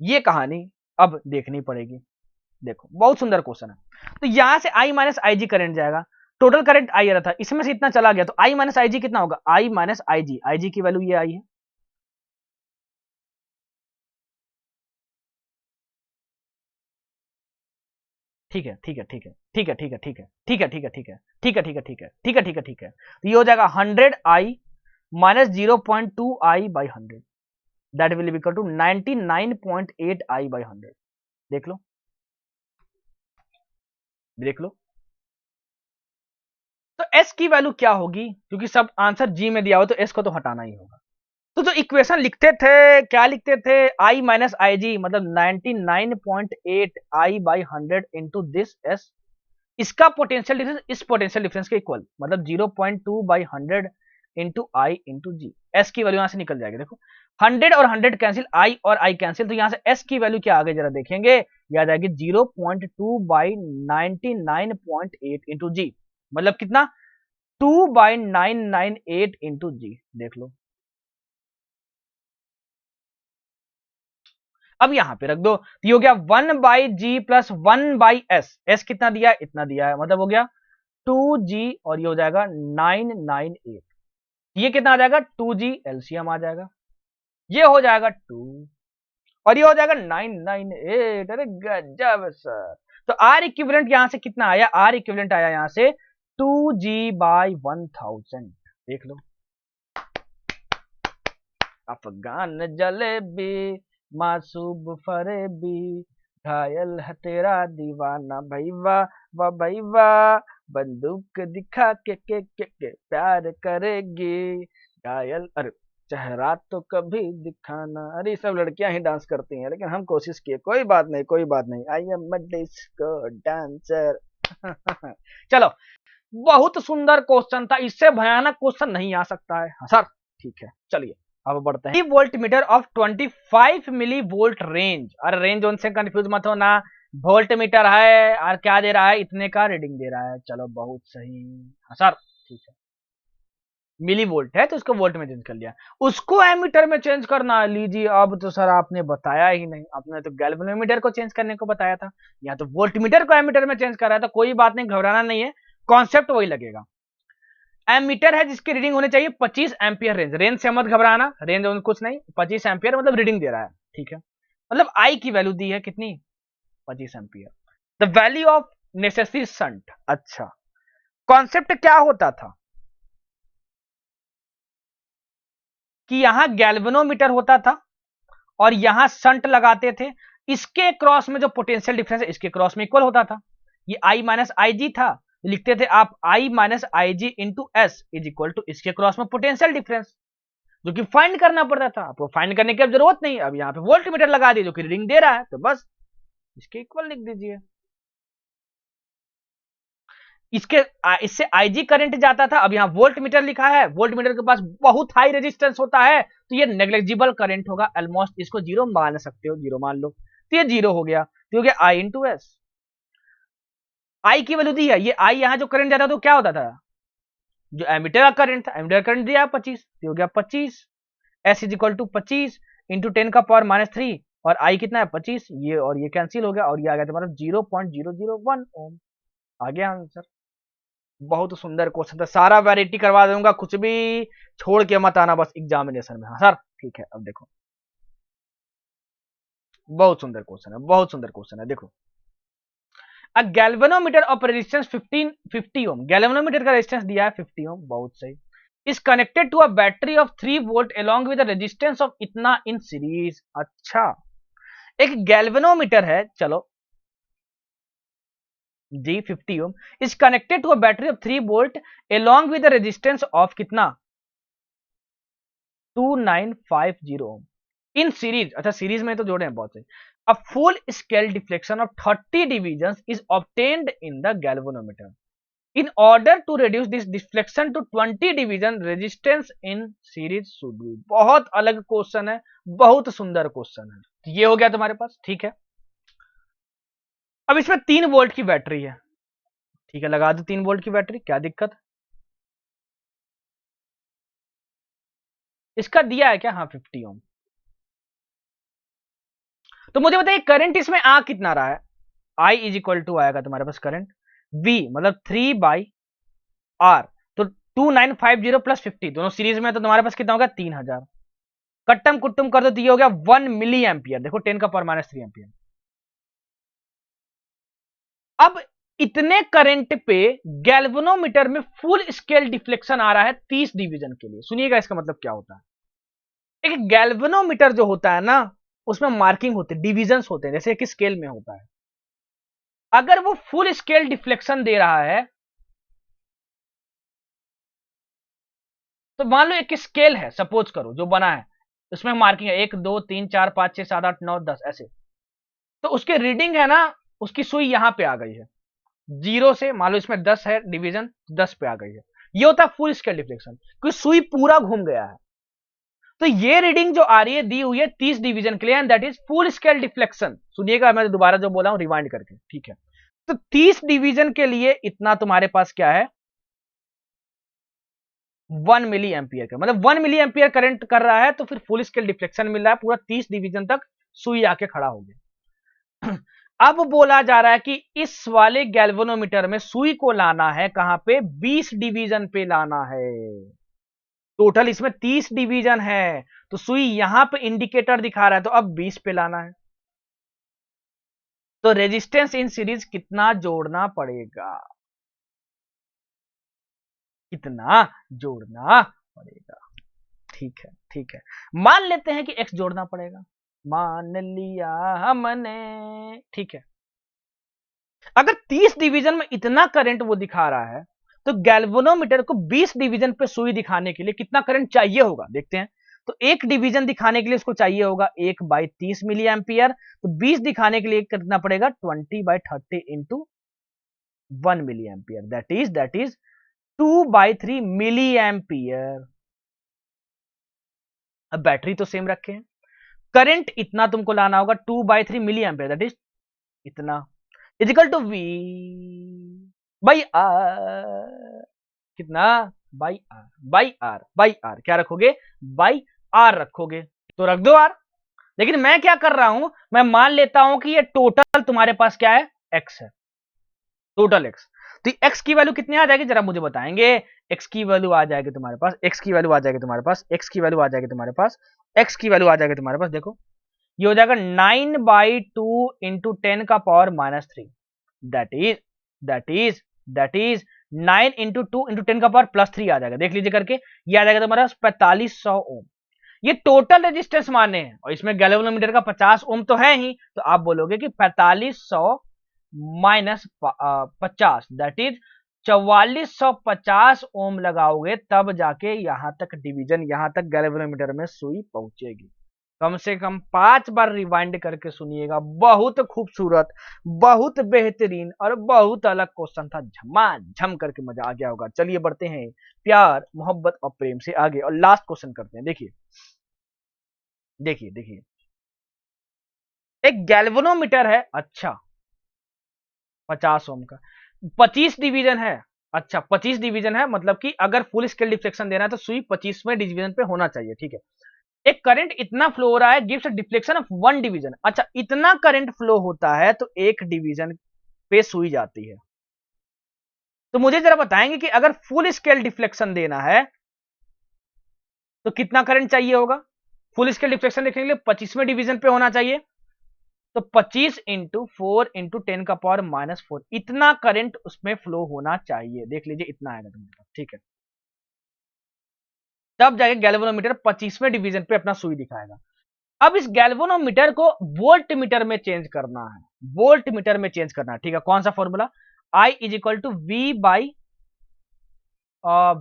ये कहानी अब देखनी पड़ेगी। देखो बहुत सुंदर क्वेश्चन है। तो यहां से आई माइनस आई जी करंट जाएगा, टोटल करंट आई आ रहा था, इसमें से इतना चला गया तो आई माइनस आई जी कितना होगा, आई माइनस आई जी, आई जी की वैल्यू ये आई है। ठीक है ठीक है ठीक है ठीक है ठीक है ठीक है ठीक है ठीक है ठीक है ठीक है ठीक है ठीक है ठीक है ठीक है ठीक है, तो ये हो जाएगा 100 I minus 0.2 I by 100, that will be equal to 99.8 I by 100। देख लो, देख लो। तो s की वैल्यू क्या होगी, क्योंकि सब आंसर g में दिया हो तो s को तो हटाना ही होगा। तो जो इक्वेशन लिखते थे, क्या लिखते थे, i माइनस आई जी, मतलब 99.8 I by 100 into this s, इसका पोटेंशियल डिफरेंस इस पोटेंशियल डिफरेंस के इक्वल, मतलब 0.2 by 100 into I into G. S की वैल्यू यहां से निकल जाएगी। देखो 100 और 100 कैंसिल, आई और आई कैंसिल, तो यहां से एस की वैल्यू क्या आ गई जरा देखेंगे, याद आएगी 0.2 बाई 99.8 इंटू जी, मतलब कितना, 2 बाई 998 इंटू जी। देख लो, अब यहां पे रख दो, तो ये हो गया 1 by G plus 1 by S. S कितना दिया है, इतना दिया है, मतलब हो गया 2g, और ये हो जाएगा 998। ये कितना आ जाएगा, 2g, एलसीएम आ जाएगा, ये हो जाएगा 2 और ये हो जाएगा 998। अरे गजब सर। तो आर इक्विवेलेंट यहां से कितना आया, आर इक्विवेलेंट आया यहां से 2g बाई 1000। देख लो, अफगान जलेबी, मासूब फरेबी, घायल है तेरा दीवाना, भाई वाह वाह भाई वाह, बंदूक दिखा के प्यार करेगी, घायल, अरे चेहरा तो कभी दिखाना। अरे सब लड़कियां ही डांस करती हैं, लेकिन हम कोशिश किए, कोई बात नहीं, कोई बात नहीं, I am a disco dancer. चलो, बहुत सुंदर क्वेश्चन था, इससे भयानक क्वेश्चन नहीं आ सकता है। हाँ सर, ठीक है, चलिए अब बढ़ते हैं। Volt meter of 25 milli volt range, अरे रेंज जोन से कंफ्यूज मत हो ना, वोल्ट मीटर है और क्या दे रहा है, इतने का रीडिंग दे रहा है। चलो बहुत सही, हाँ सर, ठीक है, मिली वोल्ट है तो उसको वोल्ट में चेंज कर लिया, उसको एमीटर में चेंज करना। लीजिए, अब तो सर आपने बताया ही नहीं, आपने तो गैल्वेनोमीटर को चेंज करने को बताया था, या तो वोल्ट मीटर को एमीटर में चेंज कर रहा था। कोई बात नहीं, घबराना नहीं है, कॉन्सेप्ट वही लगेगा। एमीटर है जिसकी रीडिंग होनी चाहिए 25 एम्पियर रेंज, रेंज से मत घबराना, रेंज कुछ नहीं, 25 एम्पियर मतलब रीडिंग दे रहा है, ठीक है, मतलब आई की वैल्यू दी है कितनी, 25 ampere. The value of necessary shunt. अच्छा, कॉन्सेप्ट क्या होता था कि यहां गैल्वेनोमीटर होता था और यहां शंट लगाते थे, इसके क्रॉस में जो पोटेंशियल डिफरेंस है इसके क्रॉस में इक्वल होता था। ये आई माइनस आई जी था, लिखते थे आप I minus I G into S is equal to इसके क्रॉस में पोटेंशियल डिफरेंस, जो कि फाइंड करना पड़ता था। आपको फाइंड करने की अब जरूरत नहीं, अब यहाँ पे वोल्ट मीटर लगा दिए जो कि रीडिंग दे रहा है, तो बस इसके इक्वल लिख दीजिए। इसके इससे आईजी करंट जाता था, अब यहाँ वोल्ट मीटर लिखा है, वोल्ट मीटर के पास बहुत हाई रेजिस्टेंस होता है, तो ये नेग्लेजिबल करंट होगा, ऑलमोस्ट इसको जीरो मान सकते हो, जीरो मान लो, तो ये जीरो हो गया, तो हो गया आई इंटू एस। आई की वैल्यू दी है, ये आई यहाँ जो करंट जाता था तो क्या होता था, जो एमीटर का करंट था, एमीटर करंट दिया 25, तो हो गया 25, S is equal to 25 into 10 का पावर माइनस 3, और आई कितना है 25, ये और ये कैंसिल हो गया, और ये आ गया तुम्हारा 0.001 ओम। आ गया आंसर। बहुत सुंदर क्वेश्चन था, सारा वैरायटी करवा दूंगा, कुछ भी छोड़ के मत आना बस एग्जामिनेशन में। हाँ सर, ठीक है, अब देखो, बहुत सुंदर क्वेश्चन है, बहुत सुंदर क्वेश्चन है। देखो, a galvanometer of resistance 50 ohm, galvanometer का रेजिस्टेंस दिया है 50 ओम, बहुत सही, is connected to a battery of 3 volt along with resistance of इतना इन सीरीज। अच्छा, एक गैल्वेनोमीटर है, चलो जी 50 ohm, is connected to a battery of 3 volt along with resistance of कितना, 2950 ओम इन सीरीज। अच्छा, सीरीज में तो जोड़े हैं बहुत से। अ full scale deflection of 30 division is obtained in the galvanometer in order to reduce this deflection to 20 division resistance in series should be। बहुत अलग क्वेश्चन है, बहुत सुंदर क्वेश्चन है, तो ये हो गया तुम्हारे पास, ठीक है। अब इसमें 3 वोल्ट की बैटरी है, ठीक है, लगा दो 3 वोल्ट की बैटरी, क्या दिक्कत, इसका दिया है क्या, हाँ 50 ओम। तो मुझे बताइए करंट इसमें आ कितना रहा है, आई इज इक्वल टू आएगा तुम्हारे पास करंट V, मतलब 3 बाई R, तो 2950 प्लस 50 दोनों सीरीज में, तो तुम्हारे पास कितना होगा 3000, कट्टम कुट्टम कर दो तो ये हो गया 1 मिली एम्पियर, देखो 10 का पावर माइनस 3 एम्पियर। अब इतने करंट पे गैल्वेनोमीटर में फुल स्केल डिफ्लेक्शन आ रहा है 30 डिवीजन के लिए, सुनिएगा इसका मतलब क्या होता है। एक गैल्वेनोमीटर जो होता है ना, उसमें मार्किंग होती है, डिविजन्स होते हैं, जैसे कि स्केल में होता है। अगर वो फुल स्केल डिफ्लेक्शन दे रहा है, तो मान लो एक स्केल है, सपोज करो जो बना है, उसमें मार्किंग है 1 2 3 4 5 6 7 8 9 10 ऐसे, तो उसके रीडिंग है ना, उसकी सुई यहां पे आ गई है, जीरो से मान लो इसमें 10 है डिवीजन, 10 पे आ गई है, ये होता है फुल स्केल डिफ्लेक्शन, क्योंकि सुई पूरा घूम गया है। तो ये रीडिंग जो आ रही है दी हुई है 30 डिवीजन के लिए, and that is full scale deflection. सुनिएगा, मैं दोबारा जो बोला हूं रिवाइंड करके, ठीक है। तो 30 डिवीजन के लिए इतना तुम्हारे पास क्या है, 1 मिली एम्पियर का, मतलब 1 मिली एम्पियर करंट कर रहा है, तो फिर फुल स्केल डिफ्लेक्शन मिल रहा है, पूरा 30 डिवीजन तक सुई आके खड़ा हो गया। अब बोला जा रहा है कि इस वाले गैल्वेनोमीटर में सुई को लाना है कहां पे, 20 डिवीजन पे लाना है। टोटल इसमें 30 डिवीजन है, तो सुई यहां पे इंडिकेटर दिखा रहा है, तो अब 20 पे लाना है। तो रेजिस्टेंस इन सीरीज कितना जोड़ना पड़ेगा, कितना जोड़ना पड़ेगा, ठीक है, ठीक है। मान लेते हैं कि x जोड़ना पड़ेगा, मान लिया हमने, ठीक है। अगर 30 डिवीजन में इतना करंट वो दिखा रहा है, तो गैल्वेनोमीटर को 20 डिवीजन पे सुई दिखाने के लिए कितना करंट चाहिए होगा, देखते हैं। तो एक डिवीजन दिखाने के लिए इसको चाहिए होगा 1/30 मिली एम्पियर, तो 20 दिखाने के लिए कितना पड़ेगा, 20/30 into 1 milli ampere, that is 2/3 milli ampere. अब बैटरी तो सेम रखे हैं, करंट इतना तुमको लाना होगा 2/3 मिली एम्पियर, दैट इज इतना, equal to V by R, कितना, बाई आर क्या रखोगे, बाई आर रखोगे, तो रख दो आर। लेकिन मैं क्या कर रहा हूं, मैं मान लेता हूं कि ये टोटल तुम्हारे पास क्या है, एक्स है, टोटल एक्स। तो एक्स की वैल्यू कितनी आ जाएगी, जरा मुझे बताएंगे। एक्स की वैल्यू आ जाएगी तुम्हारे पास, एक्स की वैल्यू आ जाएगी तुम्हारे पास, एक्स की वैल्यू आ जाएगी तुम्हारे पास, एक्स की वैल्यू आ जाएगी तुम्हारे पास, देखो ये हो जाएगा 9/2 इंटू 10 का power -3, that is that is that is 9 into 2 into 10 का पावर +3 आ जाएगा, देख लीजिए करके, ये आ जाएगा तुम्हारा 4500 ओम। ये टोटल रेजिस्टेंस माने हैं, और इसमें गैल्वेनोमीटर का 50 ओम तो है ही, तो आप बोलोगे कि 4500 माइनस 50, दैट इज 4450 ओम लगाओगे, तब जाके यहां तक डिवीजन, यहां तक गैल्वेनोमीटर में सुई पहुंचेगी। कम से कम 5 बार रिवाइंड करके सुनिएगा, बहुत खूबसूरत, बहुत बेहतरीन और बहुत अलग क्वेश्चन था, झमाझम करके मजा आ गया होगा। चलिए बढ़ते हैं प्यार मोहब्बत और प्रेम से आगे, और लास्ट क्वेश्चन करते हैं। देखिए देखिए देखिए, एक गैल्वेनोमीटर है, अच्छा 50 ओम का, 25 डिवीजन है, अच्छा 25 डिवीजन है, मतलब कि अगर फुल स्केल डिफ्लेक्शन देना है तो सुई 25वें डिवीजन पे होना चाहिए, ठीक है। एक करंट इतना फ्लो हो रहा है, गिव्स डिफ्लेक्शन ऑफ 1 डिवीजन, अच्छा इतना करंट फ्लो होता है तो एक डिवीजन पे सुई जाती है। तो मुझे जरा बताएंगे कि अगर फुल स्केल डिफ्लेक्शन देना है तो कितना करंट चाहिए होगा, फुल स्केल डिफ्लेक्शन देखने के लिए 25वें डिवीजन पे होना चाहिए, तो 25 इंटू 4 इंटू 10 का पावर -4, इतना करंट उसमें फ्लो होना चाहिए, देख लीजिए इतना आएगा तुम्हारे पास, ठीक है। तब जाके गैल्वेनोमीटर 25वें डिवीजन पे अपना सुई दिखाएगा। अब इस गैल्वेनोमीटर को वोल्ट मीटर में चेंज करना है, वोल्ट मीटर में चेंज करना है, ठीक है। कौन सा formula, I is equal to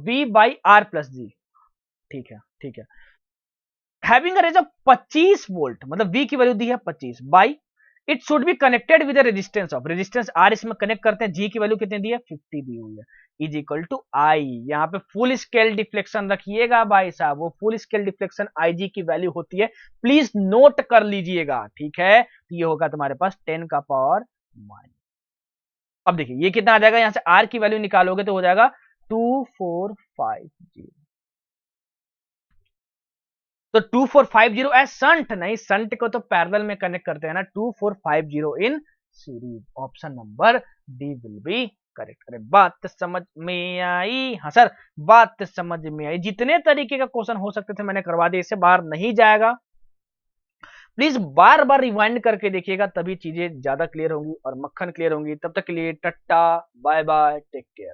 V/R+G, ठीक है, ठीक है। Having a range of 25 volt, मतलब V की वैल्यू दी है 25, by it should be connected with resistance of, resistance R इसमें कनेक्ट करते हैं, G की वैल्यू कितनी दी है 50 दी हुई है, इज इक्वल टू I, यहाँ पे फुल स्केल डिफ्लेक्शन रखिएगा भाई साहब, वो फुल स्केल डिफ्लेक्शन IG की वैल्यू होती है, प्लीज नोट कर लीजिएगा, ठीक है। तो ये होगा तुम्हारे पास 10 का पावर -, अब देखिए ये कितना आ जाएगा, यहां से R की वैल्यू निकालोगे तो हो जाएगा 2450, तो 2450 एज संट नहीं, संट को तो पैरेलल में कनेक्ट करते हैं ना, 2450 in series, option number D will be correct. अरे बात समझ में आई, हाँ सर बात समझ में आई, जितने तरीके का क्वेश्चन हो सकते थे मैंने करवा दिया, इससे बाहर नहीं जाएगा। प्लीज बार बार रिवाइंड करके देखिएगा, तभी चीजें ज्यादा क्लियर होंगी और मक्खन क्लियर होंगी। तब तक के लिए टट्टा बाय बाय, टेक केयर।